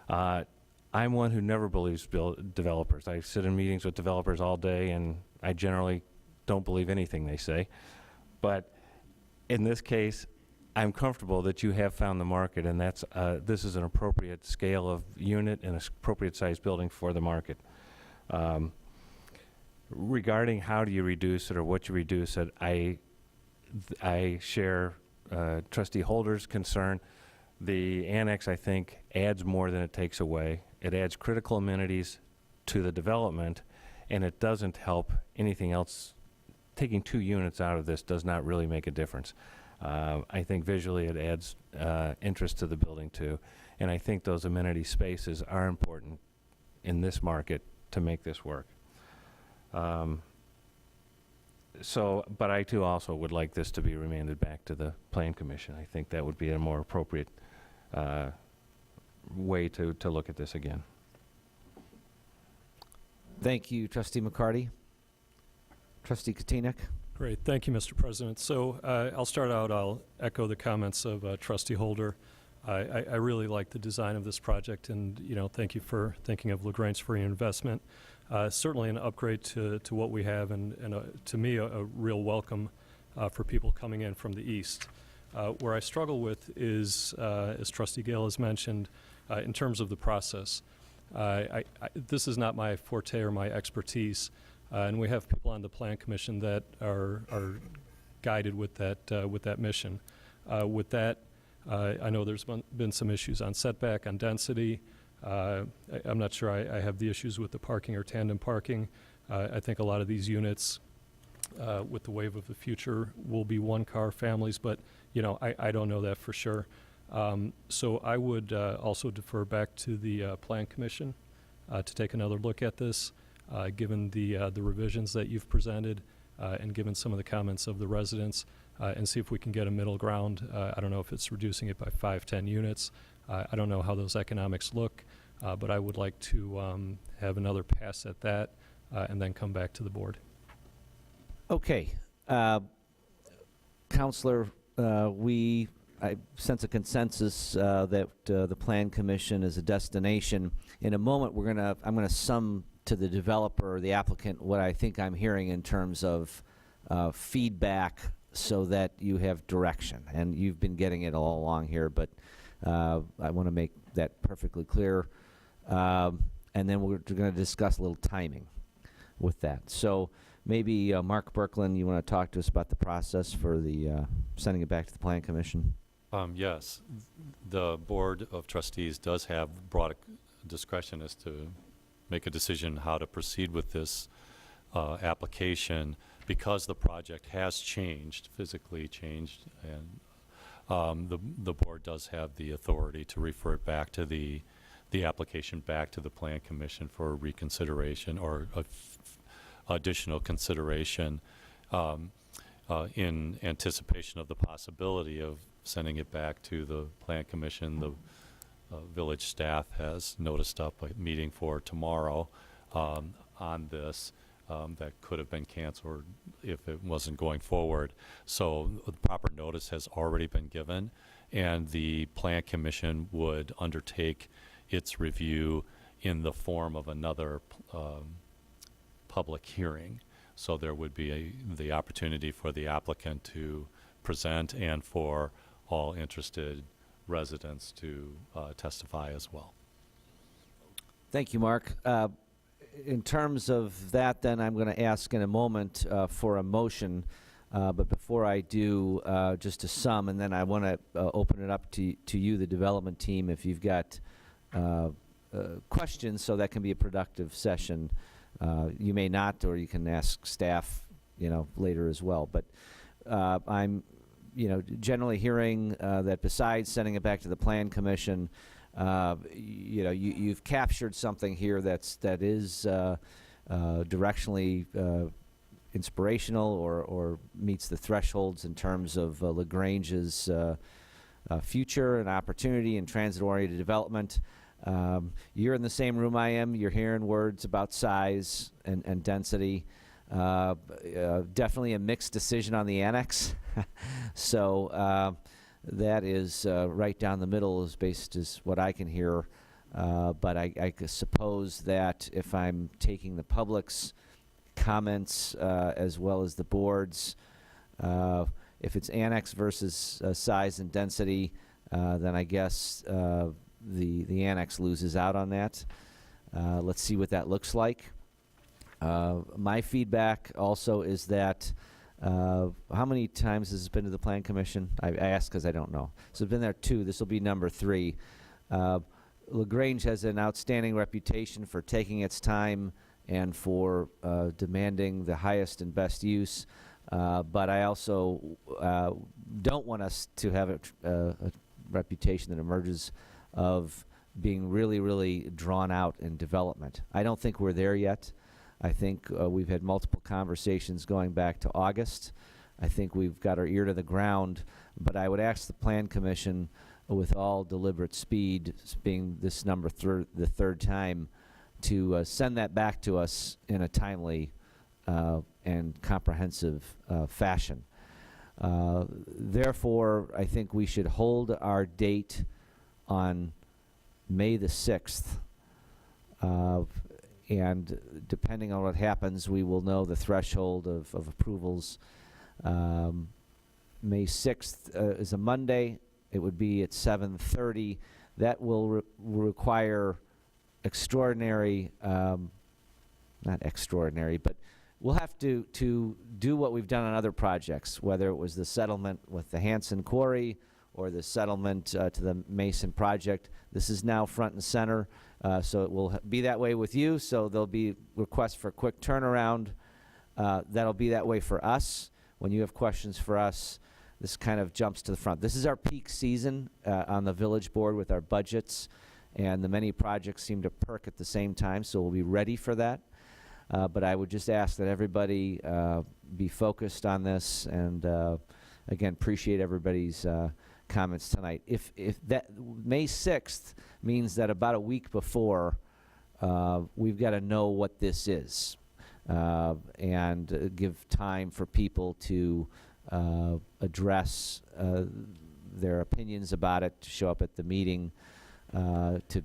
I'm one who never believes developers. I sit in meetings with developers all day, and I generally don't believe anything they say. But in this case, I'm comfortable that you have found the market, and this is an appropriate scale of unit and an appropriate size building for the market. Regarding how do you reduce it or what you reduce it, I share Trustee Holder's concern. The annex, I think, adds more than it takes away. It adds critical amenities to the development, and it doesn't help anything else. Taking 2 units out of this does not really make a difference. I think visually it adds interest to the building too, and I think those amenity spaces are important in this market to make this work. But I too also would like this to be remanded back to the Plan Commission. I think that would be a more appropriate way to look at this again. Thank you, Trustee McCarty. Trustee Katenik? Great. Thank you, Mr. President. So I'll start out. I'll echo the comments of Trustee Holder. I really like the design of this project, and thank you for thinking of LaGrange for your investment. Certainly an upgrade to what we have, and to me a real welcome for people coming in from the east. Where I struggle with is, as Trustee Gale has mentioned, in terms of the process. This is not my forte or my expertise, and we have people on the Plan Commission that are guided with that mission. With that, I know there's been some issues on setback, on density. I'm not sure I have the issues with the parking or tandem parking. I think a lot of these units, with the wave of the future, will be one-car families, but I don't know that for sure. So I would also defer back to the Plan Commission to take another look at this, given the revisions that you've presented and given some of the comments of the residents, and see if we can get a middle ground. I don't know if it's reducing it by 5, 10 units. I don't know how those economics look, but I would like to have another pass at that and then come back to the board. Okay. Counselor, I sense a consensus that the Plan Commission is a destination. In a moment, I'm gonna sum to the developer or the applicant what I think I'm hearing in terms of feedback, so that you have direction. And you've been getting it all along here, but I want to make that perfectly clear. And then we're going to discuss a little timing with that. So maybe Mark Berkland, you want to talk to us about the process for the sending it back to the Plan Commission? Yes. The Board of Trustees does have broad discretion as to make a decision how to proceed with this application, because the project has changed, physically changed, and the board does have the authority to refer it back to the application back to the Plan Commission for reconsideration or additional consideration in anticipation of the possibility of sending it back to the Plan Commission. The village staff has noticed up a meeting for tomorrow on this. That could have been canceled if it wasn't going forward. So the proper notice has already been given, and the Plan Commission would undertake its review in the form of another public hearing. So there would be the opportunity for the applicant to present and for all interested residents to testify as well. Thank you, Mark. In terms of that, then, I'm going to ask in a moment for a motion, but before I do, just to sum, and then I want to open it up to you, the development team, if you've got questions, so that can be a productive session. You may not, or you can ask staff, later as well. But I'm, generally hearing that besides sending it back to the Plan Commission, you've captured something here that is directionally inspirational or meets the thresholds in terms of LaGrange's future and opportunity and transit-oriented development. You're in the same room I am. You're hearing words about size and density. Definitely a mixed decision on the annex. So that is right down the middle, as what I can hear. But I suppose that if I'm taking the public's comments as well as the board's, if it's annex versus size and density, then I guess the annex loses out on that. Let's see what that looks like. My feedback also is that how many times has it been to the Plan Commission? I ask because I don't know. So it's been there 2. This will be number 3. LaGrange has an outstanding reputation for taking its time and for demanding the highest and best use. But I also don't want us to have a reputation that emerges of being really, really drawn out in development. I don't think we're there yet. I think we've had multiple conversations going back to August. I think we've got our ear to the ground, but I would ask the Plan Commission with all deliberate speed, being this number the third time, to send that back to us in a timely and comprehensive fashion. Therefore, I think we should hold our date on May the 6th. And depending on what happens, we will know the threshold of approvals. May 6th is a Monday. It would be at 7:30. That will require extraordinary, not extraordinary, but we'll have to do what we've done on other projects, whether it was the settlement with the Hanson Quarry or the settlement to the Mason project. This is now front and center, so it will be that way with you. So there'll be requests for quick turnaround. That'll be that way for us. When you have questions for us, this kind of jumps to the front. This is our peak season on the village board with our budgets, and the many projects seem to perk at the same time, so we'll be ready for that. But I would just ask that everybody be focused on this, and again, appreciate everybody's comments tonight. If that May 6th means that about a week before, we've got to know what this is, and give time for people to address their opinions about it, to show up at the meeting, to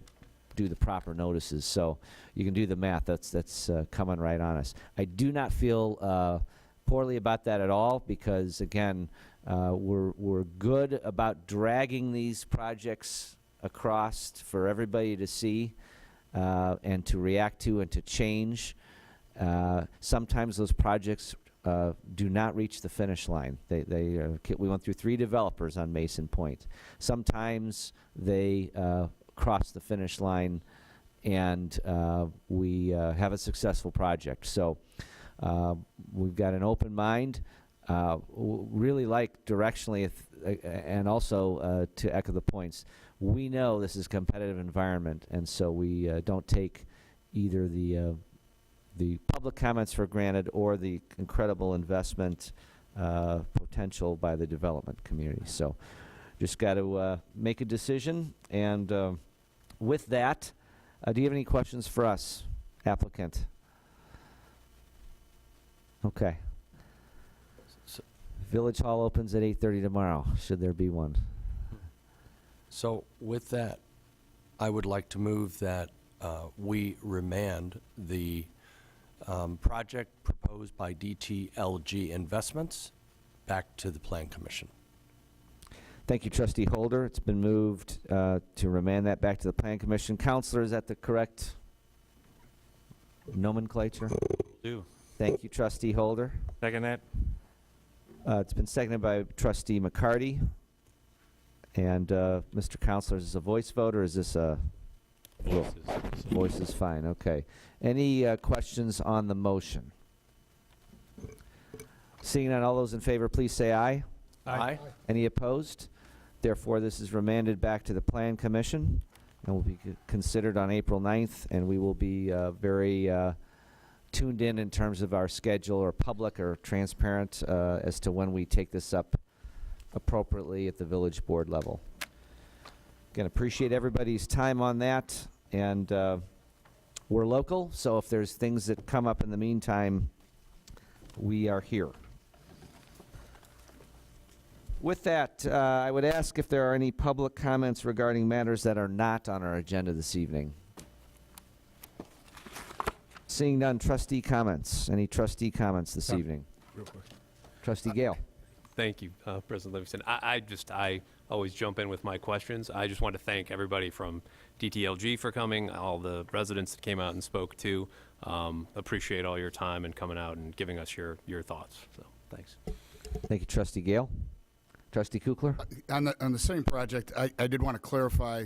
do the proper notices. So you can do the math. That's coming right on us. I do not feel poorly about that at all, because again, we're good about dragging these projects across for everybody to see and to react to and to change. Sometimes those projects do not reach the finish line. We went through 3 developers on Mason Point. Sometimes they cross the finish line, and we have a successful project. So we've got an open mind. Really like directionally, and also to echo the points, we know this is a competitive environment, and so we don't take either the public comments for granted or the incredible investment potential by the development community. So just got to make a decision. And with that, do you have any questions for us, applicant? Okay. Village Hall opens at 8:30 tomorrow, should there be one. So with that, I would like to move that we remand the project proposed by DTLG Investments back to the Plan Commission. Thank you, Trustee Holder. It's been moved to remand that back to the Plan Commission. Counselor, is that the correct nomenclature? Do. Thank you, Trustee Holder. Second that. It's been seconded by Trustee McCarty. And Mr. Counselor, is this a voice vote, or is this a voice is fine? Okay. Any questions on the motion? Seeing none, all those in favor, please say aye. Aye. Any opposed? Therefore, this is remanded back to the Plan Commission and will be considered on April 9th, and we will be very tuned in terms of our schedule, or public or transparent as to when we take this up appropriately at the village board level. Again, appreciate everybody's time on that, and we're local, so if there's things that come up in the meantime, we are here. With that, I would ask if there are any public comments regarding matters that are not on our agenda this evening. Seeing none, trustee comments. Any trustee comments this evening? Real quick. Trustee Gale. Thank you, President Livingston. I always jump in with my questions. I just want to thank everybody from DTLG for coming, all the residents that came out and spoke to. Appreciate all your time and coming out and giving us your thoughts. So thanks. Thank you, Trustee Gale. Trustee Kukler? On the same project, I did want to clarify,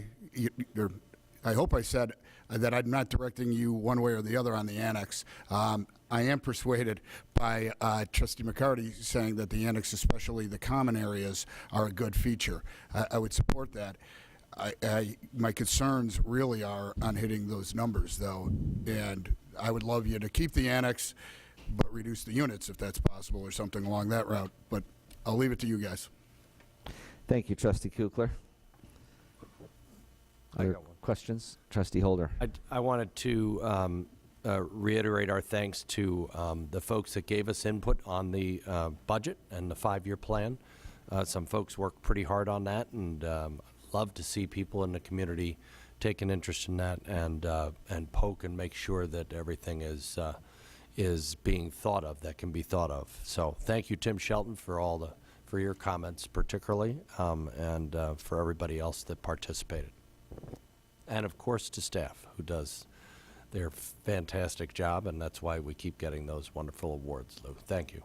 I hope I said that I'm not directing you one way or the other on the annex. I am persuaded by Trustee McCarty saying that the annex, especially the common areas, are a good feature. I would support that. My concerns really are on hitting those numbers, though, and I would love you to keep the annex, but reduce the units if that's possible, or something along that route. But I'll leave it to you guys. Thank you, Trustee Kukler. Other questions? Trustee Holder. I wanted to reiterate our thanks to the folks that gave us input on the budget and the 5-year plan. Some folks worked pretty hard on that, and love to see people in the community take an interest in that and poke and make sure that everything is being thought of that can be thought of. So thank you, Tim Shelton, for your comments particularly, and for everybody else that participated. And of course to staff who does their fantastic job, and that's why we keep getting those wonderful awards, Lou. Thank you.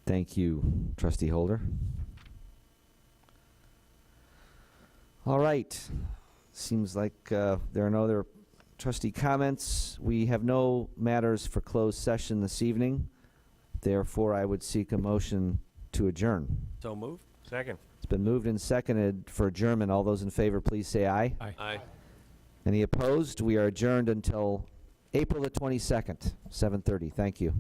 Thank you, Trustee Holder. All right. Seems like there are no other trustee comments. We have no matters for closed session this evening. Therefore, I would seek a motion to adjourn. So moved. Second. It's been moved and seconded for adjournment. All those in favor, please say aye. Aye. Any opposed? We are adjourned until April the 22nd, 7:30. Thank you.